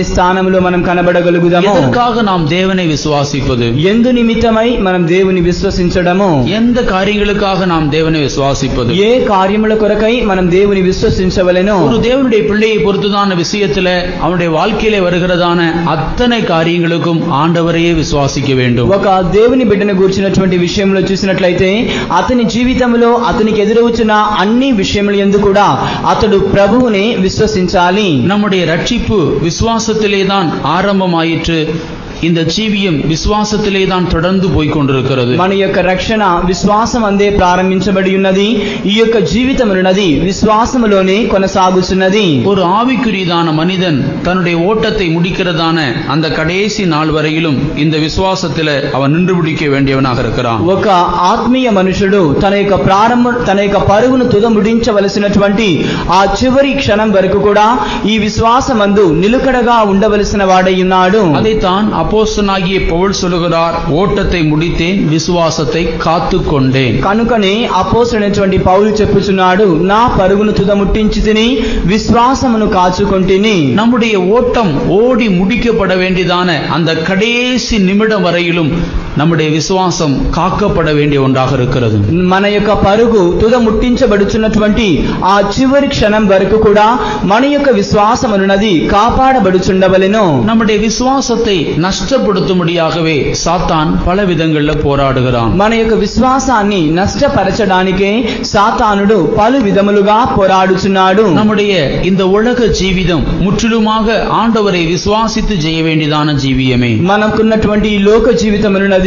స్థానంలో మనం కనబడగలుగుదాము. எதற்காக நாம் தேவனை விசுவாசிப்பது? ఎందు నిమిత్తమై మనం దేవుని విశ్వసించడము? எந்த காரியங்களுக்காக நாம் தேவனை விசுவாசிப்பது? ఏ కార్యముల కొరకై మనం దేవుని విశ్వసించవలెను? ஒரு தேவனுடைய பிள்ளையை பொறுத்துதான விஷயத்துல அவனுடைய வாழ்க்கையிலே வருகிறதான அத்தனை காரியங்களுக்கும் ஆண்டவரையே விசுவாசிக்க வேண்டும். ఒక దేవుని బిడ్డను గూర్చినటువంటి విషయంలో చూసినట్లయితే అతని జీవితంలో అతనికి ఎదురవుతున్న అన్ని విషయముల యందు కూడా అతడు ప్రభువుని విశ్వసించాలి. நம்முடைய ரட்சிப்பு விசுவாசத்திலேதான் ஆரம்பமாயிற்று. இந்த ஜீவியம் விசுவாசத்திலே தான் தொடர்ந்து போய் கொண்டிருக்கிறது. మన యొక్క రక్షణ విశ్వాసం అందే ప్రారంభించబడి ఉన్నది. ఈ యొక్క జీవితమున్నది విశ్వాసములోనే కొనసాగుతున్నది. ஒரு ஆவிக்குரியதான மனிதன் தன்னுடைய ஓட்டத்தை முடிக்கிறதான அந்த கடைசி நாள் வரையிலும் இந்த விசுவாசத்திலே அவன் நின்று பிடிக்க வேண்டியவனாக இருக்கிறான். ఒక ఆత్మీయ మనుషుడు తన యొక్క పరుగును తుదముడించవలసినటువంటి ఆ చివరి క్షణం వరకు కూడా ఈ విశ్వాసమందు నిలుకడగా ఉండవలసిన వాడై ఉన్నాడు. అదేதான் அப்போஸ்தலனாகிய பவுல் சொல்லுகிறார், ஓட்டத்தை முடித்தேன், விசுவாசத்தை காத்துக்கொண்டேன். కనుకనే అపోస్తలుడైనటువంటి పౌలు చెప్పుచున్నాడు, నా పరుగును తుదముట్టించితిని, విశ్వాసమును కాచుకొంటిని. நம்முடைய ஓட்டம் ஓடி முடிக்கப்பட வேண்டியதான அந்த கடைசி நிமிடம் வரையிலும் நம்முடைய விசுவாசம் காக்கப்பட வேண்டிய ஒன்றாக இருக்கிறது. మన యొక్క పరుగు తుదముట్టించబడుచున్నటువంటి ఆ చివరి క్షణం వరకు కూడా మన యొక్క విశ్వాసం అన్నది కాపాడబడుచుండవలెను. நம்முடைய விசுவாசத்தை నష్టపడుతుమడియాகவே సాతాన్ పల విధంగా పోరాడుகிறான். మన యొక్క విశ్వాసాన్ని నష్టపరచడానికే సాతానుడు పలు విధములుగా పోరాడుచున్నాడు. நம்முடைய இந்த உலக జీవితం ముற்றிலுமாக ఆండవரை విశ్వాసిத்து చేయ வேண்டியதான జీవియమే. మనకున్నటువంటి ఈ లోక జీవితం అన్నది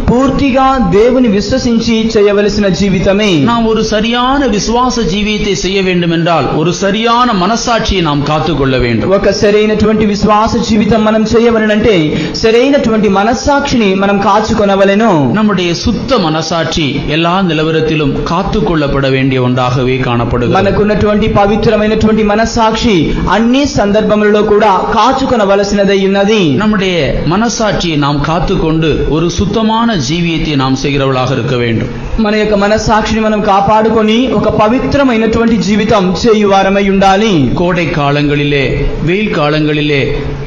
పూర్తిగా దేవుని విశ్వసించి చేయవలసిన జీవితమే. நாம் ஒரு சரியான விசுவாச ஜீவியத்தை செய்ய வேண்டும் என்றால் ஒரு சரியான మనసాட்சியை நாம் కాத்துకొள்ள வேண்டும். ఒక సరైనటువంటి విశ్వాస జీవితం మనం చేయవలనంటే సరైనటువంటి మనస్సాక్షిని మనం కాచుకొనవలెను. நம்முடைய சுத்த మనసాட்சி எல்லா నిలవరத்திலும் కాத்துకొள்ளப்பட வேண்டிய ஒன்றாகவே காணப்படுகிறது. మనకున్నటువంటి పవిత్రమైనటువంటి మనస్సాక్షి అన్ని సందర్భములలో కూడా కాచుకొనవలసినదై ఉన్నది. நம்முடைய మనసాட்சியை நாம் காத்துக்கொண்டு ஒரு சுத்தமான ஜீவியத்தை நாம் செய்கிறவர்களாக இருக்க வேண்டும். మన యొక్క మనస్సాక్షిని మనం కాపాడుకొని ఒక పవిత్రమైనటువంటి జీవితం చేయువారమై ఉండాలి. கோடை காலங்களிலே, வெயில் காலங்களிலே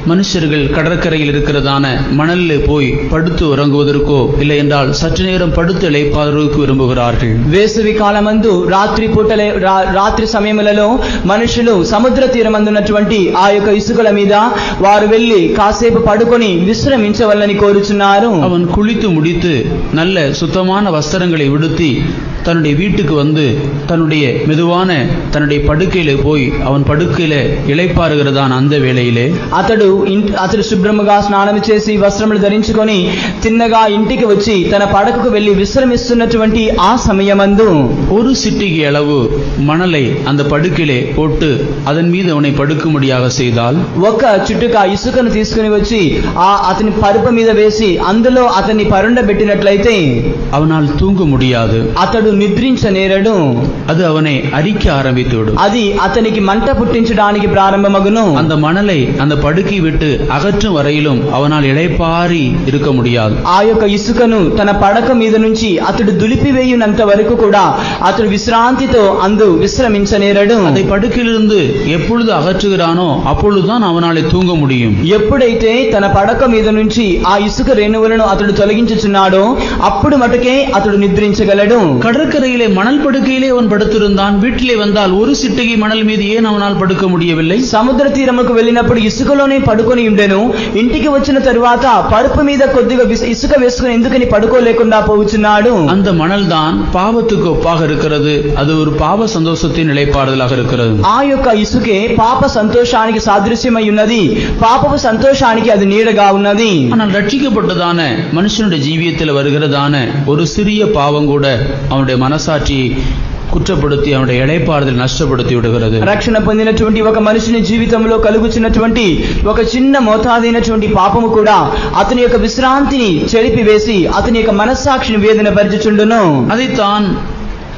மனுஷர்கள் கடற்கரையில் இருக்கிறதான மணலில் போய் படுத்து உறங்குவதற்கோ இல்லை என்றால் சற்று நேரம் படுத்து இளைப்பாறுவதற்கு விரும்புகிறார்கள். వేసవి కాలమందు రాత్రి సమయములలో మనుషులు సముద్ర తీరమందున్నటువంటి ఆ యొక్క ఇసుకల మీద వారు వెళ్లి కాసేపు పడుకొని విశ్రమించవలని కోరుచున్నారు. அவன் குளித்து முடித்து நல்ல சுத்தமான வஸ்திரங்களை விடுத்தி தன்னுடைய வீட்டுக்கு வந்து தன்னுடைய மெதுவான தன்னுடைய படுக்கையிலே போய் அவன் படுக்கையில இளைப்பாறுகிறதான அந்த வேளையிலே అతడు శుభ్రముగా స్నానం చేసి వస్త్రములు ధరించుకొని తిన్నగా ఇంటికి వచ్చి తన పడకకు వెళ్లి విశ్రమిస్తున్నటువంటి ఆ సమయమందు ஒரு சிட்டிகை அளவு மணலை அந்த படுக்கையிலே போட்டு அதன் மீது அவனை படுக்கும்படியாக செய்தால், ఒక చుట్టుక ఇసుకను తీసుకుని వచ్చి అతని పరుపు మీద వేసి అందులో అతన్ని పరుండబెట్టినట్లయితే அவனால் தூங்க முடியாது. అతడు నిద్రించనేరడు. அது அவனை அரிக்க ஆரம்பித்துவிடும். అది అతనికి మంట పుట్టించడానికి ప్రారంభమగును. அந்த மணலை அந்த படுக்கை விட்டு అగற்றும் వరయిலும் அவனால் இளைப்பாరి இருக்க முடியாது. ఆ యొక్క ఇసుకను తన పడక మీద నుంచి అతడు దులిపివేయునంత వరకు కూడా అతడు విశ్రాంతితో అందు విశ్రమించనేరడు. அதை படுக்கையிலிருந்து எப்பொழுது అగற்றுகிறானோ அப்பொழுதுதான் அவனாலே தூங்க முடியும். ఎప్పుడైతే తన పడక మీద నుంచి ఆ ఇసుక రేణువులను అతడు తొలగించుచున్నాడో అప్పుడు మటుకే అతడు నిద్రించగలడు. கடற்கரையிலே மணல் படுக்கையிலே அவன் படுத்திருந்தான். வீட்டிலே வந்தால் ஒரு சிட்டிகை மணல் மீது ஏன் அவனால் படுக்க முடியவில்லை? సముద్ర తీరముకు వెళ్ళినప్పుడు ఇసుకలోనే పడుకొని ఉండెను. ఇంటికి వచ్చిన తరువాత పరుపు మీద కొద్దిగా ఇసుక వేసుకుని ఎందుకని పడుకోలేకుండా పోవుచున్నాడు? அந்த மணல் தான் பாவத்துக்கு ஒப்பாக இருக்கிறது. அது ஒரு பாவ சந்தோஷத்தின் நிலைப்பாடுதலாக இருக்கிறது. ఆ యొక్క ఇసుకే పాప సంతోషానికి సాదృశ్యమై ఉన్నది. పాపపు సంతోషానికి అది నీడగా ఉన్నది. ஆனால் ரட்சிக்கப்பட்டதான மனுஷனுடைய ஜீவியத்தில் வருகிறதான ஒரு சிறிய பாவம் கூட அவனுடைய మనసాட்சி కుట్రపడుతూ அவனுடைய இளைப்பாறுதல் నష్టపడుతూ విడుகிறது. రక్షణ పొందినటువంటి ఒక మనిషిని జీవితంలో కలుగుచున్నటువంటి ఒక చిన్న మోతాదైనటువంటి పాపము కూడా అతని యొక్క విశ్రాంతిని చెరిపివేసి అతని యొక్క మనస్సాక్షిని వేదన పరిచుచుండును. అదిதான்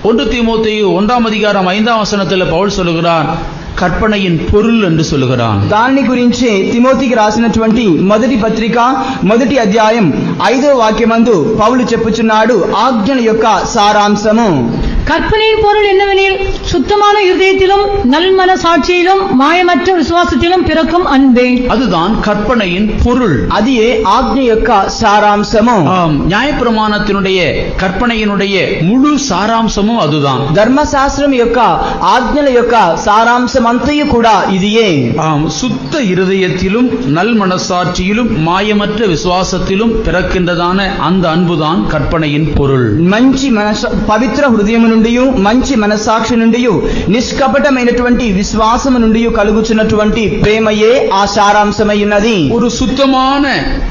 1 தீமோத்தேயு 1:5 பவுல் சொல்லுகிறார், கற்பனையின் பொருள் என்று சொல்லுகிறான். దాని గురించి తిమోతికి రాసినటువంటి మొదటి పత్రిక 1వ అధ్యాయం 5వ వాక్యమందు పౌలు చెప్పుచున్నాడు, ఆజ్ఞల యొక్క సారాంశము. கற்பனையின் பொருள் என்னவெனில் சுத்தமான இருதயத்திலும் நல்மன சாட்சியிலும் மாயமற்ற விசுவாசத்திலும் பிறக்கும் அன்பே. அதுதான் கற்பனையின் பொருள். అదియే ఆజ్ఞ యొక్క సారాంశము. நியாயப்பிரமாணத்தினுடைய கற்பனையினுடைய முழு சாராம்சமும் அதுதான். ధర్మశాస్త్రం యొక్క ఆజ్ఞల యొక్క సారాంశం అంతయు కూడా ఇదియే. சுத்த இருதயத்திலும் நல் மனசாட்சியிலும் மாயமற்ற விசுவாசத்திலும் பிறக்கின்றதான அந்த அன்புதான் கற்பனையின் பொருள். మంచి పవిత్ర హృదయము నుండి మంచి మనసాక్షి నుండి నిష్కపటమైనటువంటి విశ్వాసము నుండి కలుగుచున్నటువంటి ప్రేమయే ఆ సారాంశమై ఉన్నది. ஒரு சுத்தமான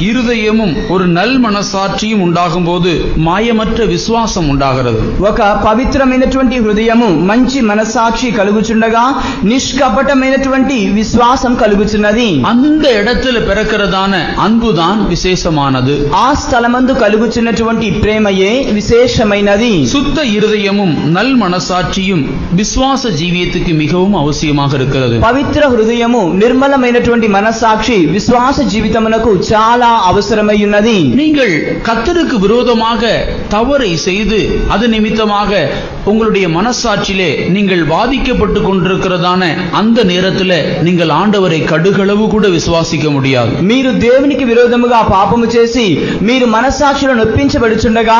இருதயமும் ஒரு நல் மனசாட்சியும் உண்டாகும் போது மாயமற்ற விசுவாசம் உண்டாகிறது. ఒక పవిత్రమైనటువంటి హృదయము మంచి మనసాక్షి కలుగుచుండగా నిష్కపటమైనటువంటి విశ్వాసం కలుగుచున్నది. அந்த இடத்துல பிறக்கிறதான அன்புதான் விசேஷமானது. ఆ స్థలమందు కలుగుచున్నటువంటి ప్రేమయే విశేషమైనది. சுத்த இருதயமும் நல் மனசாட்சியும் விசுவாச ஜீவியத்துக்கு மிகவும் அவசியமாக இருக்கிறது. పవిత్ర హృదయము నిర్మలమైనటువంటి మనసాక్షి విశ్వాస జీవితమునకు చాలా అవసరమై ఉన్నది. நீங்கள் கர்த்தருக்கு விரோதமாக தவறை செய்து அது நிமித்தமாக உங்களுடைய மனசாட்சியிலே நீங்கள் வாதிக்கப்பட்டு கொண்டிருக்கிறதான அந்த நேரத்தில் நீங்கள் ஆண்டவரை கடுகளவு கூட விசுவாசிக்க முடியாது. మీరు దేవునికి విరోధముగా పాపము చేసి మీరు మనస్సాక్షిలో నొప్పించబడుచుండగా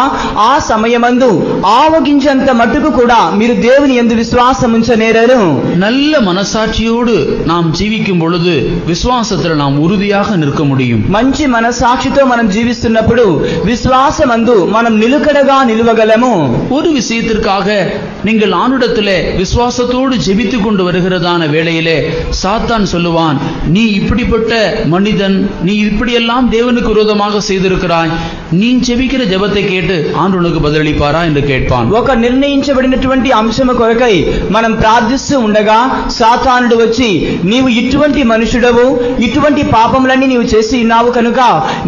ఆ సమయమందు ఆవగించంత మట్టుకు కూడా మీరు దేవుని యందు విశ్వాసం ఉంచనేరరు. நல்ல மனசாட்சியோடு நாம் ஜீவிக்கும் பொழுது விசுவாசத்தில் நாம் உறுதியாக நிற்க முடியும். మంచి మనస్సాక్షితో మనం జీవిస్తున్నప్పుడు విశ్వాసమందు మనం నిలుకడగా నిలువగలము. ஒரு விஷயத்திற்காக நீங்கள் ஆணுடத்திலே விசுவாசத்தோடு ஜெபித்துக் கொண்டு வருகிறதான வேளையிலே சாத்தான் சொல்லுவான், நீ இப்படிப்பட்ட மனிதன், நீ இப்படியெல்லாம் தேவனுக்கு விரோதமாக செய்திருக்கிறாய், நீ ஜெபிக்கிற ஜெபத்தை கேட்டு ஆண்டு உனக்கு பதிலளிப்பாரா என்று கேட்பான். ఒక నిర్ణయించబడినటువంటి అంశము కొరకై మనం ప్రార్థిస్తూ ఉండగా సాతానుడు వచ్చి నీవు ఇటువంటి మనుషుడవు, ఇటువంటి పాపములన్నీ నీవు చేసి ఉన్నావు కనుక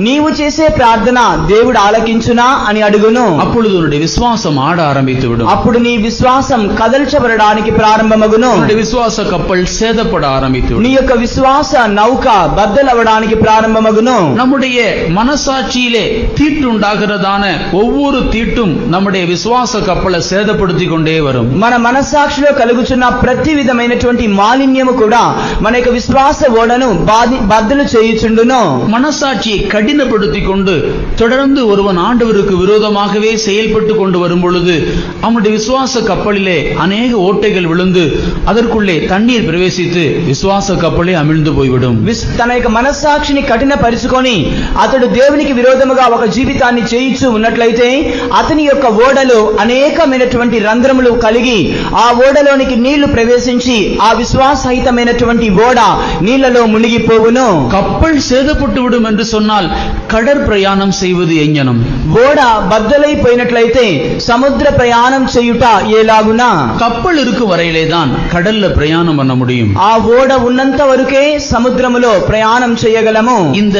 నీవు చేసే ప్రార్థన దేవుడు ఆలకించునా అని అడుగును. அப்பொழுது உன்னுடைய விசுவாசம் ஆட ஆரம்பித்து விடும். అప్పుడు నీ విశ్వాసం కదల్చబడడానికి ప్రారంభమగును. உன்னுடைய விசுவாச கப்பல் சேதப்பட ஆரம்பித்து నీ விடும். యొక్క విశ్వాస నౌక బద్దలవడానికి ప్రారంభమగును. நம்முடைய மனசாட்சியிலே தீட்டு உண்டாகிறதான ஒவ்வொரு தீட்டும் நம்முடைய விசுவாச கப்பலை சேதப்படுத்தி கொண்டே வரும். మన మనస్సాక్షిలో కలుగుచున్న ప్రతి విధమైనటువంటి మాలిన్యము కూడా మన యొక్క విశ్వాస ఓడను బద్దలు చేయుచుండును. மனசாட்சியை கடினப்படுத்திக் கொண்டு தொடர்ந்து ஒருவன் ஆண்டவருக்கு விரோதமாகவே செயல்பட்டு கொண்டு வரும் பொழுது அவனுடைய விசுவாச கப்பலிலே அநேக ஓட்டைகள் விழுந்து அதற்குள்ளே தண்ணீர் பிரவேசித்து விசுவாச கப்பலே அமிழ்ந்து போய்விடும். తన యొక్క మనస్సాక్షిని కఠినపరుచుకొని అతడు దేవునికి విరోధముగా ఒక జీవితాన్ని చేయిచూ ఉన్నట్లయితే అతని యొక్క ఓడలో అనేకమైనటువంటి రంధ్రములు కలిగి ఆ ఓడలోనికి నీళ్లు ప్రవేశించి ఆ విశ్వాసహితమైనటువంటి ఓడ నీళ్లలో మునిగిపోవును. கப்பல் சேதப்பட்டு விடும் என்று சொன்னால் கடற்பிரயாணம் செய்வது எஞ்ஞனம். ఓడ బద్దలైపోయినట్లయితే సముద్ర ప్రయాణం చేయుట ఏలాగునా? கப்பல் இருக்கும் வரையிலே தான் கடல்ல பிரயாணம் பண்ண முடியும். ఆ ఓడ ఉన్నంత వరకే సముద్రములో ప్రయాణం చేయగలము. இந்த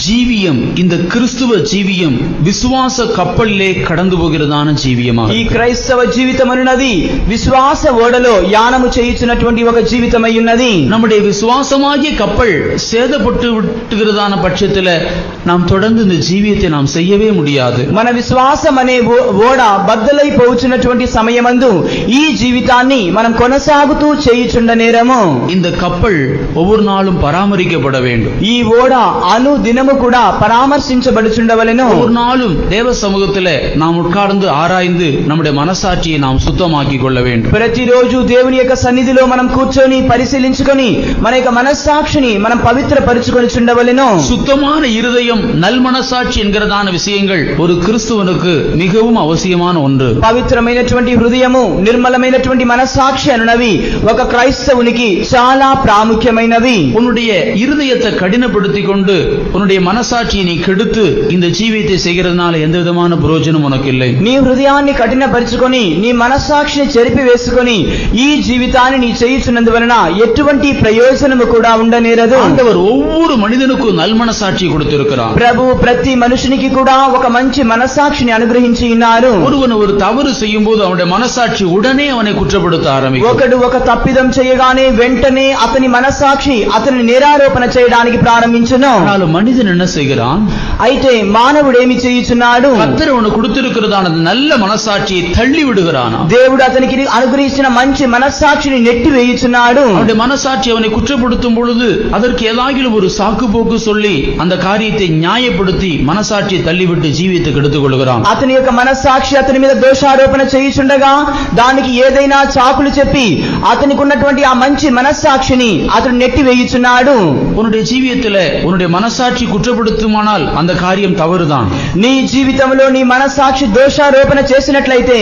ஜீவியம், இந்த கிறிஸ்துவ ஜீவியம் விசுவாச கப்பலிலே கடந்து போகிறதான ஜீவியமாக, ఈ క్రైస్తవ జీవితం అనున్నది విశ్వాస ఓడలో యానము చేయుచున్నటువంటి ఒక జీవితమై ఉన్నది. நம்முடைய விசுவாசமாகிய கப்பல் சேதப்பட்டு விட்டுகிறதான பட்சத்தில் நாம் தொடர்ந்து இந்த ஜீவியத்தை நாம் செய்யவே முடியாது. మన విశ్వాసం అనే ఓడ బద్దలైపోచున్నటువంటి సమయమందు ఈ జీవితాన్ని మనం కొనసాగుతూ చేయుచుండ నేరము. இந்த கப்பல் ஒவ்வொரு நாளும் பராமரிக்கப்பட வேண்டும். ఈ ఓడ అను దినము కూడా పరామర్శించబడుచుండవలెను. ஒவ்வொரு நாளும் தேவ சமூகத்தில் நாம் உட்கார்ந்து ஆராய்ந்து நம்முடைய மனசாட்சியை நாம் சுத்தமாக்கி கொள்ள வேண்டும். ప్రతిరోజు దేవుని యొక్క సన్నిధిలో మనం కూర్చొని పరిశీలించుకొని మన యొక్క మనస్సాక్షిని మనం పవిత్రపరుచుకొని చుండవలెను. சுத்தமான இருதயம், நல் மனசாட்சி என்கிறதான விஷயங்கள் ஒரு கிறிஸ்துவனுக்கு மிகவும் அவசியமான ஒன்று. పవిత్రమైనటువంటి హృదయము, నిర్మలమైనటువంటి మనస్సాక్షి అనునవి ఒక క్రైస్తవునికి చాలా ప్రాముఖ్యమైనవి. உன்னுடைய இருதயத்தை கடினப்படுத்திக் கொண்டு உன்னுடைய மனசாட்சியை நீ கெடுத்து இந்த ஜீவியத்தை செய்கிறதுனால எந்த விதமான பிரயோஜனம் உனக்கு இல்லை. నీ హృదయాన్ని కఠినపరుచుకొని నీ మనస్సాక్షిని చెరిపి వేసుకొని ఈ జీవితాన్ని నీ చేయుచున్నందువలన ఎటువంటి ప్రయోజనము కూడా ఉండనేరదు. ஆண்டவர் ஒவ்வொரு மனிதனுக்கும் நல் மனசாட்சி கொடுத்திருக்கிறார். ప్రభు ప్రతి మనుషునికి కూడా ఒక మంచి మనస్సాక్షిని అనుగ్రహించి ఉన్నారు. ஒருவன் ஒரு தவறு செய்யும் போது அவனுடைய மனசாட்சி உடனே அவனை குற்றப்படுத்த ஆரம்பிக்கும். ఒకడు ఒక తప్పిదం చేయగానే వెంటనే అతని మనస్సాక్షి అతని నేరారోపణ చేయడానికి ప్రారంభించును. ஆனால் மனித மனிதன் என்ன செய்கிறான்? అయితే మానవుడు ఏమి చేయుచున్నాడు? கர்த்தர் அவனுக்கு கொடுத்திருக்கிறதான அந்த நல்ல மனசாட்சியை தள்ளி விடுகிறான். దేవుడు అతనికి అనుగ్రహించిన మంచి మనస్సాక్షిని నెట్టి వేయుచున్నాడు. அவனுடைய మనసాட்சி அவனை குற்றப்படுத்தும் பொழுது அதற்கு ஏதாகிலும் ஒரு சாக்கு போக்கு சொல்லி அந்த காரியத்தை நியாயப்படுத்தி மனசாட்சியை தள்ளிவிட்டு ஜீவியத்தை கெடுத்துக் கொள்கிறான். అతని యొక్క మనస్సాక్షి అతని మీద దోషారోపణ చేయుచుండగా దానికి ఏదైనా చాకులు చెప్పి అతనికి ఉన్నటువంటి ఆ మంచి మనస్సాక్షిని అతడు నెట్టి వేయుచున్నాడు. உன்னுடைய ஜீவியத்துல உன்னுடைய மனசாட்சி குற்றப்படுத்துமானால் அந்த காரியம் தவறுதான். నీ జీవితంలో నీ మనస్సాక్షి దోషారోపణ చేసినట్లయితే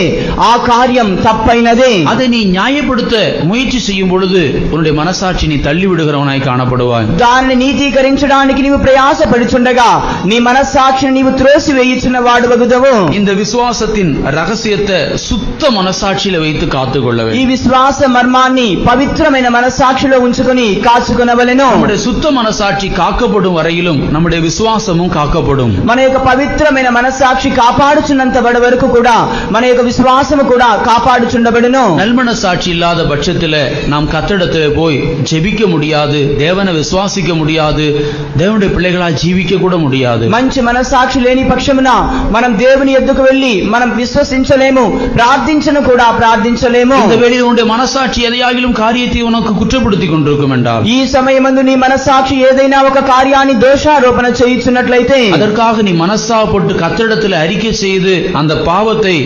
ఆ కార్యం తప్పైనదే. அதை நீ நியாயப்படுத்த முயற்சி செய்யும் பொழுது உன்னுடைய மனசாட்சி நீ தள்ளி விடுகிறவனாய் காணப்படுவாய். దాన్ని నీతీకరించడానికి నీవు ప్రయాసపడుచుండగా నీ మనస్సాక్షిని నీవు త్రోసి వేయుచున్న వాడు వగుదవు. இந்த விசுவாசத்தின் ரகசியத்தை சுத்த மனசாட்சியில வைத்து காத்துக்கொள்ள ఈ வேண்டும். విశ్వాస మర్మాన్ని పవిత్రమైన మనస్సాక్షిలో ఉంచుకొని కాచుకొనవలెను. நம்முடைய சுத்த மனசாட்சி காக்கப்படும் வரையிலும் நம்முடைய விசுவாசமும் காக்கப்படும். మన యొక్క పవిత్రమైన మనస్సాక్షి కాపాడుచున్నంత వరకు కూడా మన యొక్క విశ్వాసము కూడా కాపాడుచుండబడును. நல்மனசாட்சி இல்லாத பட்சத்துல நாம் கர்த்தரிடத்துல போய் ஜெபிக்க முடியாது, தேவனை விசுவாசிக்க முடியாது, தேவனுடைய பிள்ளைகளா ஜீவிக்க கூட முடியாது. మంచి మనస్సాక్షి లేని పక్షమున మనం దేవుని యొద్దకు వెళ్లి మనం విశ్వసించలేము, ప్రార్థించను కూడా ప్రార్థించలేము. இந்த வேளையில் உன்னுடைய மனசாட்சி எதையாகிலும் காரியத்தை உனக்கு குற்றப்படுத்தி கொண்டிருக்கும் என்றால் ఈ సమయమందు నీ మనస్సాక్షి ఏదైనా ఒక కార్యాన్ని దోషారోపణ చేయుచున్నట్లయితే அதற்காக நீ மனஸ்தாபப்பட்டு கர்த்தரிடத்தில் அறிக்கை செய்து அந்த பாவத்தை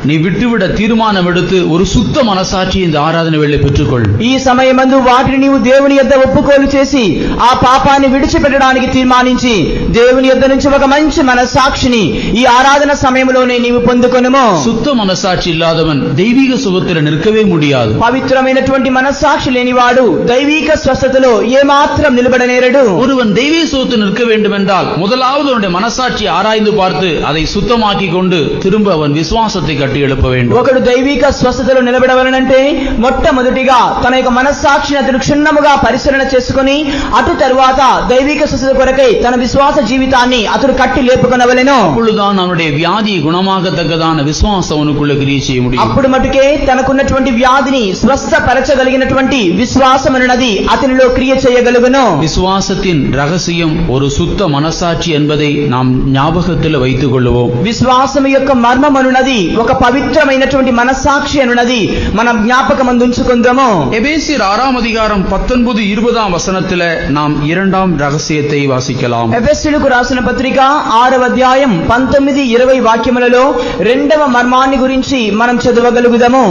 நீ விட்டுவிட தீர்மானம் எடுத்து ஒரு சுத்த மனசாட்சி இந்த ஆராதனை வேளை பெற்றுக்கொள். ఈ సమయమందు వాటిని నీవు దేవుని యొద్ద ఒప్పుకోలు చేసి ఆ పాపాన్ని విడిచిపెట్టడానికి తీర్మానించి దేవుని యొద్ద నుంచి ఒక మంచి మనస్సాక్షిని ఈ ఆరాధన సమయంలోనే నీవు పొందుకొనుము. சுத்த மனசாட்சி இல்லாதவன் தெய்வீக சுகத்தில் நிற்கவே முடியாது. పవిత్రమైనటువంటి మనస్సాక్షి లేనివాడు దైవిక స్వస్థతలో ఏమాత్రం నిలబడనేరడు. ஒருவன் தெய்வீக சுகத்தில் நிற்க வேண்டும் என்றால் முதலாவது அவனுடைய மனசாட்சி ஆராய்ந்து பார்த்து அதை சுத்தமாக்கி கொண்டு திரும்ப அவன் விசுவாசத்தை கட்டி எழுப்ப வேண்டும். ఒకడు దైవిక స్వస్థతలో నిలబడవలనంటే మొట్టమొదటిగా తన యొక్క మనస్సాక్షిని అతను క్షుణ్ణముగా పరిశీలన చేసుకుని అటు తరువాత దైవిక స్వస్థత కొరకై తన విశ్వాస జీవితాన్ని అతడు కట్టి లేపుకొనవలెను. அப்பொழுதுதான் அவனுடைய வியாதி குணமாகத்தக்கதான விசுவாசம் அவனுக்குள்ள கிரியை செய்ய முடியும். అప్పుడు మటుకే తనకున్నటువంటి వ్యాధిని స్వస్థపరచగలిగినటువంటి విశ్వాసం అన్నది అతనిలో క్రియ చేయగలుగును. விசுவாசத்தின் ரகசியம் ஒரு சுத்த மனசாட்சி என்பதை நாம் ஞாபகத்தில் வைத்துக் கொள்வோம். విశ్వాసం యొక్క మర్మం అనున్నది ఒక పవిత్రమైనటువంటి మనస్సాక్షి అనున్నది మనం జ్ఞాపకమందు ఉంచుకుందాము. எபேசியர் 6ஆம் அதிகாரம் 19-20 வசனத்தில நாம் இரண்டாம் ரகசியத்தை வாசிக்கலாம். ఎఫెసీయులకు రాసిన పత్రిక 6వ అధ్యాయం 19-20 వాక్యములలో రెండవ మర్మాన్ని గురించి మనం చదవగలుగుదాము.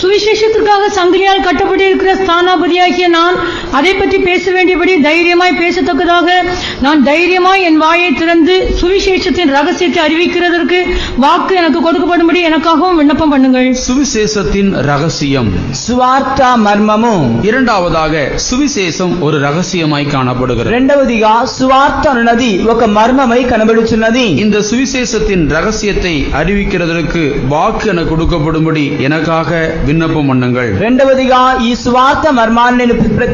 சுவிசேஷத்திற்காக சங்கிலியால் கட்டப்பட்டிருக்கிற ஸ்தானாபதியாகிய நான் அதை பற்றி பேச வேண்டியபடி தைரியமாய் பேசத்தக்கதாக நான் தைரியமாய் என் வாயை திறந்து சுவிசேஷத்தின் ரகசியத்தை அறிவிக்கிறதற்கு வாக்கு எனக்கு கொடுக்கப்படும்படி எனக்காகவும் விண்ணப்பம் பண்ணுங்கள். சுவிசேஷத்தின் ரகசியம், సువార్త మర్మము. இரண்டாவதாக சுவிசேஷம் ஒரு ரகசியமாய் காணப்படுகிறது. రెండవదిగా సువార్త అనున్నది ఒక మర్మమై కనబడుచున్నది. இந்த சுவிசேஷத்தின் ரகசியத்தை அறிவிக்கிறதற்கு வாக்கு என கொடுக்கப்படும்படி எனக்காக விண்ணப்பம் பண்ணுங்கள். రెండవదిగా ఈ సువార్త మర్మాన్ని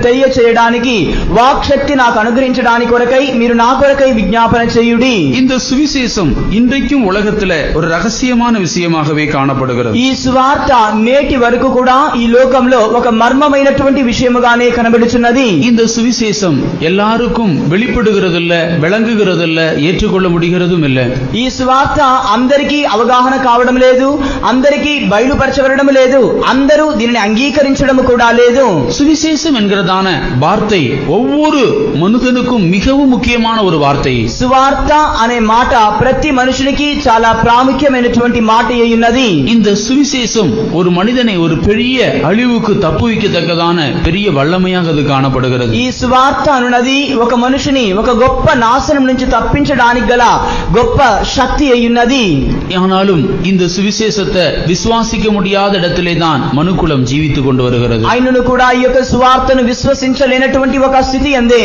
తెలియచేయడానికి వాక్శక్తి నాకు అనుగ్రహించడానికి కొరకై మీరు నా కొరకై విజ్ఞాపన చేయుడి. இந்த சுவிசேஷம் இன்றைக்கும் உலகத்துல ஒரு ரகசியமான விஷயமாகவே காணப்படுகிறது. ఈ సువార్త నేటి వరకు కూడా ఈ లోకంలో ఒక మర్మమైనటువంటి విషయముగానే కనబడుచున్నది. இந்த சுவிசேஷம் எல்லாருக்கும் வெளிப்படுகிறதில்ல, விளங்குகிறதில்ல, ஏற்றுக்கொள்ள முடிகிறதும் இல்லை. ఈ సువార్త అందరికీ అవగాహన కావడం లేదు, అందరికీ బయలుపరచబడడం లేదు, అందరూ దీనిని అంగీకరించడం కూడా లేదు. சுவிசேஷம் என்கிறதான வார்த்தை ஒவ்வொரு மனிதனுக்கும் மிகவும் முக்கியமான ஒரு வார்த்தை. సువార్త అనే మాట ప్రతి మనుషునికి చాలా ప్రాముఖ్యమైనటువంటి మాట అయ్యున్నది. இந்த சுவிசேஷம் ஒரு மனிதனை ஒரு பெரிய அழிவுக்கு தப்புவிக்கத்தக்கதான பெரிய வல்லமையாக அது காணப்படுகிறது. ఈ సువార్త అనున్నది ఒక మనుషుని ఒక గొప్ప నాశనం నుంచి తప్పించడానికి గల గొప్ప శక్తి అయ్యున్నది. ஆனாலும் இந்த சுவிசேஷத்தை விசுவாசிக்க முடியாத இடத்திலே தான் மனுக்குலம் ஜீவித்துக் கொண்டு வருகிறது. ఆయనను కూడా ఈ యొక్క సువార్తను విశ్వసించలేనటువంటి ఒక స్థితి అందే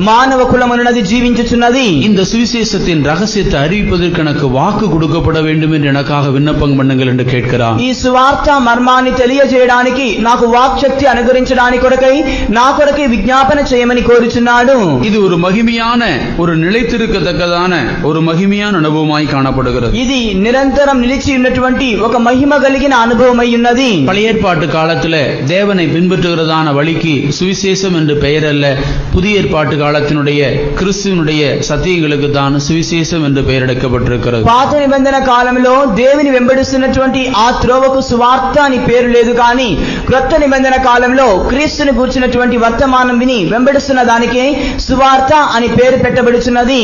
మానవ కులం అనున్నది జీవించుచున్నది. இந்த சுவிசேஷத்தின் ரகசியத்தை அறிவிப்பதற்கு எனக்கு வாக்கு கொடுக்கப்பட வேண்டும் என்று எனக்காக விண்ணப்பம் பண்ணுங்கள் என்று கேட்கிறார். ఈ సువార్త మర్మాన్ని తెలియజేయడానికి నాకు వాక్శక్తి అనుగ్రహించడానికి కొరకై నా కొరకై విజ్ఞాపన చేయమని కోరుచున్నాడు. இது ஒரு மகிமையான ஒரு நிலைத்திருக்கத்தக்கதான ஒரு மகிமையான அனுபவமாய் காணப்படுகிறது. ఇది నిరంతరం నిలిచి ఉన్నటువంటి ఒక మహిమ కలిగిన అనుభవం అయ్యున్నది. பழைய ஏற்பாட்டு காலத்துல தேவனை பின்பற்றுகிறதான வழிக்கு சுவிசேஷம் என்று பெயர் அல்ல, புதிய ஏற்பாட்டு காலத்தினுடைய கிறிஸ்துவனுடைய தேவனுடைய சத்தியங்களுக்கு தான் சுவிசேஷம் என்று பெயரெடுக்கப்பட்டிருக்கிறது. పాత నిబంధన కాలంలో దేవుని వెంబడిస్తున్నటువంటి ఆ త్రోవకు సువార్త అని పేరు లేదు, కానీ క్రొత్త నిబంధన కాలంలో క్రీస్తుని గూర్చినటువంటి వర్తమానం విని వెంబడిస్తున్న దానికే సువార్త అని పేరు పెట్టబడుచున్నది.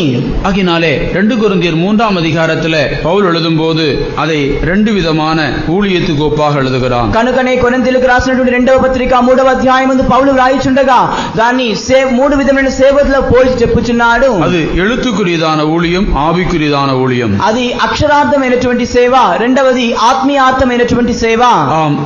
ஆகினாலே 2 கொரிந்தியர் 3ஆம் அதிகாரத்திலே பவுல் எழுதும்போது அதை 2 விதமான ஊழியத்துக்கு ஒப்பாக எழுதுகிறான். కనుకనే కొరింథీయులకు రాసినటువంటి 2వ పత్రిక 3వ అధ్యాయమందు పౌలు రాయిచుండగా దాన్ని 3 విధమైన సేవలలో పోల్చి చెప్పుచున్నాడు. அது எழுத்துக்குரியதான ஊழியம், ఆవికురియదాన ஊழிయం. అది అక్షరార్థమైనటువంటి సేవ, రెండవది ఆత్మీయార్థమైనటువంటి సేవ.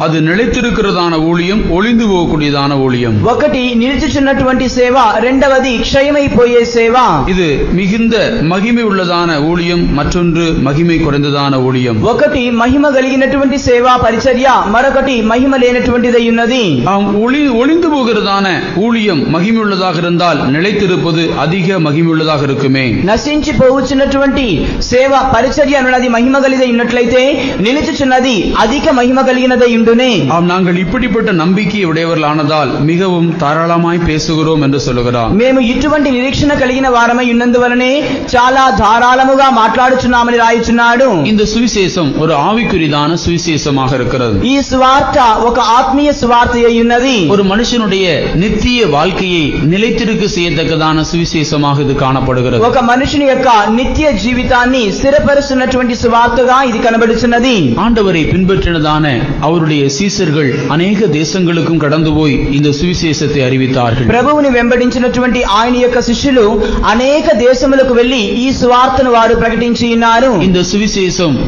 அது நிலைத்திருக்கிறதான ஊழியம், ஒளிந்து போகக்கூடியதான ஊழியம். ఒకటి నిలిచిచున్నటువంటి సేవ, రెండవది క్షయమైపోయే సేవ. இது மிகுந்த மகிமை உள்ளதான ஊழியம், மற்றொன்று மகிமை குறைந்ததான ஊழியம். ఒకటి మహిమ కలిగినటువంటి సేవ పరిచర్య, మరొకటి మహిమ లేనటువంటిదై ఉన్నది. ஒளிந்து போகிறதான ஊழியம் மகிமை உள்ளதாக இருந்தால் நிலைத்திருப்பது அதிக மகிமை உள்ளதாக இருக்குமே. నశించిపోవచ్చున్నటువంటి సేవ పరిచర్య అన్నది మహిమ కలిగినదై ఉన్నట్లయితే నిలిచిచున్నది అధిక మహిమ కలిగినదై ఉండునే. நாங்கள் இப்படிப்பட்ட நம்பிக்கை உடையவர்களானதால் மிகவும் தாராளமாய் பேசுகிறோம் என்று சொல்லுகிறார். మేము ఇటువంటి నిరీక్షణ కలిగిన వారమై ఉన్నందువలనే చాలా ధారాళముగా మాట్లాడుచున్నామని రాయుచున్నాడు. இந்த சுவிசேஷம் ஒரு ஆவிக்குரியதான சுவிசேஷமாக இருக்கிறது. ఈ సువార్త ఒక ఆత్మీయ సువార్త అయి ఉన్నది. ஒரு మనుషனுடைய நித்திய வாழ்க்கையை நிலைத்திருக்க செய்யத்தக்கதான சுவிசேஷமாக இது காணப்படுகிறது. ఒక మనుషుని యొక్క నిత్య జీవితాన్ని స్థిరపరుస్తున్నటువంటి సువార్తగా ఇది కనబడుచున్నది. ஆண்டவரை பின்பற்றினதான அவருடைய சீசர்கள் அநேக தேசங்களுக்கும் கடந்து போய் இந்த சுவிசேஷத்தை அறிவித்தார்கள். ప్రభువుని వెంబడించినటువంటి ఆయన యొక్క శిష్యులు అనేక దేశములకు వెళ్లి ఈ సువార్తను వారు ప్రకటించి ఉన్నారు. இந்த சுவிசேஷம்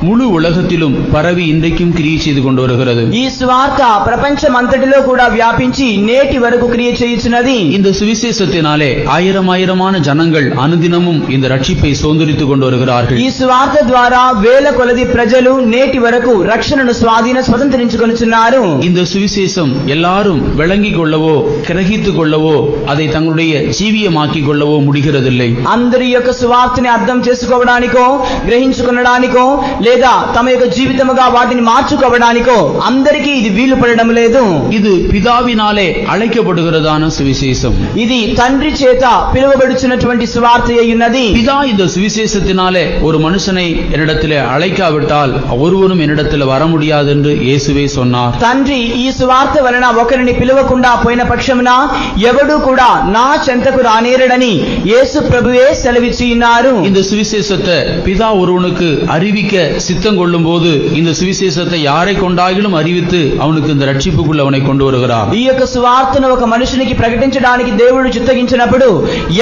முழு உலகத்திலும் பரவி இன்றைக்கும் கிரியை செய்து கொண்டு வருகிறது. ఈ సువార్త ప్రపంచమంతటిలో కూడా వ్యాపించి నేటి వరకు క్రియ చేయుచున్నది. இந்த சுவிசேஷத்தினாலே ஆயிரமான ஜனங்கள் அனுதினமும் இந்த ரட்சிப்பை சுதந்திரித்துக் கொண்டு வருகிறார்கள். ఈ సువార్త ద్వారా వేల కొలది ప్రజలు నేటి వరకు రక్షణను స్వతంత్రించుకొనుచున్నారు. இந்த சுவிசேஷம் எல்லாரும் விளங்கிக் கொள்ளவோ கிரகித்துக் கொள்ளவோ அதை தங்களுடைய ஜீவியமாக்கிக் கொள்ளவோ முடிகிறதில்லை. అందరి యొక్క సువార్తని అర్థం చేసుకోవడానికో గ్రహించుకొనడానికో లేదా తమ యొక్క జీవితముగా వాటిని మార్చుకోవడానికో అందరికీ ఇది వీలు పడడం లేదు. இது பிதாவினாலே அழைக்கப்படுகிறதான சுவிசேஷம். ఇది తండ్రి చేత పిలువబడుచున్నటువంటి సువార్త అయి ఉన్నది. பிதா இந்த சுவிசேஷத்தினாலே ஒரு மனுஷனை என்னிடத்திலே அழைக்காவிட்டால் ஒருவரும் என்னிடத்தில் வர முடியாது என்று இயேசுவே சொன்னார். తండ్రి ఈ సువార్త వలన ఒకరిని పిలువకుండా పోయిన పక్షమున ఎవడు కూడా నా చెంతకు రానేరడని యేసు ప్రభువే సెలవిచ్చి ఉన్నారు. இந்த சுவிசேஷத்தை பிதா ஒருவனுக்கு அறிவிக்க சித்தம் கொள்ளும் போது இந்த சுவிசேஷத்தை யாரை கொண்டாகிலும் அறிவித்து அவனுக்கு இந்த ரட்சிப்புக்குள் அவனை கொண்டு வருகிறார். ఈ యొక్క సువార్తను ఒక మనుషునికి ప్రకటించడానికి దేవుడు చిత్తగించినప్పుడు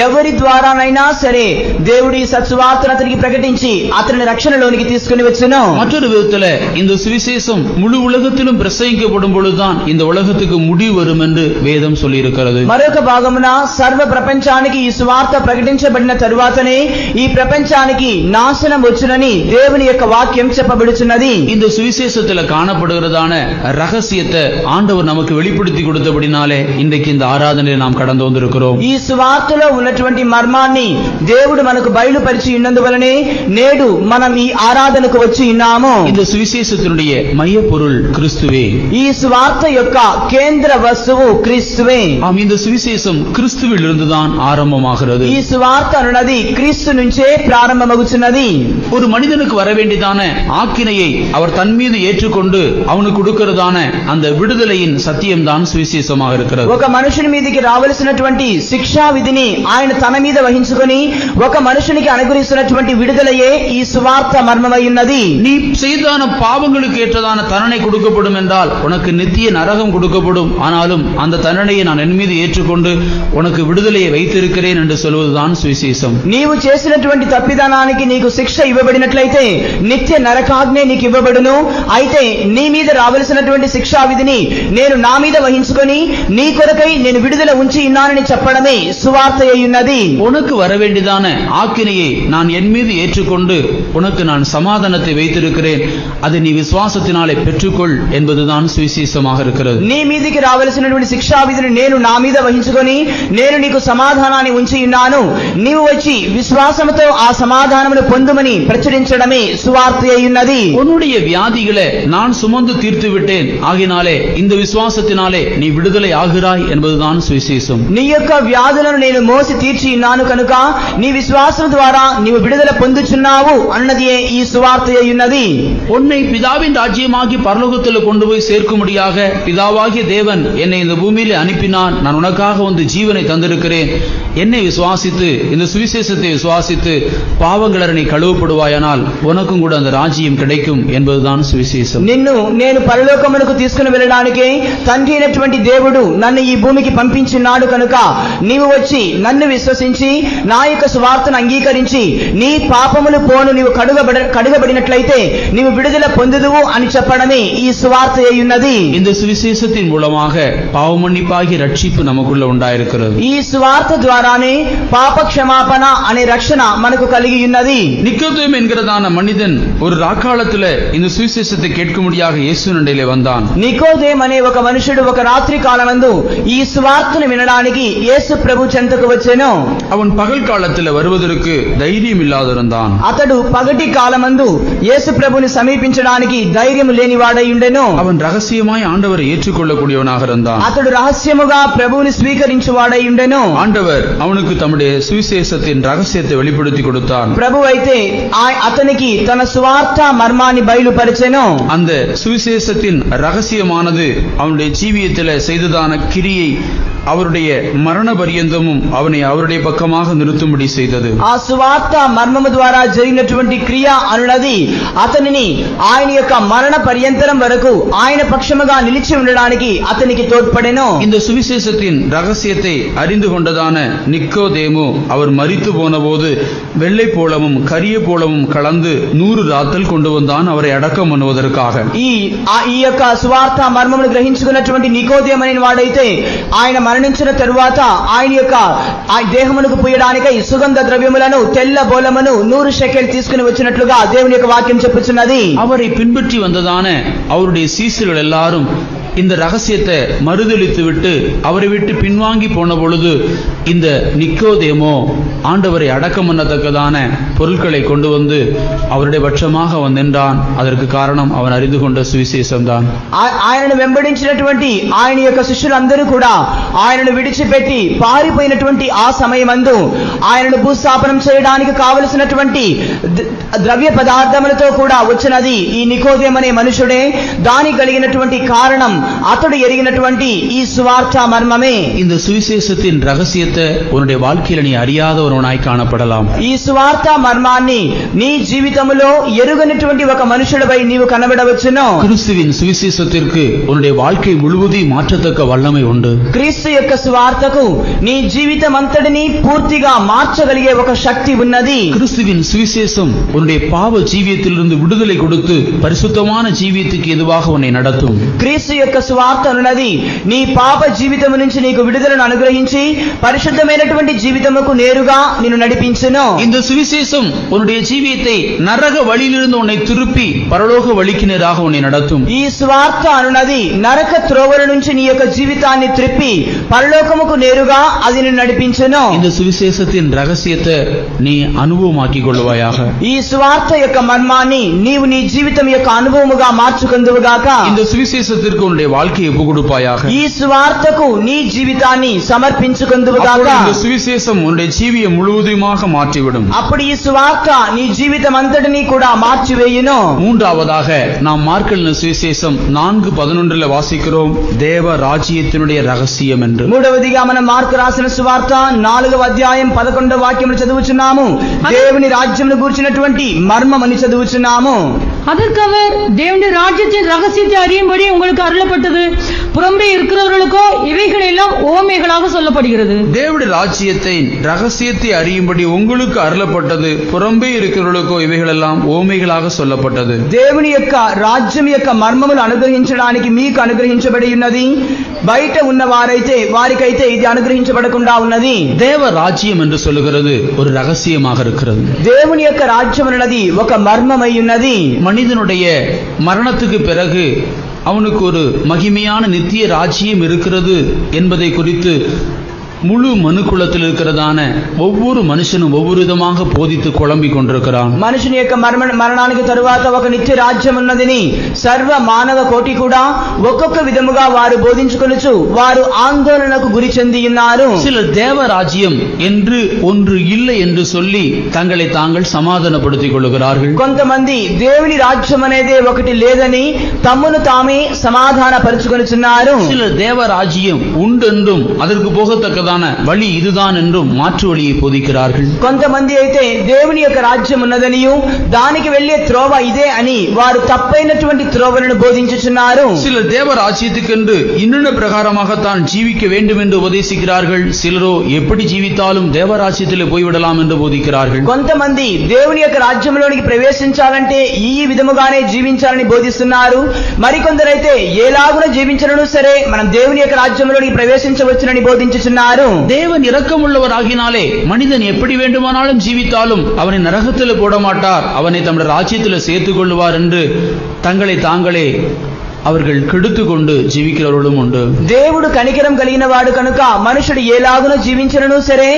ఎవరి ద్వారానైనా సరే దేవుడు ఈ సత్సువార్తను అతనికి ప్రకటించి అతని రక్షణలోనికి తీసుకుని వచ్చును. மற்றொரு விதத்துல இந்த சுவிசேஷம் முழு உலகத்திலும் பிரசங்கிக்கப்படும் பொழுதுதான் இந்த உலகத்துக்கு முடிவு வரும் என்று வேதம் சொல்லி இருக்கிறது. మరొక భాగమున సర్వ ప్రపంచానికి ఈ సువార్త ప్రకటించబడిన తరువాతనే ఈ ప్రపంచానికి నాశనం వచ్చునని దేవుని యొక్క వాక్యం చెప్పబడుచున్నది. இந்த சுவிசேஷத்துல காணப்படுகிறதான ரகசியத்தை ஆண்டவர் நமக்கு வெளிப்படுத்தி கொடுத்தபடினாலே இன்றைக்கு இந்த ஆராதனையை நாம் கடந்து வந்திருக்கிறோம். ఈ సువార్తలో ఉన్నటువంటి మర్మాన్ని దేవుడు మనకు బయలుపరిచి ఉన్నందువలనే నేడు మనం ఈ ఆరాధనకు వచ్చి ఉన్నాము. இந்த சுவிசேஷத்தினுடைய மைய பொருள் கிறிஸ்துவே. ఈ సువార్త యొక్క కేంద్ర వస్తువు క్రీస్తువే. இந்த சுவிசேஷம் கிறிஸ்துவில் இருந்துதான் ஆரம்பமாகிறது. ఈ సువార్త అన్నది క్రీస్తు నుంచే ప్రారంభమగుచున్నది. ஒரு மனிதனுக்கு வர வேண்டியதான ஆக்கினையை அவர் தன் மீது ஏற்றுக்கொண்டு அவனுக்கு கொடுக்கிறதான அந்த விடுதலையின் சத்தியம்தான் சுவிசேஷமாக இருக்கிறது. ఒక మనుషుని మీదకి రావలసినటువంటి శిక్షా విధిని ఆయన తన మీద వహించుకొని ఒక మనుషునికి అనుగ్రహిస్తున్నటువంటి విడుదలయే ఈ సువార్త మర్మమై ఉన్నది. நீ செய்தான பாவங்களுக்கு ஏற்றதான தண்டனை கொடுக்கப்படும் என்றால் உனக்கு நித்திய நரகம் கொடுக்கப்படும். ஆனாலும் அந்த தண்டனையை நான் என் மீது ஏற்றுக்கொண்டு உனக்கு விடுதலையை வைத்திருக்கிறேன் என்று சொல்வதுதான் சுவிசேஷம். నీవు చేసినటువంటి తప్పిదానానికి నీకు శిక్ష ఇవ్వబడినట్లయితే నిత్య నరకాగ్ని నీకు ఇవ్వబడును. అయితే నీ మీద రావలసినటువంటి శిక్షా విధిని నేను నా మీద వహించుకొని నీ కొరకై నేను విడుదల ఉంచి ఉన్నానని చెప్పడమే సువార్త అయి ఉన్నది. உனக்கு வர வேண்டியதான ஆக்கினையை நான் என் மீது ஏற்றுக்கொண்டு உனக்கு நான் சமாதானத்தை வைத்திருக்கிறேன், அதை நீ விசுவாசத்தினாலே பெற்றுக்கொள் என்பதுதான் சுவிசேஷமாக இருக்கிறது. నీ మీదికి రావలసినటువంటి శిక్షా విధిని నేను నా మీద వహించుకొని నేను నీకు సమాధానాన్ని ఉంచి ఉన్నాను, నీవు వచ్చి విశ్వాసముతో ఆ సమాధానమును పొందుమని ప్రచురించడమే సువార్త సువార్త అయ్యున్నది. உன்னுடைய வியாதிகளை நான் சுமந்து தீர்த்து விட்டேன், ஆகினாலே இந்த விசுவாசத்தினாலே நீ விடுதலை ஆகிறாய் என்பதுதான் சுவிசேஷம். నీ యొక్క వ్యాధులను నేను మోసి తీర్చి ఉన్నాను కనుక నీ విశ్వాసం ద్వారా నీవు విడుదల పొందుచున్నావు అన్నది ఈ సువార్త అయ్యున్నది. உன்னை பிதாவின் ராஜ்யமாகி பரலோகத்தில் கொண்டு போய் சேர்க்கும்படியாக பிதாவாகிய தேவன் என்னை இந்த பூமியிலே அனுப்பினான். நான் உனக்காக வந்து ஜீவனை தந்திருக்கிறேன். என்னை விசுவாசித்து இந்த சுவிசேஷத்தை விசுவாசித்து பாவங்கள நீ கழுவப்படுவாயானால் உனக்கும் கூட அந்த ராஜ்யம் கிடைக்கும் என்பதுதான் சுவிசேஷம். నిన్ను నేను పరలోకమునకు తీసుకుని వెళ్ళడానికి తండ్రి అయినటువంటి దేవుడు నన్ను ఈ భూమికి పంపించున్నాడు కనుక నీవు వచ్చి నన్ను విశ్వసించి నా యొక్క సువార్తను అంగీకరించి నీ పాపములు పోను నీవు కడుగబడినట్లయితే నీవు విడుదల పొందుదువు అని చెప్పడమే ఈ సువార్త అయ్యున్నది. இந்த சுவிசேஷத்தின் மூலமாக பாவ மன்னிப்பாகிய ரட்சிப்பு நமக்குள்ள உண்டாயிருக்கிறது. ఈ సువార్త ద్వారానే పాప క్షమాపణ అనే రక్షణ మనకు కలిగి ఉన్నది. நிக்கோதேம் என்கிறதான மனிதன் ஒரு ராக்காலத்துல இந்த சுவிசேஷத்தை கேட்கும்படியாக இயேசு நண்டையிலே வந்தான். నికోదేం అనే ఒక మనుషుడు ఒక రాత్రి కాలమందు ఈ సువార్తను వినడానికి యేసు ప్రభు చెంతకు వచ్చెను. அவன் பகல் காலத்துல வருவதற்கு தைரியம் இல்லாதிருந்தான். అతడు పగటి కాలమందు యేసు ప్రభుని సమీపించడానికి ధైర్యం లేనివాడై ఉండెను. அவன் ரகசியமாய் ஆண்டவரை ஏற்றுக்கொள்ளக்கூடியவனாக இருந்தான். అతడు రహస్యముగా ప్రభువుని స్వీకరించువాడై ఉండెను. ஆண்டவர் அவனுக்கு தம்முடைய சுவிசேஷத்தின் ரகசியத்தை வெளிப்படுத்தி கொடுத்தார். ప్రభు అయితే అతనికి తన సువార్త మర్మాన్ని బయలుపరిచెను. அந்த சுவிசேஷத்தின் ரகசியமானது அவனுடைய ஜீவியத்தில் செய்ததான கிரியை அவருடைய மரண பரியந்தமும் அவனை அவருடைய பக்கமாக நிறுத்தும்படி செய்தது. ఆ సువార్త మర్మము ద్వారా జరిగినటువంటి క్రియ అనున్నది అతనిని ఆయన యొక్క మరణ పర్యంతరం వరకు ఆయన పక్షముగా నిలిచి ఉండడానికి అతనికి తోడ్పడెను. இந்த சுவிசேஷத்தின் ரகசியத்தை அறிந்து கொண்டதான நிக்கோதேமு அவர் மரித்து போன போது வெள்ளை போலமும் கரிய போலமும் கலந்து 100 ராத்தல் கொண்டு வந்தான் அவரை அடக்கம் பண்ணுவதற்காக. ఈ యొక్క సువార్త మర్మమును గ్రహించుకున్నటువంటి నికోదేము అనే వాడైతే ఆయన మరణించిన తరువాత ఆయన యొక్క దేహమునకు పూయడానికై సుగంధ ద్రవ్యములను తెల్ల బోలమును 100 షెకెల్ తీసుకుని వచ్చినట్లుగా దేవుని యొక్క వాక్యం చెప్పుచున్నది. அவரை பின்பற்றி வந்ததான அவருடைய சீசர்கள் எல்லாரும் இந்த ரகசியத்தை மறுதலித்து விட்டு அவரை விட்டு பின்வாங்கி போன பொழுது இந்த நிக்கோதேமோ ஆண்டவரை அடக்கம் பண்ணத்தக்கதான பொருட்களை கொண்டு வந்து அவருடைய பட்சமாக நின்றான். அதற்கு காரணம் அவன் அறிந்து கொண்ட சுவிசேஷம்தான். ఆయనను వెంబడించినటువంటి ఆయన యొక్క శిష్యులందరూ కూడా ఆయనను విడిచిపెట్టి పారిపోయినటువంటి ఆ సమయమందు ఆయనను భూస్థాపనం చేయడానికి కావలసినటువంటి ద్రవ్య పదార్థములతో కూడా వచ్చినది ఈ నికోదేము అనే మనుషుడే. దానికి కలిగినటువంటి కారణం అతడు ఎరిగినటువంటి ఈ సువార్త మర్మమే. இந்த சுவிசேஷத்தின் ரகசியத்தை உன்னுடைய வாழ்க்கையில நீ அறியாதவனாய் காணப்படலாம். ఈ సువార్త మర్మాన్ని నీ జీవితంలో ఎరుగనటువంటి ఒక మనుషుడిపై నీవు కనబడవచ్చును. கிறிஸ்துவின் சுவிசேஷத்திற்கு உன்னுடைய வாழ்க்கை முழுவதும் மாற்றத்தக்க வல்லமை உண்டு. క్రీస్తు యొక్క సువార్తకు నీ జీవితం అంతటిని పూర్తిగా మార్చగలిగే ఒక శక్తి ఉన్నది. கிறிஸ்துவின் சுவிசேஷம் உன்னுடைய பாவ ஜீவியத்திலிருந்து விடுதலை கொடுத்து பரிசுத்தமான ஜீவியத்துக்கு எதுவாக உன்னை நடத்தும். క్రీస్తు యొక్క సువార్త ఉన్నది నీ పాప జీవితం నుంచి నీకు విడుదలను అనుగ్రహించి పరిశుద్ధమైనటువంటి జీవితముకు నేరుగా నిన్ను నడిపించును. இந்த சுவிசேஷம் உன்னுடைய ஜீவியத்தை நரக வழியிலிருந்து உன்னை திருப்பி பரலோக வழிக்கு நேராக உன்னை நடத்தும். ఈ సువార్త అనున్నది నరక త్రోవల నుంచి నీ యొక్క జీవితాన్ని త్రిప్పి పరలోకముకు నేరుగా అది నిన్ను నడిపించును. இந்த சுவிசேஷத்தின் ரகசியத்தை நீ அனுபவமாக்கிக் கொள்வாயாக. ఈ సువార్త యొక్క మర్మాన్ని నీవు నీ జీవితం యొక్క అనుభవముగా మార్చుకొందువుగాక. இந்த சுவிசேஷத்திற்கு உன்னுடைய வாழ்க்கையை ஒப்பு கொடுப்பாயாக. ఈ సువార్తకు నీ జీవితాన్ని సమర్పించుకొందువుగాక. இந்த சுவிசேஷம் உன்னுடைய ஜீவியம் முழுவதுமாக மாற்றிவிடும். అప్పుడు ఈ సువార్త నీ జీవితం అంతటినీ కూడా మార్చివేయును. மூன்றாவதாக நாம் மார்க் எழுதின சுவிசேஷம் 4:11 வாசிக்கிறோம், தேவ ராஜ்யத்தினுடைய ரகசியம் என்று. మూడవదిగా మనం మార్కు రాసిన సువార్త 4వ అధ్యాయం 11వ వాక్యమును చదువుచున్నాము. దేవుని రాజ్యమును గూర్చినటువంటి మర్మమని చదువుచున్నాము. அதற்கு அவர் தேவனுடைய ராஜ்யத்தின் ரகசியத்தை அறியும்படி உங்களுக்கு அருளப்பட்டது, புறம்பே இருக்கிறவர்களுக்கோ இவைகள் எல்லாம் ஓமைகளாக சொல்லப்படுகிறது. தேவனுடைய ராஜ்யத்தின் ரகசியத்தை அறியும்படி உங்களுக்கு அருளப்பட்டது, புறம்பே இருக்கிறவர்களுக்கோ இவைகள் எல்லாம் ஓமைகளாக சொல்லப்பட்டது. దేవుని యొక్క రాజ్యం యొక్క మర్మములు అనుగ్రహించడానికి మీకు అనుగ్రహించబడి ఉన్నది, బయట ఉన్న వారికైతే ఇది అనుగ్రహించబడకుండా ఉన్నది. தேவ ராஜ்யம் என்று சொல்லுகிறது ஒரு ரகசியமாக இருக்கிறது. దేవుని యొక్క రాజ్యం అన్నది ఒక మర్మమై ఉన్నది. மனிதனுடைய மரணத்துக்கு பிறகு அவனுக்கு ஒரு மகிமையான நித்திய ராஜ்யம் இருக்கிறது என்பதை குறித்து முழு மனுக்குலத்தில் இருக்கிறதான ஒவ்வொரு మనుషును ఒవ్వొరు విధంగా బోధితూ కుళంబి కొంటున్నాడు. మనుషుని యొక్క మరణానికి తరువాత ఒక నిత్య రాజ్యం ఉన్నదని సర్వ మానవ కోటి కూడా ఒక్కొక్క విధముగా వారు బోధించుకొనుచు వారు ఆందోళనకు గురి చెంది ఉన్నారు. சிலர் தேவ ராஜ்யம் என்று ஒன்று இல்லை என்று சொல்லி தங்களை தாங்கள் சமாதானப்படுத்திக் கொள்கிறார்கள். కొంతమంది దేవుని రాజ్యం అనేది ఒకటి లేదని తమ్మును తామే సమాధాన పరుచుకొనుచున్నారు. சிலர் தேவ ராஜ்யம் உண்டென்றும் அதற்கு போகத்தக்கதான வழி இதுதான் என்றும் மாற்று வழியை போதிக்கிறார்கள். కొంతమంది అయితే దేవుని యొక్క రాజ్యం ఉన్నదనియు దానికి వెళ్ళే త్రోవ ఇదే అని వారు తప్పైనటువంటి త్రోవలను బోధించుచున్నారు. சிலர் தேவ ராஜ்யத்துக்கென்று இன்னென்ன பிரகாரமாகத்தான் ஜீவிக்க வேண்டும் என்று உபதேசிக்கிறார்கள். சிலரோ எப்படி ஜீவித்தாலும் தேவ ராஜ்யத்திலே போய்விடலாம் என்று போதிக்கிறார்கள். కొంతమంది దేవుని యొక్క రాజ్యంలోనికి ప్రవేశించాలంటే ఈ విధముగానే జీవించాలని బోధిస్తున్నారు. మరికొందరైతే ఏలాగున జీవించను సరే మనం దేవుని యొక్క రాజ్యంలోనికి ప్రవేశించవచ్చునని బోధించుచున్నారు. தேவன் இரக்கமுள்ளவராகினாலே மனிதன் எப்படி வேண்டுமானாலும் ஜீவித்தாலும் அவனை நரகத்தில் போட மாட்டார், அவனை தம்முடைய ராஜ்யத்தில் சேர்த்துக் கொள்வார் என்று தங்களை தாங்களே அவர்கள் கெடுத்து கொண்டு జీవిக்கிறவர்களும் உண்டு. దేవుడు కనికరం కలిగిన వాడు కనుక మనుషుడు ఏలాగున జీవించను సరే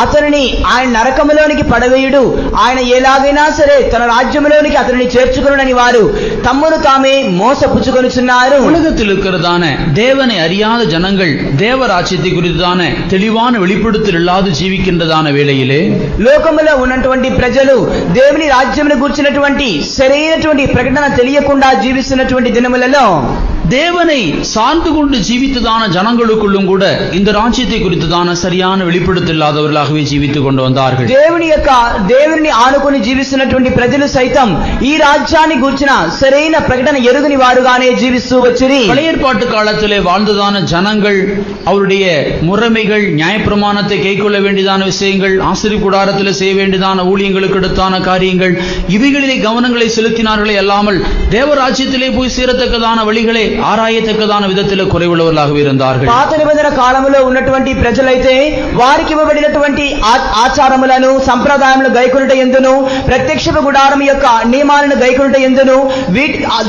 అతనిని ఆయన నరకములోనికి పడవేయుడు, ఆయన ఎలాగైనా సరే తన రాజ్యములోనికి అతనిని చేర్చుకొనునని వారు తమ్మును తామే మోసపుచ్చుకొనుచున్నారు. உலகத்தில் இருக்கிறதான தேவனை அறியாத ஜனங்கள் தேவ ராஜ்யத்தை குறித்தான தெளிவான வெளிப்படுத்தல் இல்லாது జీవిக்கின்றதான వేళயிலே లోకములో ఉన్నటువంటి ప్రజలు దేవుని రాజ్యమును గురించినటువంటి సరైనటువంటి ప్రకటన తెలియకుండా జీవిస్తున్నటువంటి దినములలో தேவனை சார்ந்து கொண்டு ஜீவித்ததான ஜனங்களுக்குள்ளும் கூட இந்த ராஜ்யத்தை குறித்துதான சரியான வெளிப்படுத்தல் இல்லாதவர்களாகவே ஜீவித்துக் கொண்டு வந்தார்கள். దేవుని ఆనుకొని జీవిస్తున్నటువంటి ప్రజలు సైతం ఈ రాజ్యాన్ని గురించిన సరైన ప్రకటన ఎరుగని వారుగానే జీవిస్తూ వచ్చిరి. பழைய ஏற்பாட்டு காலத்திலே வாழ்ந்ததான ஜனங்கள் அவருடைய முறைமைகள் நியாயப்பிரமாணத்தை கைக்கொள்ள வேண்டியதான விஷயங்கள் ஆசரிப்பு கூடாரத்தில் செய்ய வேண்டியதான ஊழியங்களுக்கு எடுத்தான காரியங்கள் இவைகளிலே கவனங்களை செலுத்தினார்களே அல்லாமல் தேவராஜ்யத்திலே போய் சேரத்தக்கதான வழிகளை ఆరాయతక్కదాన విధంలో కురైవులవలాగా இருந்தார்கள். పాత నిబంధన కాలములో ఉన్నటువంటి ప్రజలైతే వారికి ఇవ్వబడినటువంటి ఆచారములను సంప్రదాయములను గైకొనుట యందును ప్రత్యక్షపు గుడారం యొక్క నియమాలను గైకొనుట యందును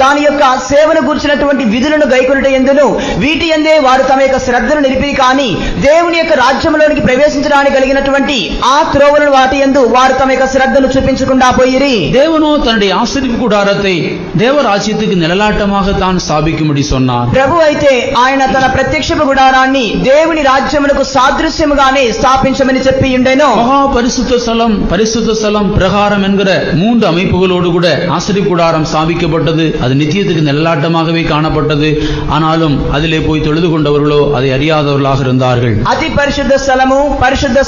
దాని యొక్క సేవను గురించినటువంటి విధులను గైకొనుట యందును వీటి యందే వారు తమ యొక్క శ్రద్ధను నిలిపి కానీ దేవుని యొక్క రాజ్యములోనికి ప్రవేశించడానికి కలిగినటువంటి ఆ త్రోవలను వాటి యందు వారు తమ యొక్క శ్రద్ధను చూపించకుండా పోయిరి. தேவனோ தன்னுடைய ஆசரிப்பு கூடாரத்தை தேவ ராஜ்யத்துக்கு நிழலாட்டமாக தான் ஸ்தாபிக்கும்படி சொன்னார். ప్రభు అయితే ఆయన తన ప్రత్యక్షపు గుడారాన్ని దేవుని రాజ్యమునకు సాదృశ్యముగానే స్థాపించమని చెప్పి ఉండెను. மகா பரிசுத்த ஸ்தலம் பிரகாரம் என்கிற 3 அமைப்புகளோடு கூட ஆசரிப்பு கூடாரம் ஸ்தாபிக்கப்பட்டது. அது நித்தியத்துக்கு நிழலாட்டமாகவே காணப்பட்டது. ஆனாலும் அதிலே போய் தொழுது கொண்டவர்களோ அதை அறியாதவர்களாக இருந்தார்கள். అతి పరిశుద్ధ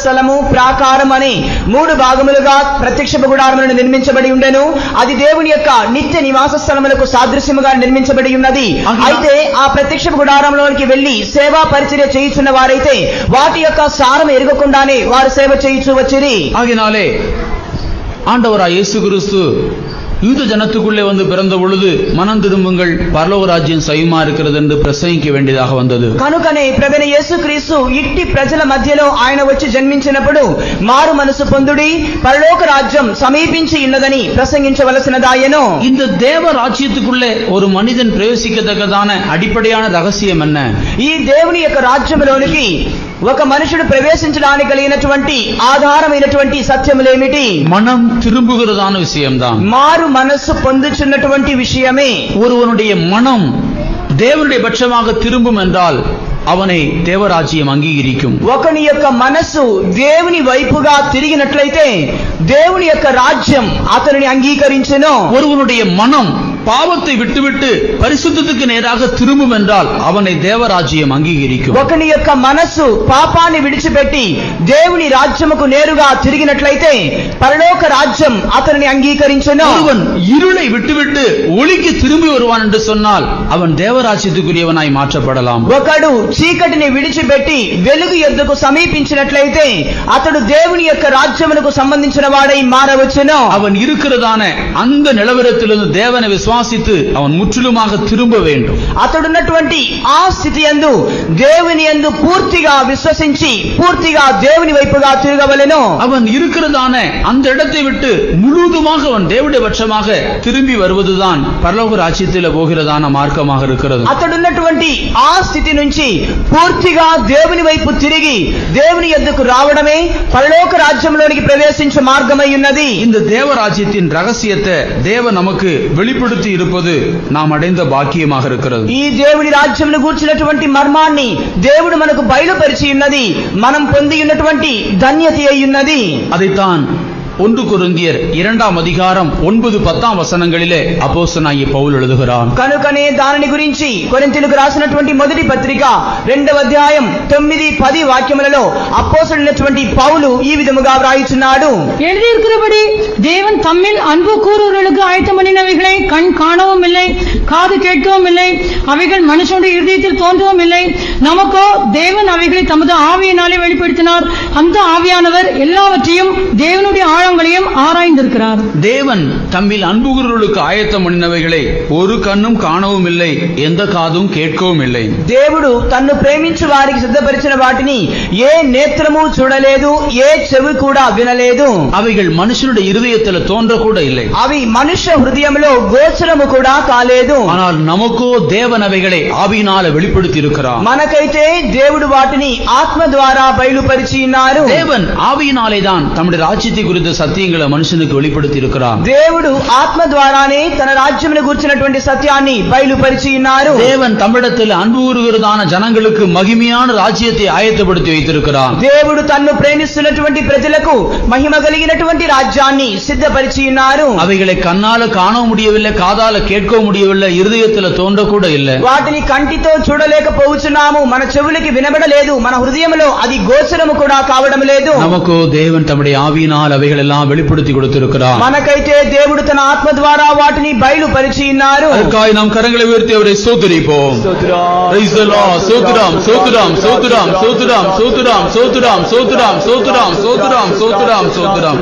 స్థలము ప్రాకారం అని 3 భాగములుగా ప్రత్యక్షపు గుడారములను నిర్మించబడి ఉండెను. అది దేవుని యొక్క నిత్య నివాస స్థలములకు సాదృశ్యముగా నిర్మించబడి ఉన్నది. అయితే ఆ ప్రత్యక్ష గుడారంలోనికి వెళ్లి సేవా పరిచర్య చేయుచున్న వారైతే వాటి యొక్క సారం ఎరగకుండానే వారు సేవ చేయుచు వచ్చిరి. ஆகினாலே ஆண்டவராய் இயேசு கிறிஸ்து யூத ஜனத்துக்குள்ளே வந்து பிறந்த பொழுது மனம் திரும்புங்கள் பரலோக ராஜ்யம் சமீபமா இருக்கிறது என்று பிரசங்கிக்க வேண்டியதாக வந்தது. కనుకనే ప్రభువైన యేసుక్రీస్తు ఇట్టి ప్రజల మధ్యలో ఆయన వచ్చి జన్మించినప్పుడు మారు మనసు పొందుడి పరలోక రాజ్యం సమీపించి ఉన్నదని ప్రసంగించవలసినదాయను. இந்த தேவ ராஜ்யத்துக்குள்ளே ஒரு மனிதன் பிரவேசிக்கத்தக்கதான அடிப்படையான ரகசியம் என்ன? ఈ దేవుని యొక్క రాజ్యంలోనికి ఒక మనుషుడు ప్రవేశించడానికి కలిగినటువంటి ఆధారమైనటువంటి సత్యములేమిటి? మనం திரும்புகிறதான விஷயம்தான். మారు మనస్సు పొందుచున్నటువంటి విషయమే. ஒருவனுடைய மனம் தேவனுடைய பட்சமாக திரும்பும் என்றால் அவனை தேவராஜ்யம் அங்கீகரிக்கும். ఒకని యొక్క మనస్సు దేవుని వైపుగా తిరిగినట్లయితే దేవుని యొక్క రాజ్యం అతనిని అంగీకరించును. ஒருவனுடைய மனம் பாவத்தை விட்டுவிட்டு பரிசுத்தத்துக்கு நேராக திரும்பும் என்றால் அவனை தேவராஜ்யம் அங்கீகரிக்கும். ఒకని యొక్క మనస్సు పాపాన్ని విడిచిపెట్టి దేవుని రాజ్యముకు నేరుగా తిరిగినట్లయితే పరలోక రాజ్యం అతనిని అంగీకరించును. ஒருவன் இருளை விட்டுவிட்டு ஒளிக்கு திரும்பி வருவான் என்று சொன்னால் அவன் தேவராஜ்யத்துக்குரியவனாய் மாற்றப்படலாம். ఒకడు చీకటిని విడిచిపెట్టి వెలుగు యొద్దకు సమీపించినట్లయితే అతడు దేవుని యొక్క రాజ్యమునకు సంబంధించిన వాడై మారవచ్చును. அவன் இருக்கிறதான அந்த நிலவரத்திலிருந்து தேவனை விசுவாசித்து அவன் முற்றிலுமாக திரும்ப வேண்டும். అతడున్నటువంటి ఆ స్థితి యందు దేవుని యందు పూర్తిగా విశ్వసించి పూర్తిగా దేవుని వైపుగా తిరగవలెను. அவன் இருக்கிறதான அந்த இடத்தை விட்டு முழுவதுமாக அவன் தேவனுடைய பட்சமாக திரும்பி வருவதுதான் பரலோக ராஜ்யத்தில் போகிறதான మార్గமாக இருக்கிறது. అతడున్నటువంటి ఆ స్థితి నుంచి పూర్తిగా దేవుని వైపు తిరిగి దేవుని యొద్దకు రావడమే పరలోక రాజ్యంలోనికి ప్రవేశించే మార్గమై ఉన్నది. இந்த தேவ ராஜ்யத்தின் ரகசியத்தை தேவன் நமக்கு வெளிப்படுத்தி இருப்பது நாம் அடைந்த பாக்கியமாக இருக்கிறது. ఈ దేవుని రాజ్యమును గూర్చినటువంటి మర్మాన్ని దేవుడు మనకు బయలుపరిచి ఉన్నది మనం పొంది ఉన్నటువంటి ధన్యత అయి ఉన్నది. அதைத்தான் 1 கொரிந்தியர் 2ஆம் அதிகாரம் 9-10 వచనங்களிலே అపోస్తలుడైన పౌలు எழுதுகிறான். కనుకనే దానిని గురించి కొరింథీయులకు రాసినటువంటి మొదటి పత్రిక 2వ అధ్యాయం 9-10 వాక్యములలో అపోస్తలుడైనటువంటి పౌలు ఈ విధముగా వ్రాయుచున్నాడు. எழுதியிருக்கிறபடி தேவன் தம்மில் அன்பு கூறுவர்களுக்கு ஆயத்தம் பண்ணினவைகளை கண் காணவும் இல்லை, காது கேட்கவும் இல்லை, அவைகள் மனுஷனுடைய இருதயத்தில் தோன்றவும் இல்லை. நமக்கோ தேவன் அவைகளை தமது ஆவியினாலே வெளிப்படுத்தினார். அந்த ஆவியானவர் எல்லாவற்றையும் தேவனுடைய ஆழங்களையும் ஆராய்ந்திருக்கிறார். தேவன் தம்மில் அன்பு கூறுவர்களுக்கு ஆயத்தம் பண்ணினவைகளை ஒரு கண்ணும் காணவும் இல்லை, எந்த காதும் கேட்கவும் இல்லை. దేవుడు తన్ను ప్రేమించు వారికి సిద్ధపరిచిన వాటిని ఏ నేత్రము చూడలేదు, ఏ చెవి కూడా వినలేదు. அவைகள் மனுஷனுடைய இருதயத்தில் தோன்றக்கூட இல்லை. అవి మనుష్య హృదయంలో గోచరము కూడా కాలేదు. ஆனால் நமக்கோ தேவன் அவைகளை ஆவியினால வெளிப்படுத்தி இருக்கிறார். మనకైతే దేవుడు వాటిని ఆత్మ ద్వారా బయలుపరిచి ఉన్నారు. தேவன் ஆவியினாலே தான் தம்முடைய ராஜ்யத்தை குறித்த సత్యங்களை మనుషునికి வெளிப்படுத்தி இருக்கிறார். దేవుడు ఆత్మ ద్వారానే తన రాజ్యమును గురించినటువంటి సత్యాన్ని బయలుపరిచి ఉన్నారు. தேவன் தம்மிடத்தில் அன்பு கூறுகிறதான ஜனங்களுக்கு மகிமையான ராஜ்யத்தை ஆயத்தப்படுத்தி வைத்திருக்கிறார். దేవుడు తన్ను ప్రేమిస్తున్నటువంటి ప్రజలకు మహిమ కలిగినటువంటి రాజ్యాన్ని సిద్ధపరిచి ఉన్నారు. அவைகளை கண்ணால காண முடியவில்லை, காதால கேட்க முடியவில்லை, இருதயத்தில் தோன்றக்கூட இல்லை. వాటిని కంటితో చూడలేకపోవచ్చున్నాము, మన చెవులకి వినబడలేదు, మన హృదయంలో అది గోచరము కూడా కావడం లేదు. நமக்கோ தேவன் தம்முடைய ஆவியினால் அவைகள் எல்லாம் வெளிப்படுத்தி கொடுத்திருக்கிறார். మనకైతే దేవుడు తన ఆత్మ ద్వారా వాటిని బయలుపరిచి ఉన్నారు. அதற்காக நாம் கரங்களை உயர்த்தி அவரை ஸ்தோத்திரிப்போம். Praise the Lord. சோத்ரம் சோத்ரம் சோத்ரம் சோத்ரம் சோத்ரம் சோத்ரம் சோத்ரம் சோத்ரம் சோத்ரம் சோத்ரம் சோத்ரம்.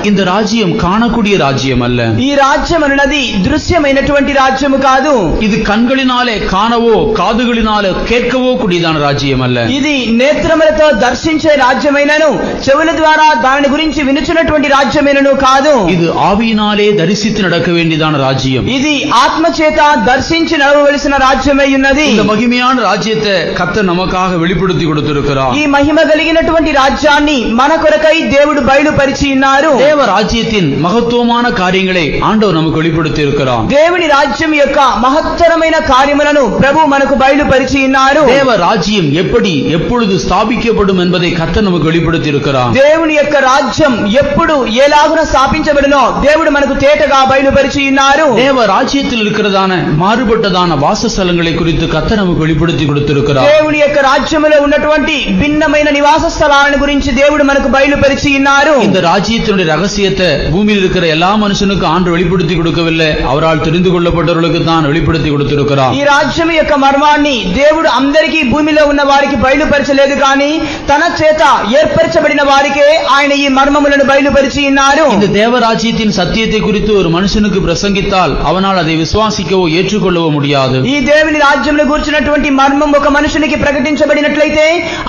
இந்த ராஜ்யம் காணக்கூடிய ராஜ்யம் அல்ல. ఈ రాజ్యం అన్నది దృశ్యమైనటువంటి రాజ్యము కాదు. இது కண்களினாலே కానవో కాదుகளினாலே కేட்கவோ కూడియதான రాజ్యం அல்ல. ఇది నేత్రములతో దర్శించే రాజ్యమైనను చెవుల ద్వారా దాని గురించి వినుచున్నటువంటి రాజ్యమైనను కాదు. இது ఆవియినాலே దర్శించి நடக்க வேண்டியதான రాజ్యం. ఇది ఆత్మ చేత దర్శించి నడవవలసిన రాజ్యమై ఉన్నది. இந்த மகிமையான ராஜ்யத்தை கர்த்தர் நமக்காக வெளிப்படுத்தி கொடுத்திருக்கிறார். ఈ మహిమ కలిగినటువంటి రాజ్యాన్ని మన కొరకై దేవుడు బయలుపరిచి ఉన్నారు. தேவ ராஜ்யத்தின் மகத்துவமான காரியங்களை ஆண்டவர் நமக்கு வெளிப்படுத்தி இருக்கிறார். దేవుని రాజ్యం యొక్క మహత్తరమైన కార్యములను ప్రభు మనకు బయలుపరిచి ఉన్నారు. தேவ ராஜ்யம் எப்படி எப்பொழுது ஸ்தாபிக்கப்படும் என்பதை கர்த்தர் நமக்கு வெளிப்படுத்தி இருக்கிறார். దేవుని యొక్క రాజ్యం ఎప్పుడు ఎలాగున స్థాపించబడునో దేవుడు మనకు తేటగా బయలుపరిచి ఉన్నారు. தேவ ராஜ்யத்தில் இருக்கிறதான மாறுபட்டதான வாசஸ்தலங்களை குறித்து கர்த்தர் நமக்கு வெளிப்படுத்தி கொடுத்திருக்கிறார். దేవుని యొక్క రాజ్యములో ఉన్నటువంటి భిన్నమైన నివాస స్థలాలను గురించి దేవుడు మనకు బయలుపరిచి ఉన్నారు. இந்த ராஜ்யத்தினுடைய ரகசியத்தை பூமியில் இருக்கிற எல்லா மனுஷனுக்கும் ஆண்டு வெளிப்படுத்தி கொடுக்கவில்லை, அவரால் தெரிந்து கொள்ளப்பட்டவர்களுக்கு தான் வெளிப்படுத்தி கொடுத்திருக்கிறார். ఈ రాజ్యం యొక్క మర్మాన్ని దేవుడు అందరికీ భూమిలో ఉన్న వారికి బయలుపరచలేదు, కానీ తన చేత ఏర్పరచబడిన వారికే ఆయన ఈ మర్మములను బయలుపరిచి ఉన్నారు. இந்த தேவ ராஜ்யத்தின் சத்தியத்தை குறித்து ஒரு மனுஷனுக்கு பிரசங்கித்தால் அவனால் அதை விசுவாசிக்கவோ ஏற்றுக்கொள்ளவோ முடியாது. ఈ దేవుని రాజ్యంలో కూర్చున్నటువంటి మర్మం ఒక మనుషునికి ప్రకటించబడినట్లయితే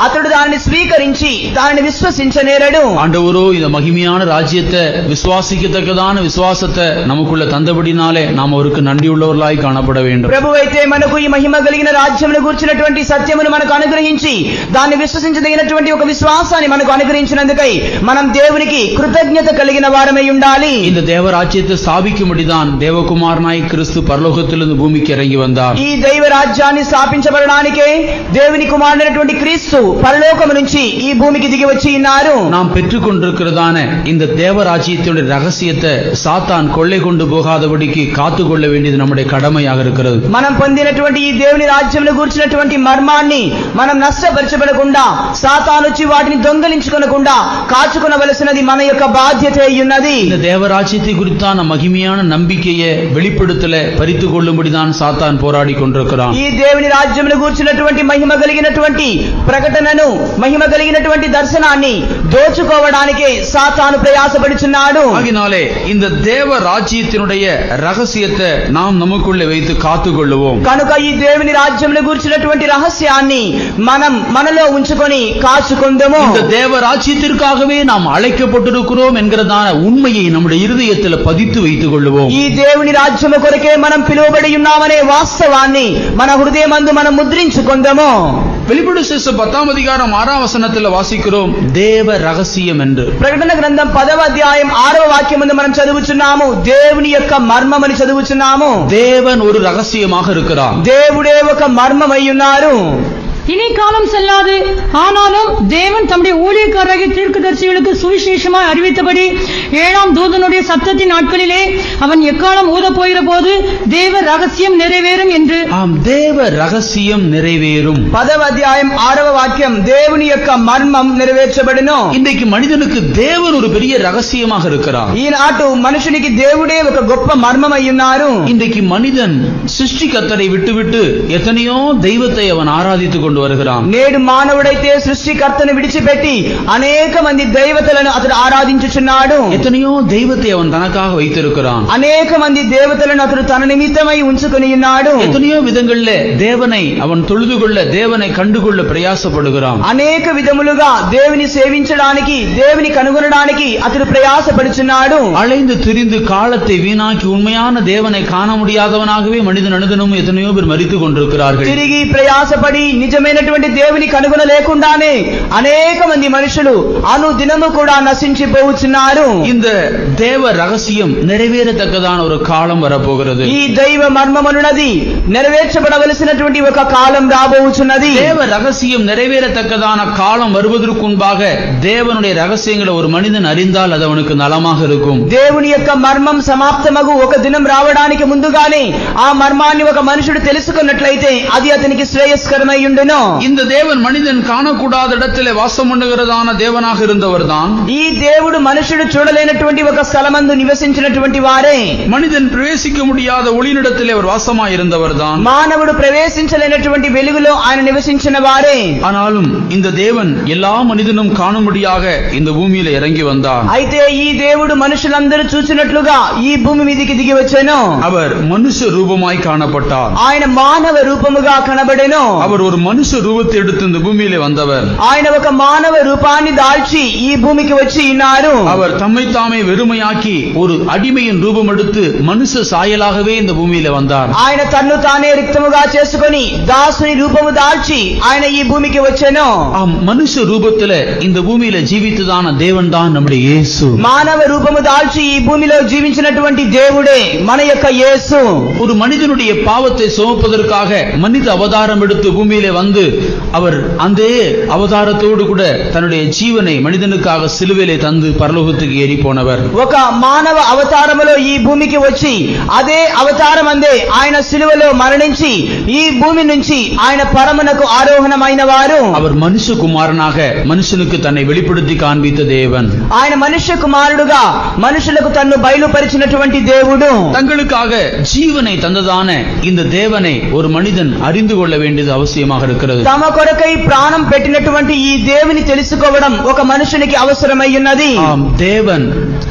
అతడు దానిని స్వీకరించి దానిని విశ్వసించనేరడు. ஆண்டவரோ இந்த மகிமையான ராஜ்யத்தை விசுவாசிக்கத்தக்கதான விசுவாசத்தை நமக்குள்ள தந்தபடினாலே நாம் அவருக்கு நன்றியுள்ளவர்களாய் காணப்பட வேண்டும். ప్రభు అయితే మనకు ఈ మహిమ కలిగిన రాజ్యమును కూర్చున్నటువంటి సత్యమును మనకు అనుగ్రహించి దాన్ని విశ్వసించదగినటువంటి ఒక విశ్వాసాన్ని మనకు అనుగ్రహించినందుకై మనం దేవునికి కృతజ్ఞత కలిగిన వారమై ఉండాలి. இந்த தேவ ராஜ்யத்தை ஸ்தாபிக்கும்படிதான் தேவகுமாரனாய் கிறிஸ்து பரலோகத்திலிருந்து பூமிக்கு இறங்கி வந்தார். ఈ దైవ రాజ్యాన్ని స్థాపించబడడానికే దేవుని కుమారుడైనటువంటి క్రీస్తు పరలోకము నుంచి ఈ భూమికి దిగి వచ్చి ఉన్నారు. நாம் பெற்றுக்கொண்டிருக்கிறதான இந்த தேவ ராஜ்யத்தினுடைய ரகசியத்தை சாத்தான் கொள்ளை கொண்டு போகாதபடிக்கு காத்துக்கொள்ள வேண்டியது நம்முடைய கடமையாக இருக்கிறது. మనం పొందినటువంటి ఈ దేవుని రాజ్యమును కూర్చున్నటువంటి మర్మాన్ని మనం నష్టపరచబడకుండా సాతాను వచ్చి వాటిని దొంగలించుకొనకుండా కాచుకొనవలసినది మన యొక్క బాధ్యత అయి ఉన్నది. இந்த தேவ ராஜ்யத்தை குறித்தான மகிமையான நம்பிக்கையை வெளிப்படுத்தல பறித்து கொள்ளும்படிதான் சாத்தான் போராடி கொண்டிருக்கிறான். ఈ దేవుని రాజ్యమును కూర్చున్నటువంటి మహిమ కలిగినటువంటి ప్రకటనను మహిమ కలిగినటువంటి దర్శనాన్ని దోచుకోవడానికే సాతాను ప్రయాస ప్రయాసపడుచున్నాడు. ஆகினாலே இந்த தேவ ராஜ்யத்தினுடைய ரகசியத்தை நாம் நமக்குள்ளே வைத்து காத்துக்கொள்ளுவோம். కనుక ఈ దేవుని రాజ్యంలో కూర్చున్నటువంటి రహస్యాన్ని మనం మనలో ఉంచుకొని కాచుకుందాము. இந்த தேவ ராஜ்யத்திற்காகவே நாம் அழைக்கப்பட்டிருக்கிறோம் என்கிறதான உண்மையை நம்முடைய இருதயத்தில் பதித்து வைத்துக் கொள்ளுவோம். ఈ దేవుని రాజ్యము కొరకే మనం పిలువబడి ఉన్నామనే వాస్తవాన్ని మన హృదయమందు మనం ముద్రించుకుందాము. வெளிப்படுத்தின விசேஷம் 10ஆம் அதிகாரம் 6ஆம் வசனத்தில் வாசிக்கிறோம் தேவ ரகசியம் என்று. ప్రకటన గ్రంథం 10వ అధ్యాయం 6వ వాక్యమందు మనం చదువుచున్నాము దేవుని యొక్క మర్మమని చదువుచున్నాము. தேவன் ஒரு ரகசியமாக இருக்கிறார். దేవుడే ఒక మర్మమై ఉన్నారు. இனி காலம் செல்லாது, ஆனாலும் தேவன் தம்முடைய ஊழியக்காரராகிய தீர்க்கதரிசிகளுக்கு சுவிசேஷமாய் அறிவித்தபடி 7ஆம் தூதனுடைய சத்தத்தின் நாட்களிலே அவன் எக்காலம் ஊதப் போகிற போது தேவ ரகசியம் நிறைவேறும் என்று. ஆம், தேவ ரகசியம் நிறைவேறும். 10వ అధ్యాయం 6వ వాక్యం దేవుని యొక్క మర్మం నెరవేర్చబడును. இன்றைக்கு மனிதனுக்கு தேவன் ஒரு பெரிய ரகசியமாக இருக்கிறார். ఈనాటు మనుషునికి దేవుడే ఒక గొప్ప మర్మమై ఉన్నారు. இன்றைக்கு மனிதன் சிருஷ்டிகர்த்தரை விட்டுவிட்டு எத்தனையோ தெய்வத்தை அவன் ஆராதித்துக் கொண்டு வருகிறான். నేడు మానవుడైతే సృష్టికర్తను విడిచిపెట్టి అనేక మంది దేవతలను అతడు ఆరాధించుచున్నాడు. எத்தனையோ தெய்வத்தை அவன் தனக்காக வைத்திருக்கிறான். అనేక మంది దేవతలను అతడు తన నిమిత్తమై ఉంచుకొని ఉన్నాడు. எத்தனையோ விதங்களில் தேவனை அவன் தொழுது கொள்ள தேவனை கண்டுகொள்ள பிரயாசப்படுகிறான். అనేక విధములుగా దేవుని సేవించడానికి దేవుని కనుగొనడానికి అతడు ప్రయాసపడుచున్నాడు. அலைந்து திரிந்து காலத்தை வீணாக்கி உண்மையான தேவனை காண முடியாதவனாகவே மனிதன் அனுதினமும் எத்தனையோ பேர் மரித்துக் கொண்டிருக்கிறார்கள். తిరిగి ప్రయాసపడి నిజమైనటువంటి దేవుని కనుగొనలేకుండానే అనేక మంది మనుషులు అనుదినము కూడా నశించిపోవచ్చున్నారు. இந்த தேவ ரகசியம் நிறைவேறத்தக்கதான ஒரு காலம் வரப்போகிறது. ఈ దైవ మర్మమున్నది నెరవేర్చబడవలసినటువంటి ఒక కాలం రాబోచున్నది. தேவ ரகசியம் நிறைவேறத்தக்கதான காலம் வருவதற்கு முன்பாக தேவனுடைய ரகசியங்களை ஒரு மனிதன் அறிந்தால் அது அவனுக்கு நலமாக இருக்கும். దేవుని యొక్క మర్మం సమాప్తమగు ఒక దినం రావడానికి ముందుగానే ఆ మర్మాన్ని ఒక మనుషుడు తెలుసుకున్నట్లయితే అది అతనికి శ్రేయస్కరమై ఉండును. இந்த தேவன் மனிதன் காணக்கூடாத இடத்திலே வாசம் பண்ணுகிறதான தேவனாக இருந்தவர்தான். ఈ దేవుడు మనుషుడు చూడలేనటువంటి ఒక స్థలమందు నివసించినటువంటి వారే. மனிதன் பிரவேசிக்க முடியாத ஒளியினிடத்திலே அவர் வாசமாய் இருந்தவர்தான். మానవుడు ప్రవేశించలేనటువంటి వెలుగులో ఆయన నివసించిన వారే. ஆனாலும் இந்த தேவன் எல்லா மனிதனும் காணும்படியாக இந்த பூமியில இறங்கி வந்தார். అయితే ఈ దేవుడు మనుషులందరూ చూసినట్లుగా ఈ భూమి మీదికి దిగి వచ్చెను. அவர் மனுஷ ரூபமாய் காணப்பட்டார். ఆయన మానవ రూపముగా కనబడెను. அவர் ஒரு மனுஷ ரூபத்தை எடுத்து இந்த பூமியிலே வந்தவர். ఆయన ఒక మానవ రూపాన్ని దాల్చి ఈ భూమికి వచ్చి ఉన్నారు. அவர் தம்மை தாமே வெறுமையாக்கி ஒரு அடிமையின் ரூபம் எடுத்து மனுஷ சாயலாகவே இந்த பூமியில வந்தார். ఆయన తన్ను తానే రిక్తముగా చేసుకొని దాసుని రూపము దాల్చి ఆయన ఈ భూమికి వచ్చెను. மனுஷ ரூபத்துல இந்த பூமியில ஜீவித்ததான தேவன் தான் நம்முடைய இயேசு. మానవ రూపము దాల్చి ఈ భూమిలో జీవించినటువంటి దేవుడే మన యొక్క యేసు. ஒரு மனிதனுடைய பாவத்தை சுமப்பதற்காக மனித அவதாரம் எடுத்து பூமியிலே வந்து அவர் அந்த அவதாரத்தோடு கூட தன்னுடைய ஜீவனை மனிதனுக்காக சிலுவையிலே தந்து பரலோகத்துக்கு ஏறி போனவர். ఒక మానవ అవతారములో ఈ భూమికి వచ్చి అదే అవతారం అందే ఆయన సిలువలో మరణించి ఈ భూమి నుంచి ఆయన పరమునకు ఆరోహణమైన వారు. அவர் மனுஷ குமாரனாக மனுஷனுக்கு தன்னை வெளிப்படுத்தி காண்பித்த தேவன். ఆయన మనుష్య కుమారుడుగా మనుషులకు తన్ను బయలుపరిచినటువంటి దేవుడు. தங்களுக்காக ஜீவனை தந்ததான இந்த தேவனை ஒரு மனிதன் அறிந்து கொள்ள வேண்டியது அவசியமாக இருக்கிறது. తమ కొరకై ప్రాణం పెట్టినటువంటి ఈ దేవుని తెలుసుకోవడం ఒక మనుషునికి అవసరమై ఉన్నది. தேவன்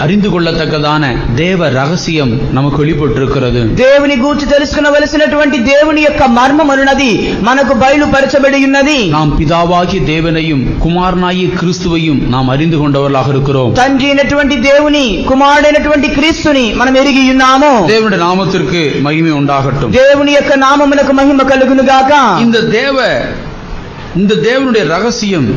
அறிந்து கொள்ளத்தக்கதான தேவ ரகசியம் நமக்கு வெளிப்பட்டிருக்கிறது. దేవుని గూర్చి తెలుసుకునవలసినటువంటి దేవుని యొక్క మర్మమున్నది మనకు బయలుపరచబడి ఉన్నది. நாம் பிதாவாகிய தேவனையும் குமாரனாகிய கிறிஸ்துவையும் நாம் அறிந்து கொண்டவர்களாக இருக்கிறோம். తండ్రి అయినటువంటి దేవుని కుమారుడైనటువంటి క్రీస్తుని మనం ఎరిగి ఉన్నాము. தேவனுடைய நாமத்திற்கு மகிமை உண்டாகட்டும். దేవుని యొక్క నామమునకు మహిమ కలుగును గాక. இந்த தேவனுடைய ரகசியம்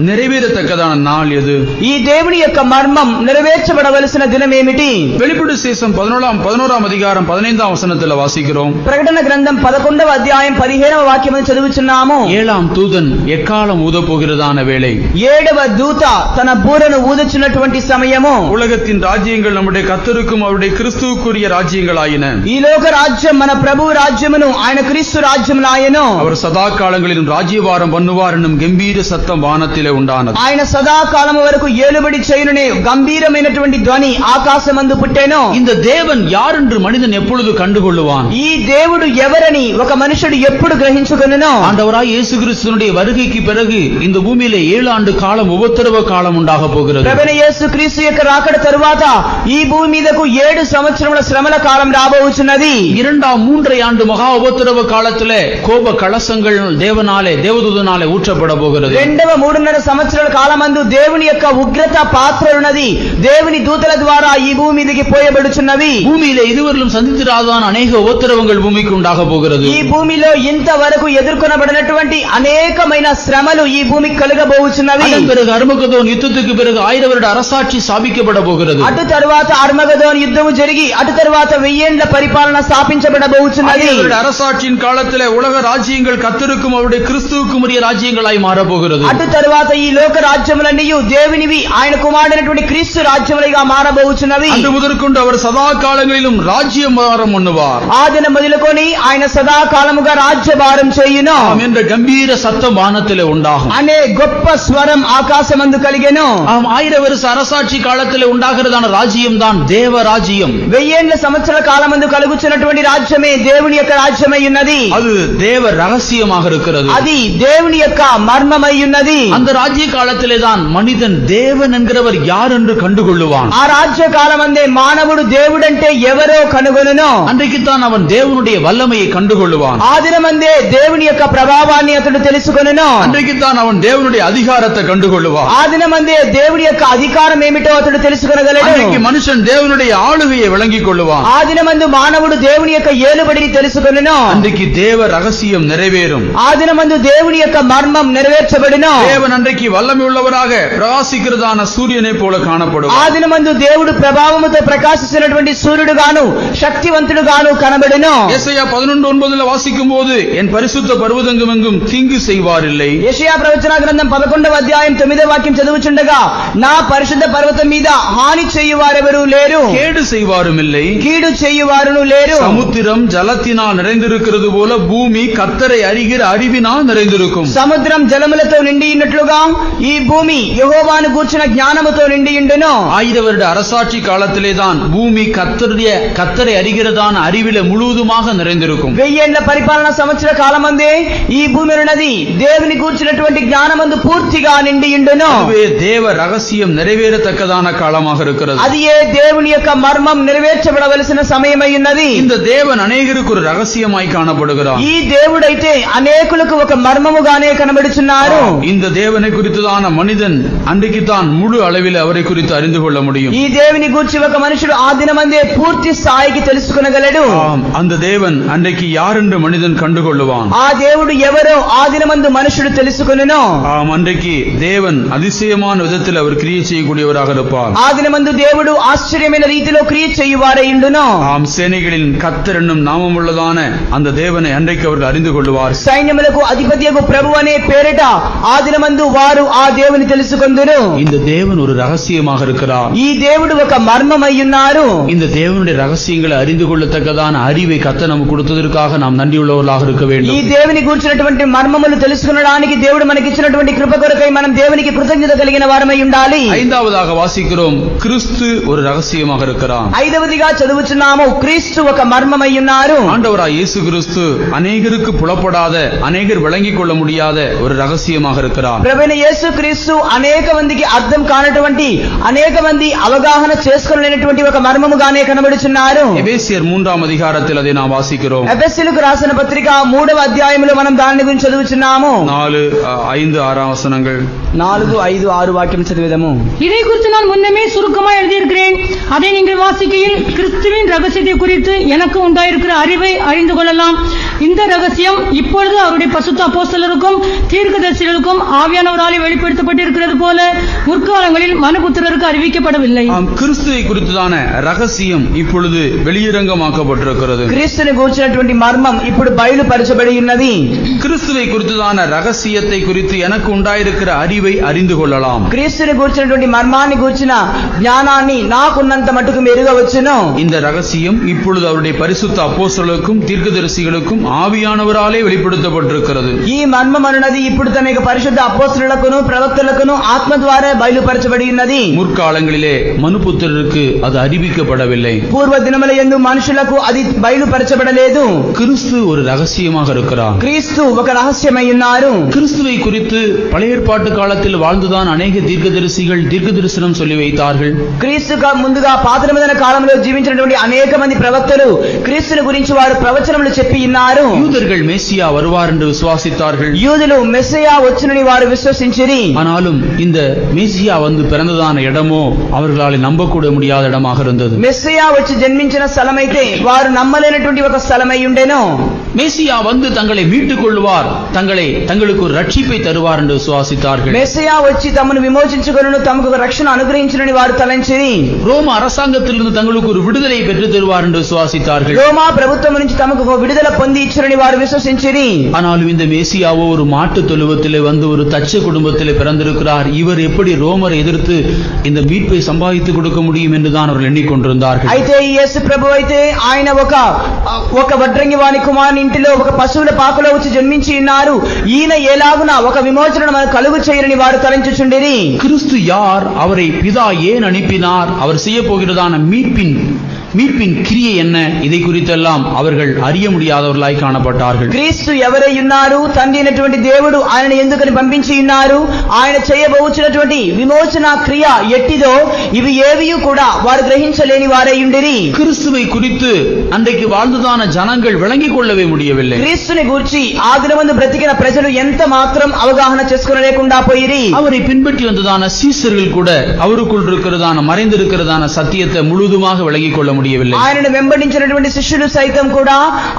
நிறைவேறத்தக்கதான நாள் எது? ఈ దేవుని యొక్క మర్మం నెరవేర్చబడవలసిన దినం ఏమిటి? வெளிப்படுத்தின விசேஷம் 11ஆம் அதிகாரம் 15ஆம் வசனத்தில் வாசிக்கிறோம். ప్రకటన గ్రంథం 11వ అధ్యాయం 15వ వాక్యమును చదువుచున్నాము. 7ஆம் தூதன் எக்காலம் ஊத போகிறதான வேளை. 7వ దూత తన బూరను ఊదుచున్నటువంటి సమయము. உலகத்தின் ராஜ்யங்கள் நம்முடைய கர்த்தருக்கும் அவருடைய கிறிஸ்துவுக்குரிய ராஜ்யங்களாயின. ఈ లోక రాజ్యం మన ప్రభు రాజ్యమును ఆయన క్రీస్తు రాజ్యములాయెను. அவர் சதா காலங்களிலும் ராஜ்யபாரம் பண்ணுவார் என்னும் கம்பீர சத்தம் வானத்தில் కాలములో ఉండానది. ఆయన సదాకాలము వరకు ఏలుబడి చేయుననే గంభీరమైనటువంటి ధ్వని ఆకాశమందు పుట్టెను. இந்த தேவன் யார் என்று மனிதன் எப்பொழுது கண்டுகொள்ளுவான்? ఈ దేవుడు ఎవరని ఒక మనుషుడు ఎప్పుడు గ్రహించుకొనునో? ஆண்டவராய் இயேசு கிறிஸ்துவினுடைய வருகைக்கு பிறகு இந்த பூமியிலே 7 ஆண்டு காலம் உபத்திரவ காலம் உண்டாக போகிறது. ప్రభువైన యేసు క్రీస్తు యొక్క రాకడ తరువాత ఈ భూమి మీదకు 7 సంవత్సరముల శ్రమల కాలం రాబోచున్నది. 2-3 ஆண்டு மகா உபத்திரவ காலத்திலே கோப கலசங்கள் தேவதூதனாலே ஊற்றப்பட போகிறது. 2-3.5 సంవత్సరాల కాలమందు దేవుని యొక్క ఉగ్రత పాత్రలున్నది దేవుని దూతల ద్వారా ఈ భూమి మీదకి పోయబడుచున్నవి. பூமியிலே இதுவரையிலும் சந்தித்திராதான அநேக உபத்திரவங்கள் பூமிக்கு உண்டாக போகிறது. ఈ భూమిలో ఇంతవరకు ఎదుర్కొనబడినటువంటి అనేకమైన శ్రమలు ఈ భూమికి కలుగబోచున్నవి. அதன் பிறகு அர்மகதோன் யுத்தத்துக்கு பிறகு 1000 வருட அரசாட்சி స్థాపించబட போகிறது. అటు తరువాత అర్మగదోన్ యుద్ధము జరిగి అటు తరువాత 1000 ఏండ్ల పరిపాలన స్థాపించబడబోచున్నది. அரசாட்சியின் காலத்திலே உலக ராஜ்யங்கள் கர்த்தருக்கும் அவருடைய கிறிஸ்துவுக்கும் உரிய ராஜ்யங்களாய் மாறப்போகிறது. అటు తరువాత ఈ లోక రాజ్యములన్నీ దేవునివి ఆయన కుమారుడైనటువంటి క్రీస్తు రాజ్యములుగా మారబోచున్నవి. அன்று முதற்கொண்டு அவர் சதா காலங்களிலும் ராஜ்யபாரம் பண்ணுவார். ఆ దినం మొదలుకొని ఆయన సదాకాలముగా రాజ్యభారం చేయును என்ற கம்பீர சத்தம் வானத்திலே உண்டாகும். అనే గొప్ప స్వరం ఆకాశమందు కలిగెను. 1000 வருஷ அரசாட்சி காலத்திலே உண்டாகிறதான ராஜ்யம் தான் தேவ ராஜ்யம். 1000 ఏండ్ల సంవత్సరాల కాలమందు కలుగుచున్నటువంటి రాజ్యమే దేవుని యొక్క రాజ్యమై ఉన్నది. அது தேவ ரகசியமாக இருக்கிறது. అది దేవుని యొక్క మర్మమై ఉన్నది. அந்த ராஜ்ய காலத்திலே தான் மனிதன் தேவன் என்கிறவர் யார் என்று கண்டுகொள்ளுவான். ఆ రాజ్య కాలమందే మానవుడు దేవుడంటే ఎవరో కనుగొనును. அன்றைக்கு தான் அவன் தேவனுடைய வல்லமையை கண்டுகொள்ளுவான். ఆ దినమందే దేవుని యొక్క ప్రభావాన్ని అతడు తెలుసుకొనును. அன்றைக்கு தான் அவன் தேவனுடைய அதிகாரத்தை கண்டுகொள்ளுவான். ఆ దినమందే దేవుని యొక్క అధికారం ఏమిటో అతడు తెలుసుకొనగలడు. அன்றைக்கு மனுஷன் தேவனுடைய ஆளுகையை விளங்கிக் கொள்ளுவான். ఆ దినమందు మానవుడు దేవుని యొక్క ఏలుబడిని తెలుసుకొనును. அன்றைக்கு தேவ ரகசியம் நிறைவேறும். ఆ దినమందు దేవుని యొక్క మర్మం నెరవేర్చబడును. தேவன் அன்றைக்கு வல்லமை உள்ளவராக பிரகாசிக்கிறதான சூரியனை போல காணப்படும். ఆ దినమందు దేవుడు ప్రభావముతో ప్రకాశిస్తున్నటువంటి సూర్యుడుగాను శక్తివంతుడుగాను కనబడును. யெசாயா 11:9 வாசிக்கும் போது என் பரிசுத்த பர்வதமெங்கும் தீங்கு செய்வாரில்லை. యెషయా ప్రవచన గ్రంథం 11వ అధ్యాయం 9వ వాక్యం చదువుచుండగా నా పరిశుద్ధ పర్వతం మీద హాని చేయువారెవరూ లేరు, கேடு செய்வாரும் இல்லை. కీడు చేయువారును లేరు. சமுத்திரம் ஜலத்தினால் நிறைந்திருக்கிறது போல பூமி கர்த்தரை அறிகிற அறிவினால் நிறைந்திருக்கும். సముద్రం జలములతో నిండి ఉన్నట్లుగా ఈ భూమి యెహోవాను గూర్చిన జ్ఞానముతో నిండి ఉండును. 1000 வருட அரசாட்சி காலத்திலே தான் பூமி கர்த்தரை அறிகிறதான அறிவிலே முழுவதுமாக நிறைந்திருக்கும். 1000 ఏండ్ల పరిపాలన సంవత్సర కాలమందే ఈ భూమి ఉన్నది దేవుని గూర్చినటువంటి జ్ఞానమందు పూర్తిగా నిండి ఉండును. அதுவே தேவ ரகசியம் நிறைவேறத்தக்கதான காலமாக இருக்கிறது. అది ఏ దేవుని యొక్క మర్మం నెరవేర్చబడవలసిన సమయమై ఉన్నది. இந்த தேவன் அநேகருக்கு ஒரு ரகசியமாய் காணப்படுகிறார். ఈ దేవుడైతే అనేకులకు ఒక మర్మముగానే కనబడుచున్నారు. இந்த தேவனை குறித்துதான மனிதன் அன்றைக்கு தான் முழு அளவில் அவரை குறித்து அறிந்து கொள்ள முடியும். ఈ దేవుని గూర్చి ఒక మనుషుడు ఆ దినమందే పూర్తి స్థాయికి తెలుసుకొనగలడు. அந்த தேவன் அன்றைக்கு யார் என்று மனிதன் கண்டுகொள்ளுவான். ఆ దేవుడు ఎవరో ఆ దినమందు మనుషుడు తెలుసుకొనును. அன்றைக்கு தேவன் அதிசயமான விதத்தில் அவர் கிரியை செய்யக்கூடியவராக இருப்பார். ఆ దినమందు దేవుడు ఆశ్చర్యమైన రీతిలో క్రియ చేయువారై ఉండును. சேனைகளின் கர்த்தர் என்னும் நாமம் உள்ளதான அந்த தேவனை அன்றைக்கு அவர்கள் அறிந்து கொள்வார். సైన్యములకు అధిపతియగు ప్రభు అనే పేరిట ఆ దినమందు వారు ఆ దేవుని తెలుసుకొందురు. இந்த தேவன் ஒரு ரகசியமாக இருக்கிறார். ఈ దేవుడు ఒక మర్మమై ఉన్నారు. இந்த தேவனுடைய ரகசியங்களை அறிந்து கொள்ளத்தக்கதான அறிவை கர்த்தர் நமக்கு கொடுத்ததற்காக நாம் நன்றியுள்ளவர்களாக இருக்க ఈ வேண்டும். దేవుని గూర్చినటువంటి మర్మములు తెలుసుకొనడానికి దేవుడు మనకి ఇచ్చినటువంటి కృప కొరకై మనం దేవునికి కృతజ్ఞత కలిగిన వారమై ఉండాలి. 5వதாக வாசிக்கிறோம், கிறிஸ்து ஒரு ரகசியமாக இருக்கிறார். 5వదిగా చదువుచున్నాము, క్రీస్తు ఒక మర్మమై ఉన్నారు. ஆண்டவராய் இயேசு கிறிஸ்து அநேகருக்கு புலப்படாத, அநேகர் விளங்கிக் கொள்ள முடியாத ஒரு ரகசியமாக இருக்கிறார். ప్రభువైన యేసు క్రీస్తు అనేక మందికి అర్థం కానటువంటి, అనేక మంది అవగాహన చేసుకోలేనటువంటి ఒక మర్మముగానే కనబడుచున్నారు. எபேசியர் 3ஆம் அதிகாரத்தில் அதை நாம் வாசிக்கிறோம். ఎఫెసీయులకు రాసిన పత్రిక 3వ అధ్యాయములో మనం దాని గురించి చదువుచున్నాము. 4, 5, 6 வசனங்கள். 4, 5, 6 వాక్యం చదివేదము. இதை குறித்து நான் முன்னமே சுருக்கமாக எழுதியிருக்கிறேன். அதை நீங்கள் வாசிக்கையில் கிறிஸ்துவின் ரகசியத்தை குறித்து எனக்கு உண்டாயிருக்கிற அறிவை அறிந்து கொள்ளலாம். இந்த ரகசியம் இப்பொழுது அவருடைய பசுத்த அப்போஸ்தலருக்கும் தீர்க்கதரிசிகளுக்கும் ஆவியானவராலே வெளிப்படுத்தப்பட்டிருக்கிறது போல முற்காலங்களில் மனுபுத்திரருக்கு அறிவிக்கப்படவில்லை. கிறிஸ்துவை குறித்துதான ரகசியம் இப்பொழுது வெளியரங்கமாக்கப்பட்டிருக்கிறது. క్రీస్తుని గూర్చినటువంటి మర్మం ఇప్పుడు బయలుపరచబడి ఉన్నది. கிறிஸ்துவை குறித்துதான ரகசியத்தை குறித்து எனக்கு உண்டாயிருக்கிற அறிவை அறிந்து கொள்ளலாம். క్రీస్తుని గూర్చినటువంటి మర్మాన్ని గూర్చిన జ్ఞానాన్ని నాకున్నంత అంత మటుకు మెరుగవచ్చును. இந்த ரகசியம் இப்பொழுது அவருடைய பரிசுத்த அப்போஸ்தலருக்கும் தீர்க்கதரிசிகளுக்கும் ஆவியானவராலே வெளிப்படுத்தப்பட்டிருக்கிறது. ఈ మర్మం అన్నది ఇప్పుడు తన యొక్క పరిశుద్ధ అపోస్తలులకును ప్రవక్తలకును ఆత్మ ద్వారా బయలుపరచబడి ఉన్నది. முற்காலங்களிலே மனுபுத்திரருக்கு அது அறிவிக்கப்படவில்லை. పూర్వ దినముల యందు మనుషులకు అది బయలుపరచబడలేదు. கிறிஸ்து ஒரு ரகசியமாக இருக்கிறார். క్రీస్తు ఒక రహస్యమై ఉన్నారు. கிறிஸ்துவை குறித்து பழைய ஏற்பாட்டு காலத்தில் வாழ்ந்துதான் அநேக தீர்க்கதரிசிகள் தீர்க்க தரிசனம் சொல்லி வைத்தார்கள். క్రీస్తు ముందుగా పాత నిబంధన కాలంలో జీవించినటువంటి అనేక మంది ప్రవక్తలు క్రీస్తుని గురించి వారు ప్రవచనములు చెప్పి ఉన్నారు. யூதர்கள் மேசியா வருவார் என்று விசுவாசித்தார்கள். యూదులు మెస్సయా వచ్చునని వారు విశ్వసించిరి. ஆனாலும் இந்த மேசியா வந்து பிறந்ததான இடமோ அவர்களால் நம்பக்கூட முடியாத இடமாக இருந்தது. మెస్సయా వచ్చి జన్మించిన స్థలమైతే వారు నమ్మలేనటువంటి ఒక స్థలమై ఉండెను. மேசியா வந்து தங்களை மீட்டுக் கொள்வார், தங்களுக்கு ஒரு ரட்சிப்பை தருவார் என்று விசுவாசித்தார்கள். మెస్సయా వచ్చి తమను విమోచించుకొనును, తమకు ఒక రక్షణ అనుగ్రహించునని వారు తలంచిరి. ரோம அரசாங்கத்திலிருந்து தங்களுக்கு ஒரு விடுதலை பெற்று தருவார் என்று விசுவாசித்தார்கள். రోమా ప్రభుత్వం నుంచి తమకు ఒక విడుదల పొంది ఇచ్చునని వారు విశ్వసించిరి. ஆனாலும் இந்த மேசியாவோ ஒரு மாட்டு தொழுவத்திலே வந்து ஒரு தச்ச குடும்பத்திலே பிறந்திருக்கிறார். இவர் எப்படி ரோமரை எதிர்த்து இந்த மீட்பை சம்பாதித்துக் கொடுக்க முடியும் என்றுதான் அவர்கள் எண்ணிக்கொண்டிருந்தார்கள். అయితే ఈ యేసు ప్రభు అయితే ఆయన ఒక వడ్రంగి వాని కుమారుని ఇంటిలో ఒక పశువుల పాకలో వచ్చి జన్మించి ఉన్నారు. ఈయన ఎలాగున ఒక విమోచన మనకు కలుగు చేయరని వారు తలంచుచుండిరి. கிறிஸ்து யார், அவரை பிதா ஏன் அனுப்பினார், அவர் செய்ய போகிறதான மீட்பின் கிரியை என்ன, இதை குறித்தெல்லாம் அவர்கள் அறிய முடியாதவர்களாய் காணப்பட்டார்கள். క్రీస్తు ఎవరై ఉన్నారు, తండ్రి అయినటువంటి దేవుడు ఆయన ఎందుకని పంపించి ఉన్నారు, ఆయన చేయబోచున్నటువంటి విమోచన క్రియ ఎట్టిదో ఇవి ఏవి కూడా వారు గ్రహించలేని వారై ఉండిరి. கிறிஸ்துவை குறித்து அன்றைக்கு வாழ்ந்ததான ஜனங்கள் விளங்கிக் கொள்ளவே முடியவில்லை. క్రీస్తుని గూర్చి ఆ దినమందు బ్రతికిన ప్రజలు ఎంత మాత్రం అవగాహన చేసుకోలేకుండా పోయిరి. அவரை பின்பற்றி வந்ததான சீசர்கள் கூட அவருக்குள் இருக்கிறதான மறைந்திருக்கிறதான சத்தியத்தை முழுதுமாக விளங்கிக் கொள்ள முடியவில்லை. ఆయనను వెంబడించినటువంటి శిష్యులు సైతం కూడా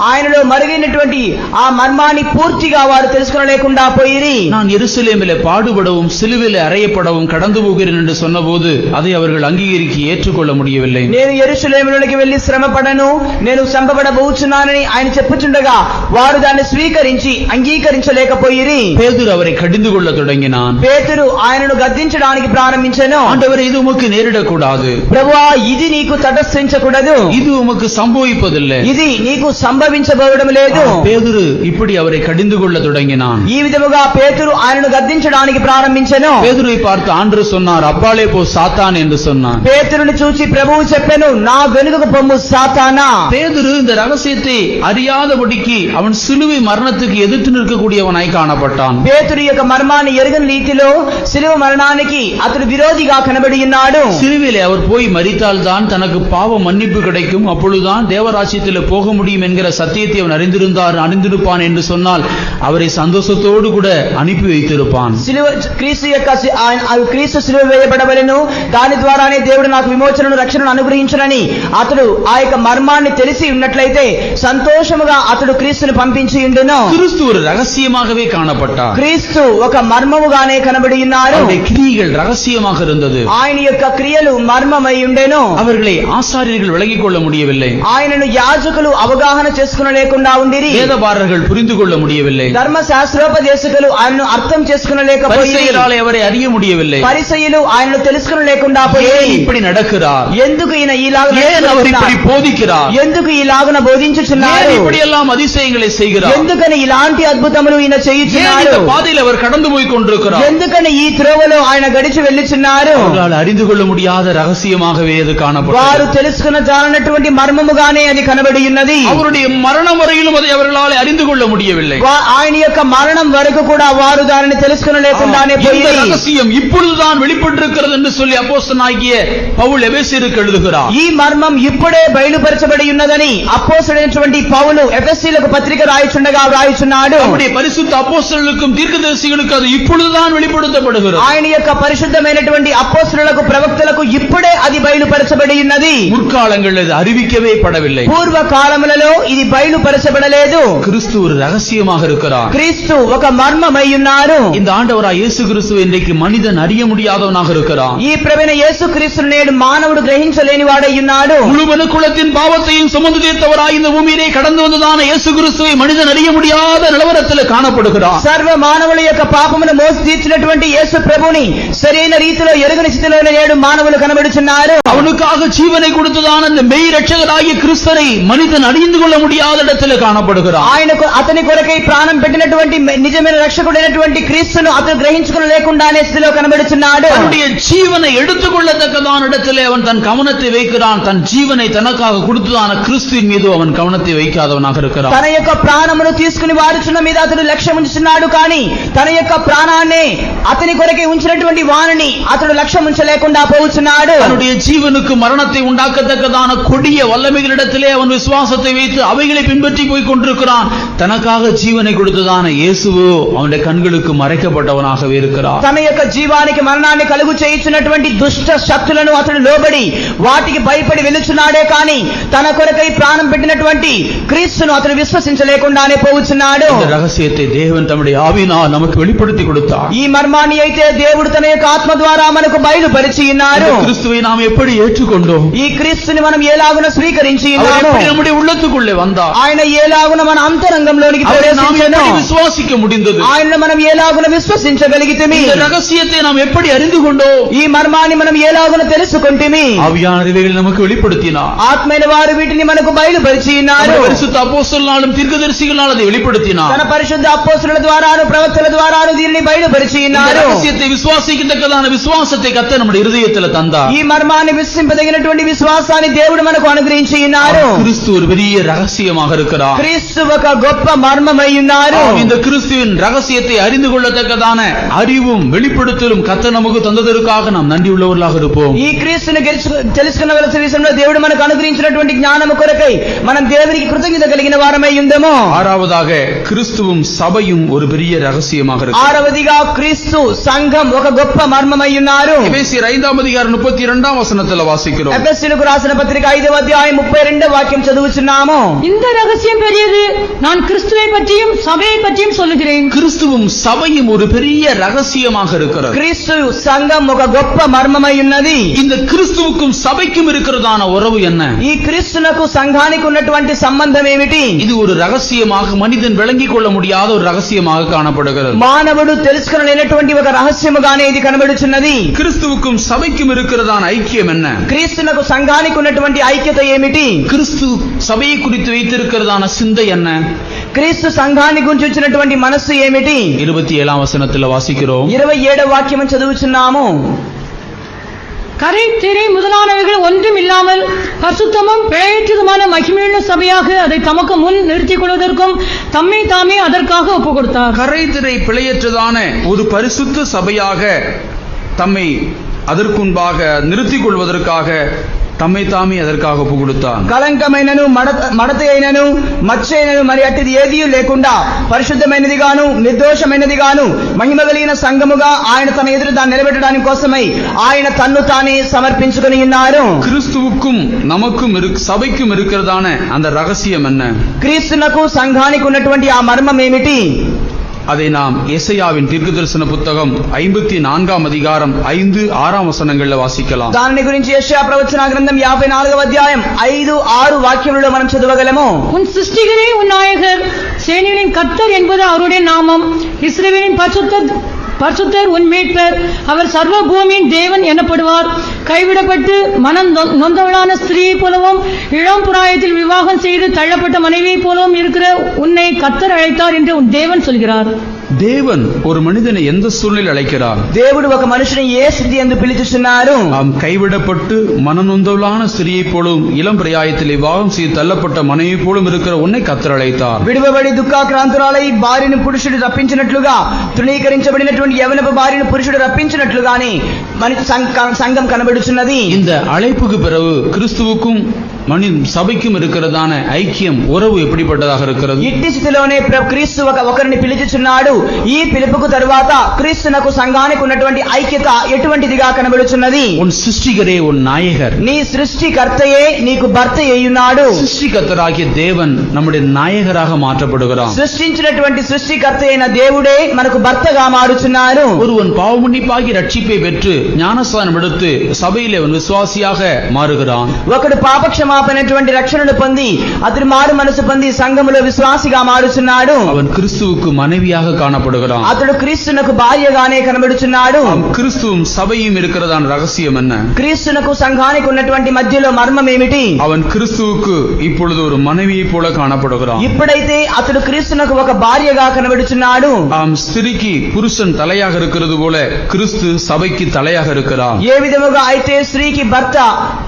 ఆయనలో మరుగైనటువంటి ఆ మర్మాన్ని పూర్తిగా వారు తెలుసుకోలేకుండా పోయిరి. நான் எருசலேமிலே பாடுபடவும் சிலுவையிலே அறையப்படவும் கடந்து போகிறேன் என்று சொன்னபோது அதை அவர்கள் அங்கீகரிக்க ஏற்றுக்கொள்ள முடியவில்லை. నేను యెరూషలేములోకి వెళ్లి శ్రమ పడను, నేను చంపబడబోచున్నానని ఆయన చెప్పుచుండగా వారు దాన్ని స్వీకరించి అంగీకరించలేకపోయిరి. பேதுரு அவரை கடிந்து கொள்ள தொடங்கினான். పేతురు ఆయనను గద్దించడానికి ప్రారంభించెను. ஆண்டவரே, இது உமக்கு நேரிடக்கூடாது, ప్రభువా ఇది నీకు తటస్థించకూడదు, இது உமக்கு சம்பவிப்பதில்லை, ఇది నీకు సంభవించబోవడం లేదు. பேதுரு இப்படி அவரை கடிந்து கொள்ள தொடங்கினான். ఈ విధముగా పేతురు ఆయనను గద్దించడానికి ప్రారంభించెను. பேதுருவை பார்த்து ஆண்டவர் சொன்னார், அப்பாலே போ சாத்தான் என்று சொன்னான். పేతురుని చూచి ప్రభువు చెప్పెను, నా వెనుకకు పొమ్ము సాతానా. பேதுரு இந்த ரகசியத்தை அறியாதபடிக்கு அவன் சிலுவை மரணத்துக்கு எதிர்த்து நிற்கக்கூடியவனாய் காணப்பட்டான். పేతురు యొక్క మర్మాన్ని ఎరుగని రీతిలో శిలువ మరణానికి అతడు విరోధిగా కనబడి ఉన్నాడు. சிலுவையிலே அவர் போய் மரித்தால் தான் தனக்கு பாவ மன்னிப்பு கிடைக்கும், அப்பொழுதுதான் தேவராஜ்யத்தில் போக முடியும் என்கிற சத்தியத்தை அவன் அறிந்திருப்பான் என்று சொன்னால் அவரை சந்தோஷத்தோடு கூட அனுப்பி வைத்திருப்பான். క్రీస్తు శిలువ వేయబడవలెను, దాని ద్వారానే దేవుడు నాకు విమోచనను రక్షణను అనుగ్రహించునని అతడు ఆ యొక్క మర్మాన్ని తెలిసి ఉన్నట్లయితే సంతోషముగా అతడు క్రీస్తుని పంపించి ఉండును. கிறிஸ்து ஒரு ரகசியமாகவே காணப்பட்டார். క్రీస్తు ఒక మర్మముగానే కనబడి ఉన్నారు. அவருடைய கிரியைகள் ரகசியமாக இருந்தது. ఆయన యొక్క క్రియలు మర్మమై ఉండెను. அவர்களை ஆசாரியர்கள் விளங்கிக் கொள்ள முடியவில்லை. ఆయనను యాజకులు అవగాహన చేసుకునలేకుండా ఉండిరి. வேதபாரகர்கள் புரிந்து கொள்ள முடியவில்லை. ధర్మశాస్త్రోపదేశకులు ఆయనను అర్థం చేసుకునలేకపోయిరి. பரிசேயராலே அவரை அறிய முடியவில்லை. పరిసయ్యులు ఆయనను తెలుసుకునలేకుండా పోయిరి. ஏன் இப்படி நடக்கிறார், ఎందుకు ఈయన ఈలాగున ஏன் அவர் இப்படி போதிக்கிறார், ఎందుకు ఈలాగున బోధించుచున్నారు, ஏன் இப்படியெல்லாம் அதிசயங்களை செய்கிறார், ఎందుకని ఇలాంటి అద్భుతములు ఈయన ஏன் చేయుచున్నారు, இந்த பாதையில் அவர் கடந்து போய் கொண்டிருக்கிறார், ఎందుకని ఈ త్రోవలో ఆయన గడిచి వెళ్ళుచున్నారు. அவர்களால் அறிந்து கொள்ள முடியாத ரகசியமாகவே அது వారు காணப்பட்டது. తెలుసుకున్న జాలనటువంటి మర్మముగానే అది కనబడి ఉన్నది. அவருடைய மரணம் வரையிலும் அதை அவர்களால் அறிந்து கொள்ள முடியவில்லை. ఆయన యొక్క మరణం వరకు కూడా వారు దానిని తెలుసుకునలేకుండానే இந்த పోయి ரகசியம் இப்பொழுதுதான் வெளிப்பட்டிருக்கிறது என்று சொல்லி அப்போஸ்தலனாகிய பவுல் எபேசியருக்கு எழுதுகிறார். ఈ మర్మం ఇప్పుడే బయలుపరచబడి ఉన్నదని అపోస్తలుడైనటువంటి పౌలు ఎఫెసీయులకు పత్రిక రాయుచుండగా వ్రాయుచున్నాడు. நம்முடைய பரிசுத்த அப்போஸ்தலர்களுக்கும் தீர்க்கதரிசிகளுக்கும் அது இப்பொழுதுதான் வெளிப்படுத்தப்படுகிறது. ఆయన యొక్క పరిశుద్ధమైనటువంటి అపోస్తలులకు ప్రవక్తలకు ఇప్పుడే అది బయలుపరచబడి ఉన్నది. முற்காலங்களில் அது அறிவிக்கவே படவில்லை. పూర్వ కాలములలో ఇది బయలుపరచబడలేదు. கிறிஸ்து ஒரு ரகசியமாக இருக்கிறார். క్రీస్తు ఒక మర్మమై ఉన్నారు. இந்த ஆண்டவராய் இயேசு கிறிஸ்து இன்றைக்கு மனிதன் அறிய முடியாதவனாக இருக்கிறார். ఈ ప్రభువైన యేసు క్రీస్తు నేడు మానవుడు గ్రహించలేని వాడై ఉన్నాడు. முழு மனுக்குலத்தின் பாவத்தையும் சுமந்து தீர்த்தவராய் இந்த பூமியிலே கடந்து வந்ததான இயேசு கிறிஸ்துவை மனிதன் அறிய முடியாத நிலவரத்தில் காணப்படுகிறான். సర్వ మానవుల యొక్క పాపమును మోసి తీర్చినటువంటి యేసు ప్రభుని సరైన రీతిలో ఎరుగని స్థితిలో నేడు మానవులు కనబడుచున్నారు. அவனுக்காக ஜீவனை கொடுத்ததான அந்த மெய் ரட்சகராகிய கிறிஸ்துவை மனிதன் அறிந்து கொள்ள முடியாத இடத்தில் காணப்படுகிறான். ఆయనకు అతని కొరకై ప్రాణం పెట్టినటువంటి నిజమైన రక్షకుడైనటువంటి క్రీస్తును అతను గ్రహించుకోలేకుండానే స్థితిలో కనబడుచున్నాడు. அவனுடைய ஜீவனை எடுத்துக்கொள்ளத்தக்கதான இடத்திலே அவன் தன் கவனத்தை வைக்கிறான். தன் ஜீவனை தனக்காக கொடுத்ததான கிறிஸ்துவின் மீது அவன் கவனத்தை வைக்காதவனாக இருக்கிறான். తన యొక్క ప్రాణమును తీసుకుని వారుచున్న మీద అతడు లక్ష్యం ఉంచుతున్నాడు, కానీ తన యొక్క ప్రాణాన్ని అతని కొరకై ఉంచినటువంటి వారిని అతడు లక్ష్యం ఉంచలేకుండా పోవుచున్నాడు. அவனுடைய ஜீவனுக்கு மரணத்தை உண்டாக்கத்தக்கதான கொடிய வல்லமைகளிடத்திலே அவன் விசுவாசத்தை வைத்து அவைகளை பின்பற்றி போய் கொண்டிருக்கிறான். தனக்காக ஜீவனை கொடுத்ததான இயேசுவோ அவனுடைய கண்களுக்கு மறைக்கப்பட்டவனாகவே இருக்கிறான். తన యొక్క జీవానికి మరణాన్ని కలుగు చేయించినటువంటి దుష్ట శక్తులను అతడు లోబడి వాటికి భయపడి వెలుచున్నాడే, కానీ తన కొరకై ప్రాణం పెట్టినటువంటి క్రీస్తును అతడు విశ్వసించలేకుండానే పోవుచున్నాడు. இந்த ரகசியத்தை தேவன் தம்முடைய ஆவியினால் நமக்கு வெளிப்படுத்தி கொடுத்தார். ఈ మర్మాన్ని అయితే దేవుడు తన యొక్క ఆత్మ ద్వారా మనకు బయలుపరిచి ఉన్నారు. கிறிஸ்துவை நாம் எப்படி ஏற்றுக்கொண்டோம்? ఈ క్రీస్తుని మనం ఎలాగున స్వీకరించి அவர் ఉన్నాము? எப்படி நம்முடைய உள்ளத்துக்குள்ளே வந்தார்? ఆయన ఎలాగున మన అంతరంగంలోనికి அவரை நாம் ప్రవేశించెను? எப்படி விசுவாசிக்க முடிந்தது? ఆయనను మనం ఎలాగున విశ్వసించగలిగితిమి? இந்த ரகசியத்தை நாம் எப்படி அறிந்து கொண்டோம்? ఈ మర్మాన్ని మనం ఎలాగున తెలుసుకుంటిమి? ஆவியானவர் இவைகளை நமக்கு வெளிப்படுத்தினார். ఆత్మైన వారు వీటిని మనకు బయలుపరిచి ఉన్నారు. நம்முடைய பரிசுத்த அப்போஸ்தலனாலும் தீர்க்கதரிசிகளால் அதை வெளிப்படுத்தினார். తన పరిశుద్ధ అపోస్తలుల ద్వారాను ప్రవక్తల ద్వారాను దీనిని బయలుపరిచి இந்த ఉన్నారు. ரகசியத்தை விசுவாசிக்கத்தக்கதான விசுவாசத்தை கர்த்தர் நம்முடைய இருதயத்தில் தந்தார். ఈ మర్మాన్ని విశ్వసింపదగినటువంటి విశ్వాసాన్ని దేవుడు మనకు అనుగ్రహించి ఉన్నారు. கிறிஸ்து ஒரு பெரிய ரகசியமாக இருக்கிறார். క్రీస్తు ఒక గొప్ప మర్మమై ఉన్నారు. இந்த கிறிஸ்துவின் ரகசியத்தை அறிந்து கொள்ளத்தக்கதான அறிவும் வெளிப்படுத்தலும் கர்த்தர் நமக்கு தந்ததற்காக நாம் நன்றி உள்ளவர்களாக இருப்போம். ఈ క్రీస్తుని తెలుసుకునవలసిన విషయంలో దేవుడు మనకు అనుగ్రహించినటువంటి జ్ఞానము కొరకై మనం దేవునికి కృతజ్ఞత కలిగిన వారమై ఉందము. ஆறாவதாக கிறிஸ்துவும் சபையும் ஒரு பெரிய ரகசியமாக இருக்கிறது. ఆరవదిగా క్రీస్తు సంఘం ఒక గొప్ప మర్మమై ఉన్నారు. எபேசியர் 5ஆம் அதிகாரம் 32ஆம் வசனத்தில் வாசிக்கிறோம். ఎఫెసీయులకు రాసిన పత్రిక 5వ అధ్యాయం 32వ వాక్యం చదువుచున్నాము. இந்த ரகசியம் பெரியது, நான் கிறிஸ்துவை பற்றியும் சபையை பற்றியும் சொல்லுகிறேன். கிறிஸ்துவும் சபையும் ஒரு பெரிய ரகசியமாக இருக்கிறது. క్రీస్తు సంఘం ఒక గొప్ప మర్మమై ఉన్నది. இந்த கிறிஸ்துவுக்கும் சபைக்கும் இருக்கிறதான உறவு என்ன? ఈ క్రీస్తునకు సంఘానికి ఉన్నటువంటి సంబంధం ఏమిటి? இது ஒரு రహస్యமாக మనిదన్ విளங்கிக் கொள்ள முடியாத ஒரு రహస్యமாக காணப்படுகிறது. మానవుడు తెలుసుకొనలేనటువంటి ఒక రహస్యముగానే ఇది కనబడుచున్నది. கிறிஸ்துவுக்கும் சபைக்கும் இருக்கிறதான ஐக்கியம் என்ன? క్రీస్తునకు సంఘానికి ఉన్నటువంటి ఐక్యత ఏమిటి? கிறிஸ்து சபையை குறித்து வைத்திருக்கிறதான சிந்தை என்ன? క్రీస్తు సంఘాన్ని గురించి వచ్చినటువంటి మనస్సు ఏమిటి? 27ஆம் வசனத்தில் வாசிக்கிறோம். 27వ వాక్యం చదువుచున్నాము. கரை திரை முதலானவைகள் ஒன்றும் இல்லாமல் பரிசுத்தமும் பிழையற்றதுமான மகிமையுள்ள சபையாக அதை தமக்கு முன் நிறுத்திக் கொள்வதற்கும் தம்மை தாமே அதற்காக ஒப்புக் கொடுத்தார். கரை திரை பிழையற்றதான ஒரு பரிசுத்த சபையாக தம்மை அதற்குன்பாக நிறுத்திக் கொள்வதற்காக தம்மை தாமே அதற்காக ஒப்பு கொடுத்தார். కలంకమైనను మడత అయినను మచ్చ అయినను మరి అట్టిది ఏదీ లేకుండా పరిశుద్ధమైనది గాను నిర్దోషమైనది గాను మహిమ కలిగిన సంఘముగా ఆయన తన ఎదురు దాన్ని నిలబెట్టడానికి కోసమై ఆయన తన్ను తానే సమర్పించుకొని ఉన్నారు. கிறிஸ்துவுக்கும் நமக்கும் சபைக்கும் இருக்கிறதான அந்த ரகசியம் என்ன? క్రీస్తునకు సంఘానికి ఉన్నటువంటి ఆ మర్మం ఏమిటి? அதை நாம் எசையாவின் தீர்க்கதரிசன புத்தகம் 54ஆம் அதிகாரம் 5-6 வசனங்களில் வாசிக்கலாம். దాని గురించి యెషయా ప్రవచన గ్రంథం 54వ అధ్యాయం 5-6 వాక్యములలో మనం చదవగలము. உன் சிருஷ்டிகரே உன் நாயகர், சேனைகளின் கர்த்தர் என்பது அவருடைய நாமம். இஸ்ரவேலின் பரிசுத்தர் உன் மீட்பர், அவர் சர்வ பூமியின் தேவன் எனப்படுவார். கைவிடப்பட்டு மனம் நொந்தவளான ஸ்திரீயைப் போலவும் இளம் பிராயத்தில் விவாகம் செய்து தள்ளப்பட்ட மனைவியைப் போலவும் இருக்கிற உன்னை கர்த்தர் அழைத்தார் என்று உன் தேவன் சொல்கிறார். தேவன் ஒரு மனிதனை எந்த சூழ்நிலையில் அழைக்கிறார்? దేవుడు ఒక మనిషిని ఏ స్థితి యందు పిలుచుచున్నారు? கைவிடப்பட்டு மனநொந்தவளான ஸ்திரீயைப் போலவும் இளம் பிராயத்தில் விவாகம் செய்து தள்ளப்பட்ட மனைவியைப் போலும் இருக்கிற உன்னை கர்த்தர் அழைத்தார். విడువబడి దుఃఖాక్రాంతురాలై భార్యను పురుషుడు రప్పించినట్లుగా, తృణీకరించబడినటువంటి యవనపు భార్యను పురుషుడు రప్పించినట్లుగానే మనిషి సంఘం కనబడుచున్నది. இந்த అழைப்புக்கு பிறகு கிறிஸ்துவுக்கும் సభைக்கும் இருக்கிறதான ఐక్యం ఉరవు ఎప్పటిపడ్డதாக இருக்கிறது? ఇట్టి స్థితిలోనే క్రీస్తు ఒకరిని పిలుచుచున్నాడు. ఈ పిలుపుకు తరువాత క్రీస్తునకు సంఘానికి ఉన్నటువంటి ఐక్యత ఎటువంటిదిగా కనబడుచున్నది? உன் சிருஷ்டிகரே உன் நாயகர், నీ సృష్టికర్తయే నీకు భర్త అయ్యున్నాడు. సృష్టికర్తరాகிய தேவன் நம்முடைய நாயகராக மாற்றப்படுகிறார். సృష్టించినటువంటి సృష్టికర్త అయిన దేవుడే మనకు భర్తగా మారుచున్నారు. ஒருவன் பாவமன்னிப்பாகி ரட்சிப்பை பெற்று ஞானஸ்நானம் எடுத்து சபையிலே அவன் விசுவாசியாக மாறுகிறான். ఒకడు పాపక్షమా పక్షపాతమైనటువంటి రక్షణను పొంది అతడు మారు మనసు పొంది సంఘములో విశ్వాసిగా మారుచున్నాడు. அவன் கிறிஸ்துவுக்கு மனைவியாக காணப்படுகிறான். అతడు క్రీస్తునకు భార్యగానే కనబడుచున్నాడు. கிறிஸ்துவும் சபையும் இருக்கிறதான ரகசியம் என்ன? క్రీస్తునకు సంఘానికి ఉన్నటువంటి మధ్యలో మర్మం ఏమిటి? அவன் கிறிஸ்துவுக்கு இப்பொழுது ஒரு மனைவியை போல காணப்படுகிறான். ఇప్పుడైతే అతడు క్రీస్తునకు ఒక భార్యగా కనబడుచున్నాడు. ஸ்திரீக்கு புருஷன் தலையாக இருக்கிறது போல கிறிஸ்து சபைக்கு தலையாக இருக்கிறார். ఏ విధముగా అయితే స్త్రీకి భర్త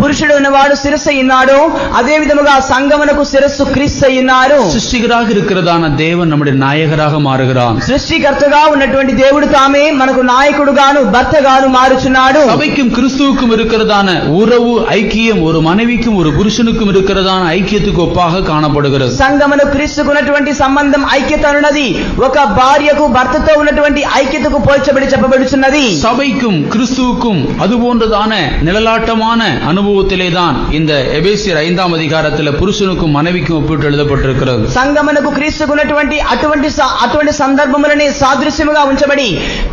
పురుషుడు ఉన్నవాడు శిరస్సు అయ్యున్నాడో అదే విధముగా సంఘమునకు శిరస్సు క్రీస్తు అయ్యున్నారు. சிருஷ்டிகராக இருக்கிறதான தேவன் நம்முடைய நாயகராக மாறுகிறான். సృష్టికర్తగా ఉన్నటువంటి దేవుడు తామే మనకు నాయకుడుగాను భర్తగాను మారుచున్నాడు. சபைக்கும் கிறிஸ்துவுக்கும் இருக்கிறதான உறவு ஐக்கியம் ஒரு மனைவிக்கும் ஒரு புருஷனுக்கும் இருக்கிறதான ஐக்கியத்துக்கு ஒப்பாக காணப்படுகிறது. సంఘమును క్రీస్తుకు ఉన్నటువంటి సంబంధం ఐక్యత ఉన్నది ఒక భార్యకు భర్తతో ఉన్నటువంటి ఐక్యతకు పోల్చబడి చెప్పబడుచున్నది. சபைக்கும் கிறிஸ்துவுக்கும் அது போன்றதான நிழலாட்டமான அனுபவத்திலே தான் இந்த எபேசியர் 5ஆம் அதிகாரத்தில் புருஷனுக்கும் மனைவிக்கும் ஒப்பிட்டு எழுதப்பட்டிருக்கிறது. సంఘమునకు క్రీస్తుకు ఉన్నటువంటి అటువంటి సందర్భములని సాదృశ్యముగా ఉంచబడి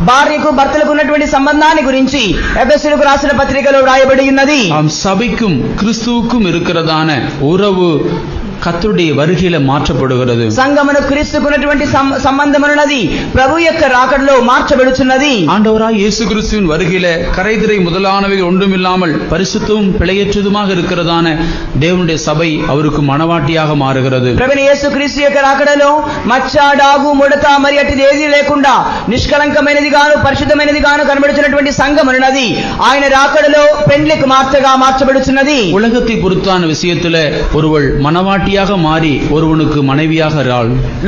భార్యకు భర్తలకు ఉన్నటువంటి సంబంధాన్ని గురించి ఎఫెసీయులకు రాసిన పత్రికలో వ్రాయబడి ఉన్నది. சபைக்கும் கிறிஸ்துவுக்கும் இருக்கிறதான உறவு கர்த்தருடைய வருகையில மாற்றப்படுகிறது. సంఘమును క్రీస్తుకున్నటువంటి సంబంధమున్నది ప్రభు యొక్క రాకడలో మార్చబడుచున్నది. ஆண்டவராய் இயேசு கிறிஸ்துவின் வருகையில கரைதிரை முதலானவைகள் ஒன்றுமில்லாமல் பரிசுத்தமும் பிழையற்றதுமாக இருக்கிறதான தேவனுடைய சபை அவருக்கு மணவாட்டியாக மாறுகிறது. ప్రభువైన యేసుక్రీస్తు యొక్క రాకడలో మచ్చ డాగు ముడత మరి అటిది ఏదీ లేకుండా నిష్కలంకమైనది గాను పరిశుద్ధమైనది గాను కనబడుచున్నటువంటి సంఘమున్నది ఆయన రాకడలో పెండ్లి కుమార్తెగా మార్చబడుచున్నది. உலகத்தை பொறுத்தான விஷயத்துல ஒருவள் மணவாட்டி மாறி ஒருவனுக்கு மனைவியாக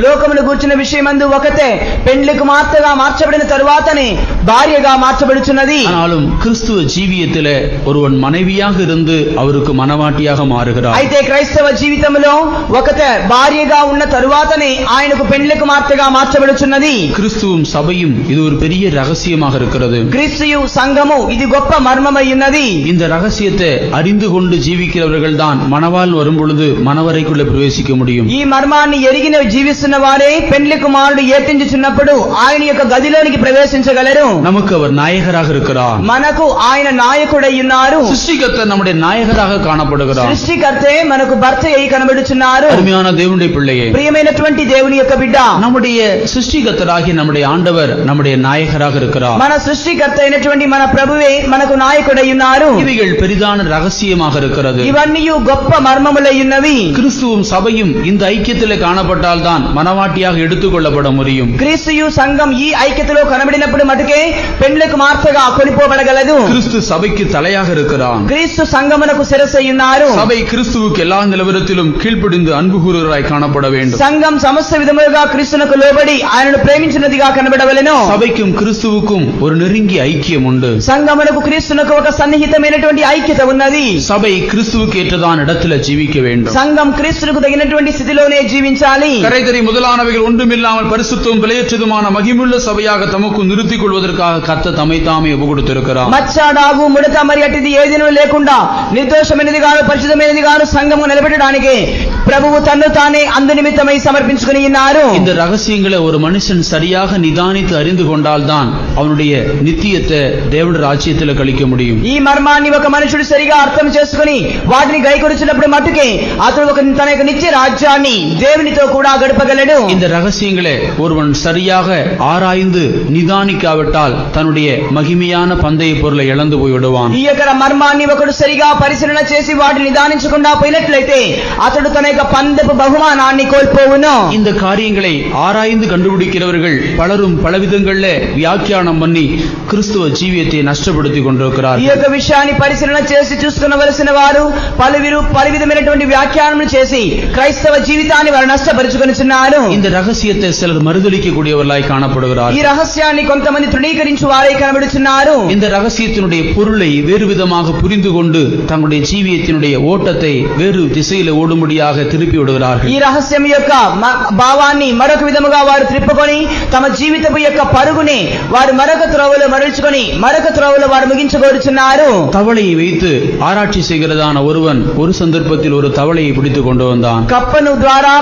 లోకమును గూర్చిన విషయమందు ఒకతే పెండ్లి కుమార్తెగా మార్చబడిన తరువాతనే భార్యగా మార్చబడుచున్నది. ஆனாலும் கிறிஸ்துவ ஜீவியத்திலே ஒருவன் மனைவியாக இருந்து அவருக்கு மணவாட்டியாக மாறுகிறார். అయితే క్రైస్తవ జీవితంలో ఒకతే భార్యగా ఉన్న తరువాతనే ఆయనకు పెండ్లి కుమార్తెగా మార్చబడుచున్నది. கிறிஸ்துவும் சபையும் இது ஒரு பெரிய ரகசியமாக இருக்கிறது. క్రీస్తుయు సంఘము ఇది గొప్ప మర్మమై ఉన్నది. இந்த ரகசியத்தை அறிந்து கொண்டு ஜீவிக்கிறவர்கள் தான் மணவாள் வரும் பொழுது மணவரை ప్రవేశిக்க முடியும். ఈ మర్మాన్ని ఎరిగిన జీవిస్తున్న వారే పెండ్లి కుమారుడు ఏతించుచున్నప్పుడు ఆయన యొక్క గదిలోనికి ప్రవేశించగలరు. நமக்கு அவர் நாயகராக இருக்கிறார். మనకు ఆయన నాయకుడై ఉన్నారు. సృష్టికర్త நம்முடைய நாயகராக காணப்படுகிறார். సృష్టికర్తే మనకు భర్త అయి కనబడుచున్నారు. அருமையான தேவனுடைய பிள்ளையே, ప్రియమైనటువంటి దేవుని యొక్క బిడ్డ, நம்முடைய సృష్టికర్తராகிய நம்முடைய ஆண்டவர் நம்முடைய நாயகராக இருக்கிறார். మన సృష్టికర్త అయినటువంటి మన ప్రభువే మనకు నాయకుడై ఉన్నారు. இவைகள் பெரிதான ரகசியமாக இருக்கிறது. ఇవన్నీ గొప్ప మర్మములై ఉన్నవి. கிறிஸ்துவும் சபையும் இந்த ஐக்கியத்தில் காணப்பட்டால் தான் மனவாட்டியாக எடுத்துக்கொள்ளப்பட முடியும். క్రీస్తుయు సంఘం ఈ ఐక్యతలో కనబడినప్పుడు మటుకే పెండ్లి కుమార్తెగా కొనిపోబడగలదు. கிறிஸ்து சபைக்கு தலையாக இருக்கிறார். క్రీస్తు సంఘమునకు శిరస్సై ఉన్నారు. சபை கிறிஸ்துவுக்கு எல்லா நிலவரத்திலும் கீழ்ப்படிந்து அன்பு கூறுகிறாய் காணப்பட வேண்டும். సంఘం సమస్త విధములుగా క్రీస్తునకు లోబడి ఆయనను ప్రేమించినదిగా కనబడవలెను. சபைக்கும் கிறிஸ்துவுக்கும் ஒரு நெருங்கிய ஐக்கியம் உண்டு. సంఘమునకు క్రీస్తునకు ఒక సన్నిహితమైనటువంటి ఐక్యత ఉన్నది. சபை கிறிஸ்துவுக்கு ஏற்றதான இடத்துல ஜீவிக்க வேண்டும். సంఘం క్రీస్తునకు తగినటువంటి స్థితిలోనే జీవించాలి. கரைதறி முதலானவைகள் ஒன்றுமில்லாமல் பரிசுத்தமும் பிழையற்றதுமான மகிமுள்ள சபையாக தமக்கு நிறுத்திக் கொள்வதற்காக கர்த்தர் தம்மை தாமே ஒப்புக் கொடுத்திருக்கிறார். మచ్చ డాగు ముడత మరి అటిది ఏదీనూ లేకుండా నిర్దోషమైనది గాను పరిశుద్ధమైనది గాను సంఘము నిలబెట్టడానికి ప్రభువు తన్ను తానే అందు నిమిత్తమై సమర్పించుకుని ఉన్నారు. இந்த ரகசியங்களை ஒரு மனுஷன் சரியாக நிதானித்து அறிந்து கொண்டால்தான் அவனுடைய நித்தியத்தை தேவனுடைய ராஜ்யத்தில் கழிக்க முடியும். ఈ మర్మాన్ని ఒక మనుషుడు సరిగా అర్థం చేసుకుని వాటిని గైకొనుచున్నప్పుడు మట్టుకే అతడు ఒక తన యొక్క నిత్య రాజ్యాన్ని దేవునితో కూడా గడపగలడు. இந்த ரகசியங்களை ஒருவன் சரியாக ஆராய்ந்து நிதானிக்காவிட்டால் தன்னுடைய மகிமையான பந்தய பொருளை இழந்து போய் விடுவான். ఈ యొక్క మర్మాన్ని ఒకడు సరిగా పరిశీలన చేసి వాటిని నిదానించకుండా పోయినట్లయితే అతడు తన యొక్క పందెపు బహుమానాన్ని కోల్పోవును. இந்த காரியங்களை ஆராய்ந்து கண்டுபிடிக்கிறவர்கள் பலரும் பலவிதங்கள்ல வியாக்கியானம் பண்ணி கிறிஸ்துவ ஜீவியத்தை நஷ்டப்படுத்தி கொண்டிருக்கிறார். ఈ యొక్క విషయాన్ని పరిశీలన చేసి చూసుకునవలసిన వారు పలు విధమైనటువంటి వ్యాఖ్యానములు చేసి క్రైస్తవ జీవితాన్ని వారు నష్టపరుచుకొనిచున్నారు. இந்த ரகசியத்தை சிலர் மறுதலிக்கக்கூடியவர்களாய் காணப்படுகிறார். ఈ రహస్యాన్ని కొంతమంది తృణీకరించు వారై కనబడుచున్నారు. இந்த ரகசியத்தினுடைய பொருளை வேறு விதமாக புரிந்து கொண்டு தங்களுடைய ஜீவியத்தினுடைய ஓட்டத்தை வேறு திசையில ஓடும்படியாக திருப்பி விடுகிறார்கள். ఈ రహస్యం యొక్క భావాన్ని మరొక విధముగా వారు త్రిప్పుకొని తమ జీవితపు యొక్క పరుగుని వారు మరొక త్రోవలో మరల్చుకొని మరొక త్రోవలో వారు ముగించగోరుచున్నారు. தவளையை வைத்து ஆராய்ச்சி செய்கிறதான ஒருவன் ஒரு சந்தர்ப்பத்தில் ஒரு தவளையை பிடித்துக் கொண்டு வந்தான். కప్పను ద్వారా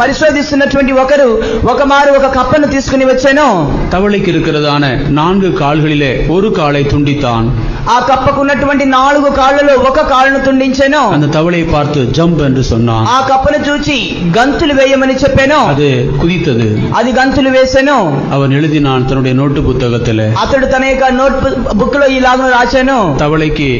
పరిశోధిస్తున్నటువంటి ఒకరు ఒకమారు ఒక కప్పను తీసుకుని వచ్చాను. தவளைக்கு இருக்கிறதான 4 கால்களிலே ஒரு காலை துண்டித்தான். ఆ కప్పకున్నటువంటి 4 కాళ్ళలో ఒక కాలును తుండించెను. அந்த தவளை பார்த்து ஜம்ப் என்று சொன்னான். ఆ కప్పను చూచి గంతులు వేయమని చెప్పాను. அது குதித்தது. అది గంతులు వేసెను. அவன் எழுதினான் தன்னுடைய நோட்டு புத்தகத்திலே. అతడు తన యొక్క నోట్ బుక్ లో ఇలాగ రాశాను. தவளைக்கு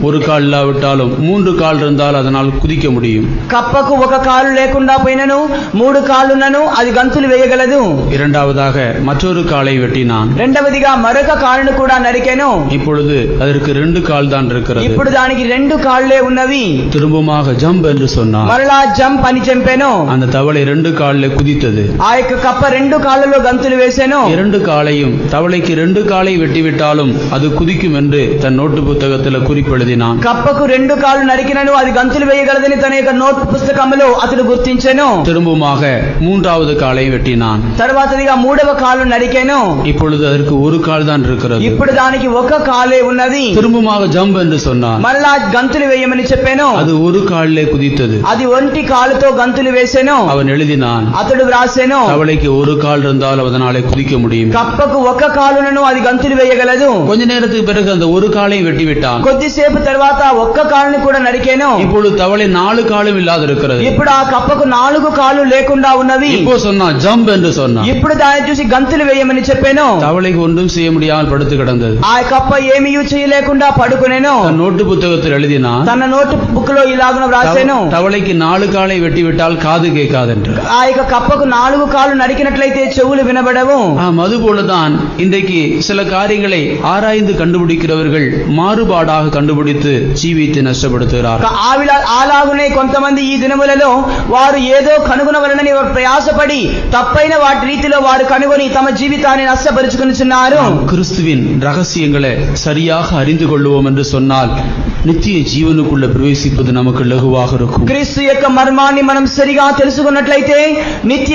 ஒரு கால் இல்லாவிட்டாலும் 3 கால் இருந்தால் அதனால் குதிக்க முடியும். కప్పకు ఒక కాలు లేకుండా పోయినను 3 కాళ్ళున్నను అది గంతులు వేయగలదు. இரண்டாவதாக மற்றொரு காலை வெட்டினான். రెండవదిగా మరొక కాలును కూడా నరికెను. இப்பொழுது அதற்கு 2 கால் தான் இருக்கிறது. ఇప్పుడు దానికి 2 కాళ్ళే ఉన్నవి. திரும்பமாக ஜம்ப் என்று சொன்னான். మరలా జంప్ అని చెప్పాను. அந்த தவளை 2 காலில் குதித்தது. ఆ యొక్క కప్ప 2 కాళ్ళలో గంతులు వేసెను. 2 காலையும் தவளைக்கு 2 காலை வெட்டிவிட்டாலும் அது குதிக்கும் என்று தன் நோட்டு புத்தகத்தில் குறிப்பெழுதினான். కప్పకు 2 కాళ్ళు నరికినను అది గంతులు వేయగలదని తన యొక్క నోట్ పుస్తకంలో అతడు గుర్తించెను. திரும்பமாக 3வது காலை வெட்டினான். తర్వాతదిగా 3వ కాలు నరికెను. இப்பொழுது அதற்கு 1 கால் தான் இருக்கிறது. ఇప్పుడు దానికి ఒక కాలే ఉన్నది. திரும்பமாக ஜம்ப் என்று சொன்னான். మరలా గంతులు వేయమని చెప్పాను. அது 1 காலிலே குதித்தது. అది ఒంటి కాలుతో గంతులు వేసెను. அவன் எழுதினான். అతడు వ్రాసెను. தவளைக்கு 1 கால் இருந்தால் அதனாலே குதிக்க முடியும். కప్పకు ఒక కాలునను అది గంతులు వేయగలదు. கொஞ்ச நேரத்துக்கு பிறகு அந்த 1 காலை வெட்டி விட்டான். కొద్దిసేపు తర్వాత ఒక్క కాలుని కూడా నరికెను. இப்பொழுது தவளை 4 காலும் இல்லாது இருக்கிறது. ఇప్పుడు ఆ కప్పకు 4 కాళ్ళు లేకుండా ఉన్నవి. இப்போ சொன்னான் ஜம்ப் என்று சொன்னான். ఇప్పుడు దాన్ని చూసి గంతులు వేయమని చెప్పాను. தவளைக்கு ஒன்றும் செய்ய முடியாமல் படுத்து கிடந்தது. ఆ కప్ప ఏమీ చేయలేకుండా పడుకునేను. தன் நோட்டு புத்தகத்தில் எழுதினான். తన నోట్ బుక్ లో ఇలాగున వ్రాసెను. தவளைக்கு 4 காலை வெட்டி விட்டால் காது கேட்காதென்று. ఆ యొక్క కప్పకు 4 కాళ్ళు నరికినట్లయితే చెవులు వినబడవు. அதுபோலதான் இன்றைக்கு சில காரியங்களை ஆராய்ந்து கண்டுபிடிக்கிறவர்கள் மாறுபாடாக கண்டுபிடித்து ஜீவித்தை நஷ்டப்படுத்துகிறார். అలాగునే కొంతమంది ఈ దినములలో వారు ఏదో కనుగొనవలనని వారు ప్రయాసపడి తప్పైన వాటి రీతిలో వారు కనుగొని తమ జీవితాన్ని నష్టపరుచుకొనుచున్నారు. கிறிஸ்துவின் ரகசியங்களை சரியாக அறிந்து கொள்வோம் என்று சொன்னால் நித்திய ஜீவனுக்குள்ள பிரவேசிப்பது நமக்கு லகுவாக இருக்கும். క్రీస్తు యొక్క మర్మాన్ని మనం సరిగా తెలుసుకున్నట్లయితే నిత్య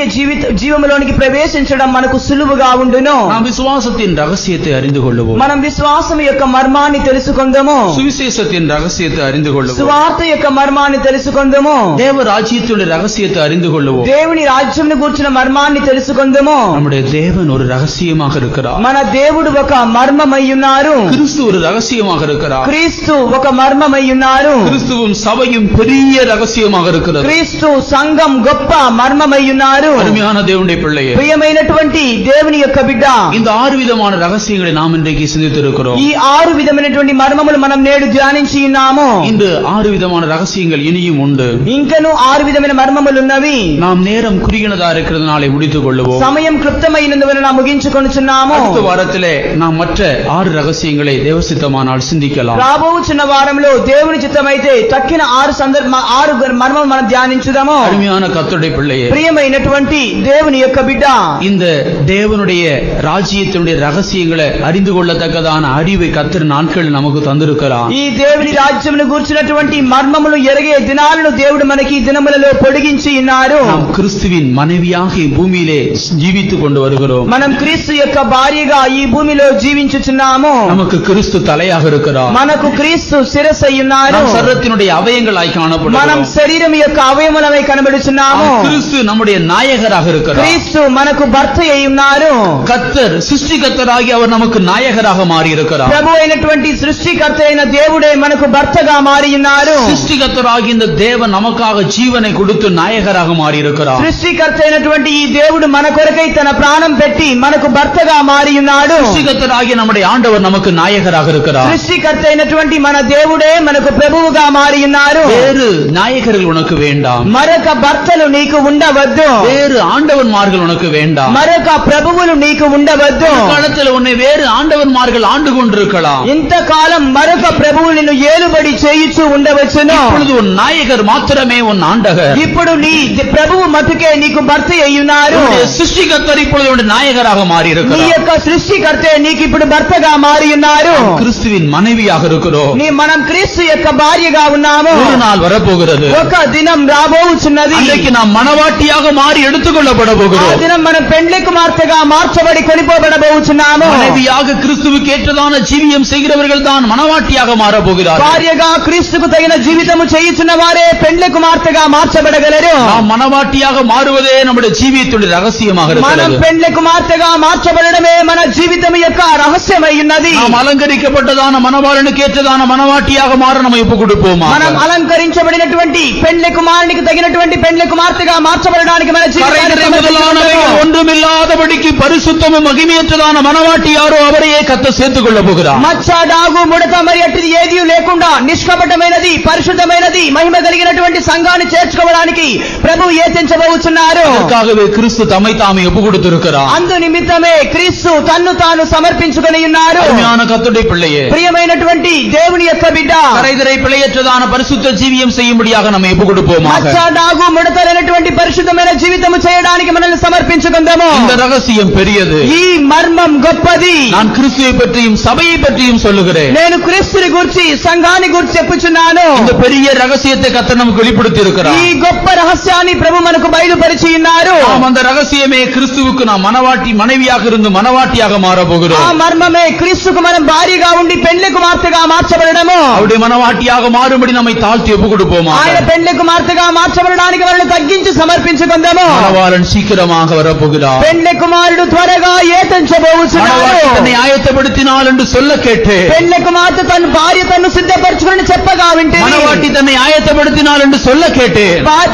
జీవములోనికి ప్రవేశించడం మనకు సులువుగా ఉండును. நாம் விசுவாசத்தின் ரகசியத்தை அறிந்து கொள்வோம். మనం విశ్వాసం యొక్క మర్మాన్ని తెలుసుకుందాము. சுவிசேஷத்தின் ரகசியத்தை அறிந்து கொள்வோம். సువార్త యొక్క మర్మాన్ని తెలుసుకుందాము. தேவ ராஜ்யத்தினுடைய ரகசியத்தை அறிந்து கொள்வோம். దేవుని రాజ్యంను గూర్చిన మర్మాన్ని తెలుసుకుందాము. நம்முடைய தேவன் ஒரு ரகசியமாக இருக்கிறார். మన దేవుడు ఒక మర్మమై ఉన్నారు. கிறிஸ்து ஒரு ரகசியமாக இருக்கிறார். క్రీస్తు ఒక మర్మమై ఉన్నారు. கிறிஸ்துவும் சபையும் பெரிய ரகசியமாக இருக்கிறது. క్రీస్తు సంఘం గొప్ప మర్మమై ఉన్నారు. அருமையான தேவனுடைய பிள்ளையே, ప్రియమైనటువంటి దేవుని యొక్క బిడ్డ, இந்த 6 விதமான ரகசியங்களை நாம் இன்றைக்கு சிந்தித்திருக்கிறோம். ఈ 6 విధమైనటువంటి మర్మములు మనం నేడు ధ్యానించి ఉన్నాము. இந்த 6 விதமான ரகசியங்கள் இனியும் உண்டு. ఇంకను 6 విధమైన మర్మములు ఉన్నవి. நாம் நேரம் குறுகினதா இருக்கிறதுனாலே முடித்துக் கொள்வோம். సమయం క్లుప్తమైనందువలన ముగించుకొనుచున్నాము. அடுத்த వారத்திலே நாம் மற்ற 6 ரகசியங்களை தேவசித்தமானால் சிந்திக்கலாம். రాబోచున్న వారంలో దేవుని చిత్తమైతే తక్కిన 6 మర్మములు మనం ధ్యానించుదాము. அருமையான கர்த்தருடைய பிள்ளையே, ప్రియమైనటువంటి దేవుని యొక్క బిడ్డ, இந்த தேவனுடைய ராஜ்யத்தினுடைய ரகசியங்களை அறிந்து கொள்ளத்தக்கதான அறிவை கர்த்தர் நாட்கள் நமக்கு தந்திருக்கிறார். ఈ దేవుని రాజ్యమును గూర్చినటువంటి మర్మములు ఎరిగే దినాలను దేవుడు మనకి ఈ దినములలో పొడిగించి ఉన్నారు. நாம் கிறிஸ்துவின் மனைவியாக பூமியிலே ஜீவித்துக் கொண்டு வருகிறோம். మనం క్రీస్తు యొక్క భార్యగా ఈ భూమిలో జీవించుచున్నాము. நமக்கு கிறிஸ்து தலையாக இருக்கிறார். మనకు క్రీస్తు శిరస్సై ఉన్నారు. நம் சரீரத்தினுடைய அவயங்களாய் మనం காணப்படுகிறோம். శరీరం యొక్క అవయవములమై కనబడుచున్నాము. கிறிஸ்து நம்முடைய நாயகராக இருக்கிறார். క్రీస్తు మనకు భర్త అయి ఉన్నారు. கர்த்தர் சிருஷ்டிகர்த்தராகி அவர் நமக்கு நாயகராக மாறி இருக்கிறார். ప్రభు అయినటువంటి సృష్టికర్త అయిన దేవుడే మనకు భర్తగా మారి ఉన్నారు. சிருஷ்டிகர்த்தராகி இந்த தேவன் நமக்காக ஜீவனை கொடுத்து நாயகராக மாறி இருக்கிறார். సృష్టికర్త అయినటువంటి ఈ దేవుడు మన కొరకై తన ప్రాణం పెట్టి మనకు భర్తగా మారి ఉన్నాడు. சிருஷ்டிகர்த்தராகி நம்முடைய ஆண்டவர் நமக்கு நாயகராக இருக்கிறார். సృష్టికర్త అయినటువంటి మన దేవుడే మనకు ప్రభువుగా మారి ఉన్నారు. வேறு நாயகர்கள் உனக்கு வேண்டாம். మరొక భర్తలు నీకు ఉండవద్దు. வேறு ஆண்டவன்மார்கள் உனக்கு வேண்டாம். మరొక ప్రభువులు నీకు ఉండవద్దు. காலத்தில் உன்னை வேறு ஆண்டவன்மார்கள் ஆண்டு கொண்டிருக்கலாம். ఇంతకాలం మరొక ప్రభువు నిన్ను ఏలుబడి చేయుచు ఉండవచ్చును. இப்பொழுது உன் நாயகர் மாத்திரமே உன் ஆண்டவர். ఇప్పుడు నీ ప్రభువు మటుకే నీకు భర్త అయి ఉన్నారు. சிருஷ்டிகர்த்தர் இப்பொழுது உன் நாயகராக மாறி నీ இருக்கிறார். యొక్క సృష్టికర్తే నీకు ఇప్పుడు భర్తగా మారి ఉన్నారు. கிறிஸ்துவின் மனைவியாக இருக்கிறோம். మనం క్రీస్తు యొక్క భార్యగా సిద్ధముగా ఉన్నాము. ஒரு நாள் வரப்போகிறது. ఒక దినం రాబోచున్నది. அன்றைக்கு நாம் மனவாட்டியாக மாறி எடுத்துக்கொள்ளப்பட ఆ போகிறோம். దినం మనం పెండ్లి కుమార్తెగా మార్చబడి కొనిపోబడబోచున్నాము. மனைவியாக கிறிஸ்துவுக்கு ஏற்றதான ஜீவியம் செய்கிறவர்கள் தான் மனவாட்டியாக மாற போகிறார்கள். భార్యగా క్రీస్తుకు తగిన జీవితము చేయుచున్న వారే పెండ్లి కుమార్తెగా మార్చబడగలరు. நாம் மனவாட்டியாக மாறுவதே நம்முடைய ஜீவியத்துடைய ரகசியமாக మనం இருக்கிறது. పెండ్లి కుమార్తెగా మార్చబడడమే మన జీవితం యొక్క రహస్యమై ఉన్నది. நாம் అలంకరించబడ్డదాన మనవాళ్ళనికి ఏற்றదాన మనవాటిயாக మార நம்ம ఒప్పు கொடுப்போமா? మనం అలంకరించబడినటువంటి పెండ్లి కుమారునికి తగినటువంటి పెండ్లి కుమార్తెగా మార్చబడడానికి మన జీవితాన్ని முதலானவைகள் ஒன்றுமில்லாதபடிக்கு பரிசுத்தமும் மகிமையற்றதான மனவாட்டி யாரோ அவரையே கத்த சேர்த்துக் கொள்ள போகிறார். మచ్చ డాగు ముడత మరి అట్టిది ఏదీ లేకుండా నిష్కపటమైనది పరిశుద్ధమైనది మహిమ కలిగినటువంటి సంఘాన్ని చేర్చుకోవడానికి ప్రభు ఏతించబోచున్నారు. அதற்காகவே கிறிஸ்து தம்மை தாமே ஒப்பு கொடுத்திருக்கிறார். అందు నిమిత్తమే క్రీస్తు తన్ను తాను సమర్పించుకొని ఉన్నారు. அருமையான கர்த்தருடைய பிள்ளையே, ప్రియమైనటువంటి దేవుని యొక్క బిడ్డ, கரைதிரை பிழையற்றதான பரிசுத்த ஜீவியம் செய்யும்படியாக நம்ம ஒப்பு கொடுப்போமாக. మచ్చ డాగు ముడతలైనటువంటి పరిశుద్ధమైన జీవితము చేయడానికి మనల్ని సమర్పించుకుందాము. இந்த ரகசியம் பெரியது. ఈ మర్మం గొప్పది. நான் கிறிஸ்துவை பற்றியும் சபையை பற்றியும் சொல்லுகிறேன். నేను క్రీస్తుని గురించి సంఘాన్ని గురించి చెప్పుచున్నాను. இந்த பெரிய ரகசியத்தை கர்த்தர் நமக்கு வெளிப்படுத்தி இருக்கிறார். ఈ గొప్ప రహస్యాన్ని ప్రభు మనకు బయలుపరిచి ఉన్నారు. அந்த ரகசியமே கிறிஸ்துவுக்கு நாம் மனவாட்டி மனைவியாக இருந்து மனவாட்டியாக மாற போகிறோம். ఆ మర్మమే క్రీస్తుకు మనం భార్యగా ఉండి పెండ్లి కుమార్తెగా మార్చబడడము. அவருடைய மனவாட்டியாக மாறும்படி நம்மை தாழ்த்தி ஒப்பு கொடுப்போமா? ఆయన పెండ్లి కుమార్తెగా మార్చబడడానికి మనల్ని తగ్గించి సమర్పించుకుందాము. மணவாளன் சீக்கிரமாக வரப்போகிறார். పెండ్లి కుమారుడు త్వరగా ఏతించబోచున్నాడు. மணவாட்டி தன்னை ஆயத்தப்படுத்தினாள் என்று சொல்ல கேட்டு, పెండ్లి కుమార్తె తన భార్య తను సిద్ధపరచుకుని చెప్పగా వింటే, மணவாட்டி தன்னை ஆயத்தப்படுத்தினாள் என்று சொல்ல கேட்டு,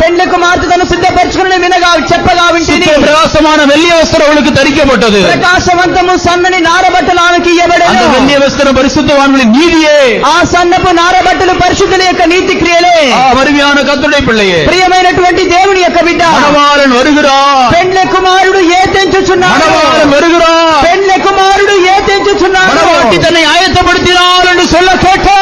పెండ్లి కుమార్తె తను సిద్ధపరచుకుని వినగా చెప్పగా వింటే, பிரகாசமான வெள்ளிய வஸ்திரம் அவளுக்கு தரிக்கப்பட்டது. ప్రకాశవంతము సన్నని నారబట్టలు ఆమెకి அந்த ఇవ్వబడెను. வெள்ளிய வஸ்திரம் பரிசுத்தவான்களின் நீதியே. ఆ సన్నపు నారబట్టలు పరిశుద్ధుల యొక్క నీతి క్రియలే. அருமையான கர்த்தருடைய பிள்ளையே, ప్రియమైనటువంటి దేవుని యొక్క బిడ్డ, மணவாளன் வருகிறார். పెండ్లి కుమారుడు ఏతించుచున్నాడు. மணவாளன் வருகிறார். పెండ్లి కుమారుడు ఏతించుచున్నాడు. மணவாட்டி தன்னை ஆயத்தப்படுத்தினாள் என்று சொல்ல கேட்டு,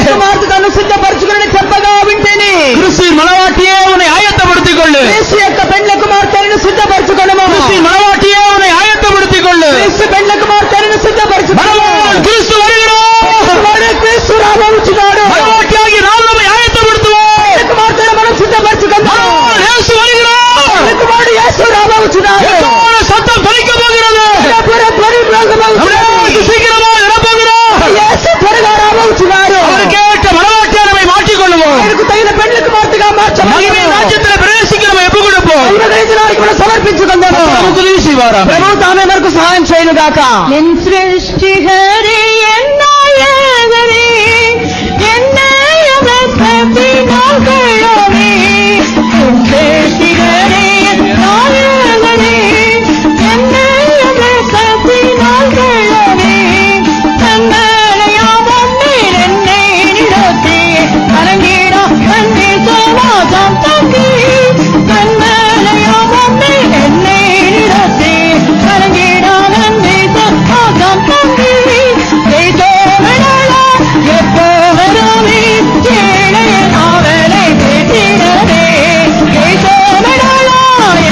కుమార్తె తను సిద్ధపరచుకుని చెప్పగా వింటేని, கிறிஸ்து மணவாட்டியே உன்னை ஆயத்தப்படுத்திக் கொள்ளு. క్రీస్తు యొక్క పెండ్లి కుమార్తెను సిద్ధపరచుకొనుము. கிறிஸ்து மணவாட்டியே உன்னை ஆயத்தப்படுத்திக் கொள்ளு. క్రీస్తు పెండ్లి కుమార్తెను సిద్ధపరచుకొనుము. மணவாளன் கிறிஸ்து வருகிறார். క్రీస్తు రాబోచున్నాడు. மணவாட்டியாகி நாம் நம்மை ஆயத்தப்படுத்துவோம். పెండ్లి కుమార్తెను మనం సిద్ధపరచుకుందాం. மணவாளன் இயேசு வருகிறார். పెండ్లి కుమారుడు యేసు రాబోచున్నాడు. யெகோவாவுடைய சத்தம் தொனிக்க போகிறது. நம்முடைய சீக்கிரமாக வரப்போகிறார். యేసు త్వరగా రాబోచున్నాడు. அவருக்கு ஏற்ற மணவாட்டியை நம்மை மாற்றிக் கொள்வோம். ఆయనకు తగిన పెండ్లి కుమార్తెగా மகிமை ராஜ்யத்தில் பிரவேசிக்க நம்ம எப்ப கொடுப்போம்? మనం సమర్పించుకుందాము. நமக்கு உதவி செய்வாராம். ప్రభు తామే మనకు సహాయం చేయను గాక. என் சிருஷ்டிகரே என் நாயகரே என்னை அமர்த்தினால் கொள்ளவே என் சிருஷ்டிகரே என் நாயகரே என்னை அமர்த்தினால் கொள்ளவே தன்னலையாம் ஒன்னீர் என்னை நிறுத்தி அரங்கிடா நன்றி சோமாசம் தங்கி தன்னலையாம் ஒன்னீர் என்னை நிறுத்தி அரங்கிடா நன்றி சோமாசம் தங்கி எப்போ வருமே சேனை அவளை பேசிடவே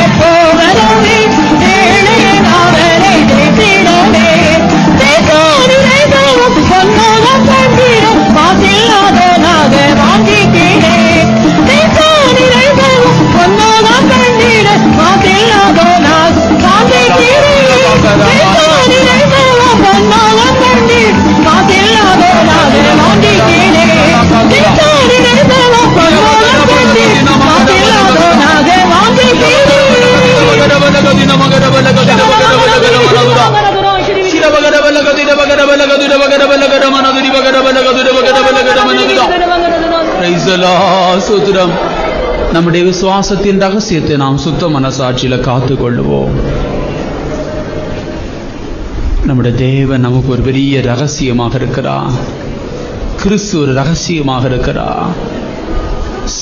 எப்போ வருமே சேனை அவளை பேசிடவே பொன்னோகம் கண்டிடும் பாசில்லாதனாக வாங்கிக்கிறே பொன்னோகம் கண்டிட பாசில்லாதனாக வாங்கிக்கிறே பொன்னோகம் கண்டிட பாசில்லாதனாக வாங்கிக்கிறே பொன்னோகம் கண்டிட பாசில்லாதனாக சூத்திரம். நம்முடைய விசுவாசத்தின் ரகசியத்தை நாம் சுத்த மனசாட்சியில காத்துக் கொள்ளுவோம். நம்முடைய தேவன் நமக்கு ஒரு பெரிய ரகசியமாக இருக்கிறார். கிறிஸ்து ஒரு ரகசியமாக இருக்கிறார்.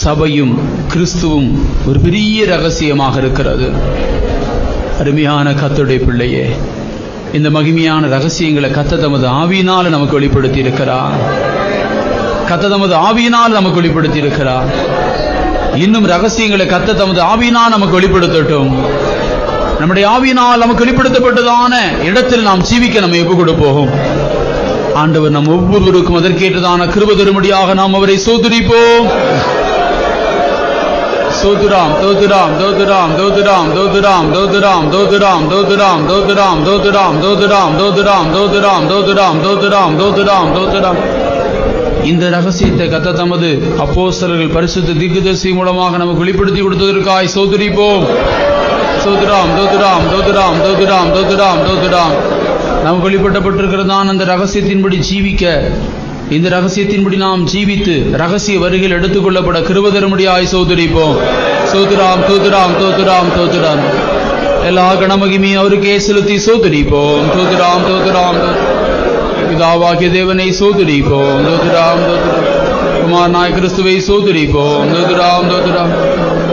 சபையும் கிறிஸ்துவும் ஒரு பெரிய ரகசியமாக இருக்கிறது. அருமையான கர்த்தருடைய பிள்ளையே, இந்த மகிமையான ரகசியங்களை கர்த்தர் தமது ஆவியினால் நமக்கு வெளிப்படுத்தி இருக்கிறார். கர்த்தர் தமது ஆவியினால் நமக்கு வெளிப்படுத்தி இருக்கிறார். இன்னும் ரகசியங்களை கர்த்தர் தமது ஆவியினால் நமக்கு வெளிப்படுத்தட்டும். நம்முடைய ஆவியினால் நமக்கு வெளிப்படுத்தப்பட்டதான இடத்தில் நாம் ஜீவிக்க நம்ம ஒப்பு கொடுப்போம். ஆண்டவர் நம் ஒவ்வொருவருக்கும் அதற்கேற்றதான கிருபை தரும்படியாக நாம் அவரை சோதரிப்போம். தோதுராம் தோதுராம் தோதுராம் தோதுராம் தோதுராம் தோதுராம் தோதுராம் தோதுராம் தோதுராம் தோதுராம் தோதுராம் தோதுராம் தோதுராம் தோதுராம் தோதுராம் தோதுராம் தோதுராம். இந்த ரகசியத்தை கர்த்தர் தமது அப்போஸ்தலர்கள் பரிசுத்த தீர்க்கதரிசி மூலமாக நமக்கு வெளிப்படுத்தி கொடுத்ததற்காய் சோதரிப்போம். தோதுராம் தோதுராம் தோதுராம் தோதுராம் தோதுராம் தோதுராம். நமக்கு வெளிப்படுத்தப்பட்டிருக்கிறதான் அந்த ரகசியத்தின்படி ஜீவிக்க, இந்த ரகசியத்தின்படி நாம் ஜீவித்து ரகசிய வருகையில் எடுத்துக்கொள்ளப்பட கிருபை தரும்படியாய் சோதரிப்போம். சோதுராம் தோதுராம் தோதுராம் தோதுராம். எல்லா கணமகிமையும் அவருக்கே செலுத்தி சோதரிப்போம். தோதுராம் தோதுராம். பிதாவாகிய தேவனை சோதரிப்போம். தோதுராம் தோதுராம். குமாரனாய் கிறிஸ்துவை சோதரிப்போம். தோதுராம் தோதுராம்.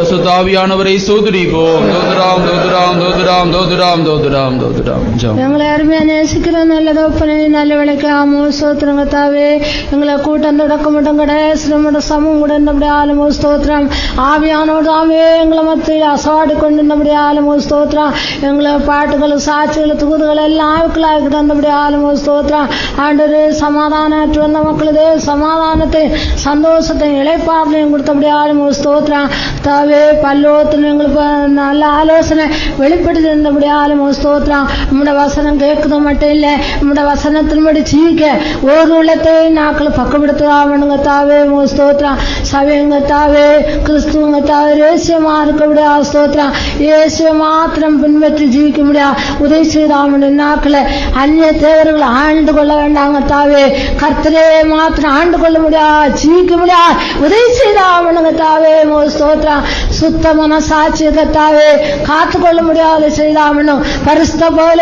சுத்தாவியானவரை சோதரிப்போம். தோதுராம் தோதுராம் தோதுராம் தோதுராம் தோதுராம் தோதுராம். எங்களை அருமையா நேசிக்கிற நல்ல தோப்பனை நல்ல விளைக்காமோ ஸ்தோத்திரம் கர்த்தாவே. எங்களை கூட்டம் தொடக்க மட்டும் கடைசிமட்ட சமம் கூட இருந்தபடி ஆளுமோ ஸ்தோத்திரம். ஆவியானோடு தாமே எங்களை மத்தியில் அசவாடி கொண்டு இருந்தபடி ஆளுமோ ஸ்தோத்திரம். எங்களை பாட்டுகள் சாட்சிகள் தூதுகள் எல்லாம் ஆவுக்களாக்கி தந்தபடி ஆளுமோ ஸ்தோத்திரம். ஆண்டவரே சமாதானற்று வந்த மக்களது சமாதானத்தை சந்தோஷத்தை இளைப்பாறுதலையும் கொடுத்தபடி ஆளுமோ ஸ்தோத்திரம். தாவே பல்லோத்தில் எங்களுக்கு நல்ல ஆலோசனை வெளிப்படுத்தி இருந்தபடி ஆளுமோ ஸ்தோத்திரம். உங்களோட வசனம் கேட்குறது மட்டும் இல்லை, உங்களோட வசனத்தின்படி ஜீவிக்க ஒரு உள்ளத்தை நாட்கள் பக்கப்படுத்துவாங்க தாவே மோ ஸ்தோத்திரம். சபைங்க தாவே கிறிஸ்துவங்க தாவே ரேசியமா இருக்க முடியா ஸ்தோத்திரம். இயேசுவை மாத்திரம் பின்பற்றி ஜீவிக்க முடியா உதவி செய்தாமனு நாட்களை அந்நிய தேவர்களை ஆண்டு கொள்ள வேண்டாங்க தாவே. கர்த்தரே மாத்திரம் ஆண்டு கொள்ள முடியா ஜீவிக்க முடியா உதவி செய்தாமனுங்க தாவே மோ ஸ்தோத்திரம். சுத்த மனசாட்சிய கர்த்தாவே காத்துக்கொள்ள முடியாத செய்தாமனும் பரிசுத்த போல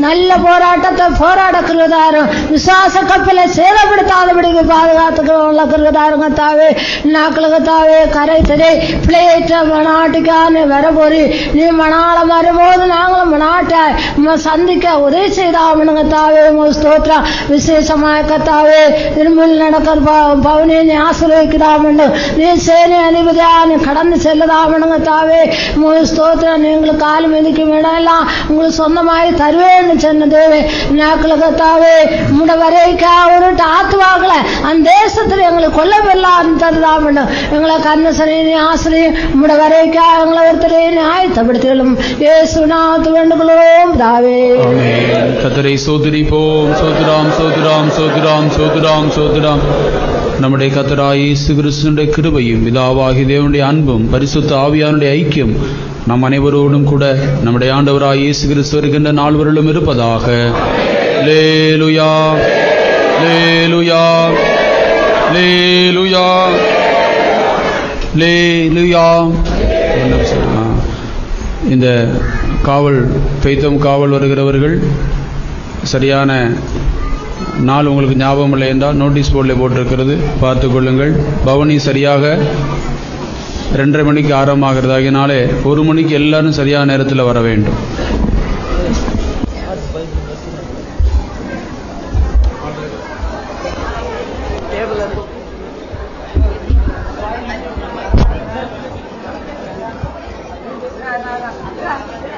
நல்ல போராட்டத்தை போராடக்கிறதாரும் விசுவாச கப்பலை சேதப்படுத்தாதபடிக்கு பாதுகாத்துக்கிறதாருங்க தாவே. நாக்களுக்கு தாவே கரைத்ததே பிள்ளையற்ற மனாட்டுக்கான வர போரி நீ மணாலம் வரும்போது நாங்களும் மனாட்டாய் சந்திக்க உதவி செய்தாமனுங்க தாவே ஸ்தோத்ரா. விசேஷமாக கத்தாவே திரும்பில் நடக்கிற பவுனி நீ ஆசிர்வதிக்கிறாமனு நீ சேனை அதிபதியான கடந்து செல்லதாமனுங்க தாவே ஸ்தோத்திரம். நீங்களுக்கு காலம் எதிக்கும் இடம்லாம் உங்களுக்கு சொந்தமாய் தருவேன்னு சொன்ன தேவே. நாக்களுக்கு தாவே முட வரைக்கா ஒரு ஆத்துவாக்கல அந்த தேசத்துல எங்களுக்கு கொல்ல பெறலாம் தருதாமனு எங்களை கண்ணசனை ஆசிரியம் முட வரைக்கா எங்களை ஒருத்தரை ஆயத்தப்படுத்திகளும் ஏசுநாத்து வேண்டுகளோம் தாவே. கர்த்தரை சோதரிப்போம். சோதராம் சோதராம் சோதராம் சோதராம் சோதராம். நம்முடைய கர்த்தராகிய இயேசு கிறிஸ்துவின் கிருபையும் பிதாவாகிய தேவனுடைய அன்பும் பரிசுத்த ஆவியானுடைய ஐக்கியம் நம் அனைவரோடும் கூட நம்முடைய ஆண்டவராகிய இயேசு கிறிஸ்து வருகின்ற நாள் வரலும் இருப்பதாக. அல்லேலூயா அல்லேலூயா அல்லேலூயா அல்லேலூயா. இந்த காவல் பெய்தம் காவல் வருகிறவர்கள் சரியான நாள் உங்களுக்கு ஞாபகம் இல்லை என்றால் நோட்டீஸ் போர்டில் போட்டிருக்கிறது, பார்த்து கொள்ளுங்கள். பவனி சரியாக 2:30 மணிக்கு ஆரம்பமாகிறதாகினாலே 1 மணிக்கு எல்லாரும் சரியான நேரத்தில் வர வேண்டும். Yeah.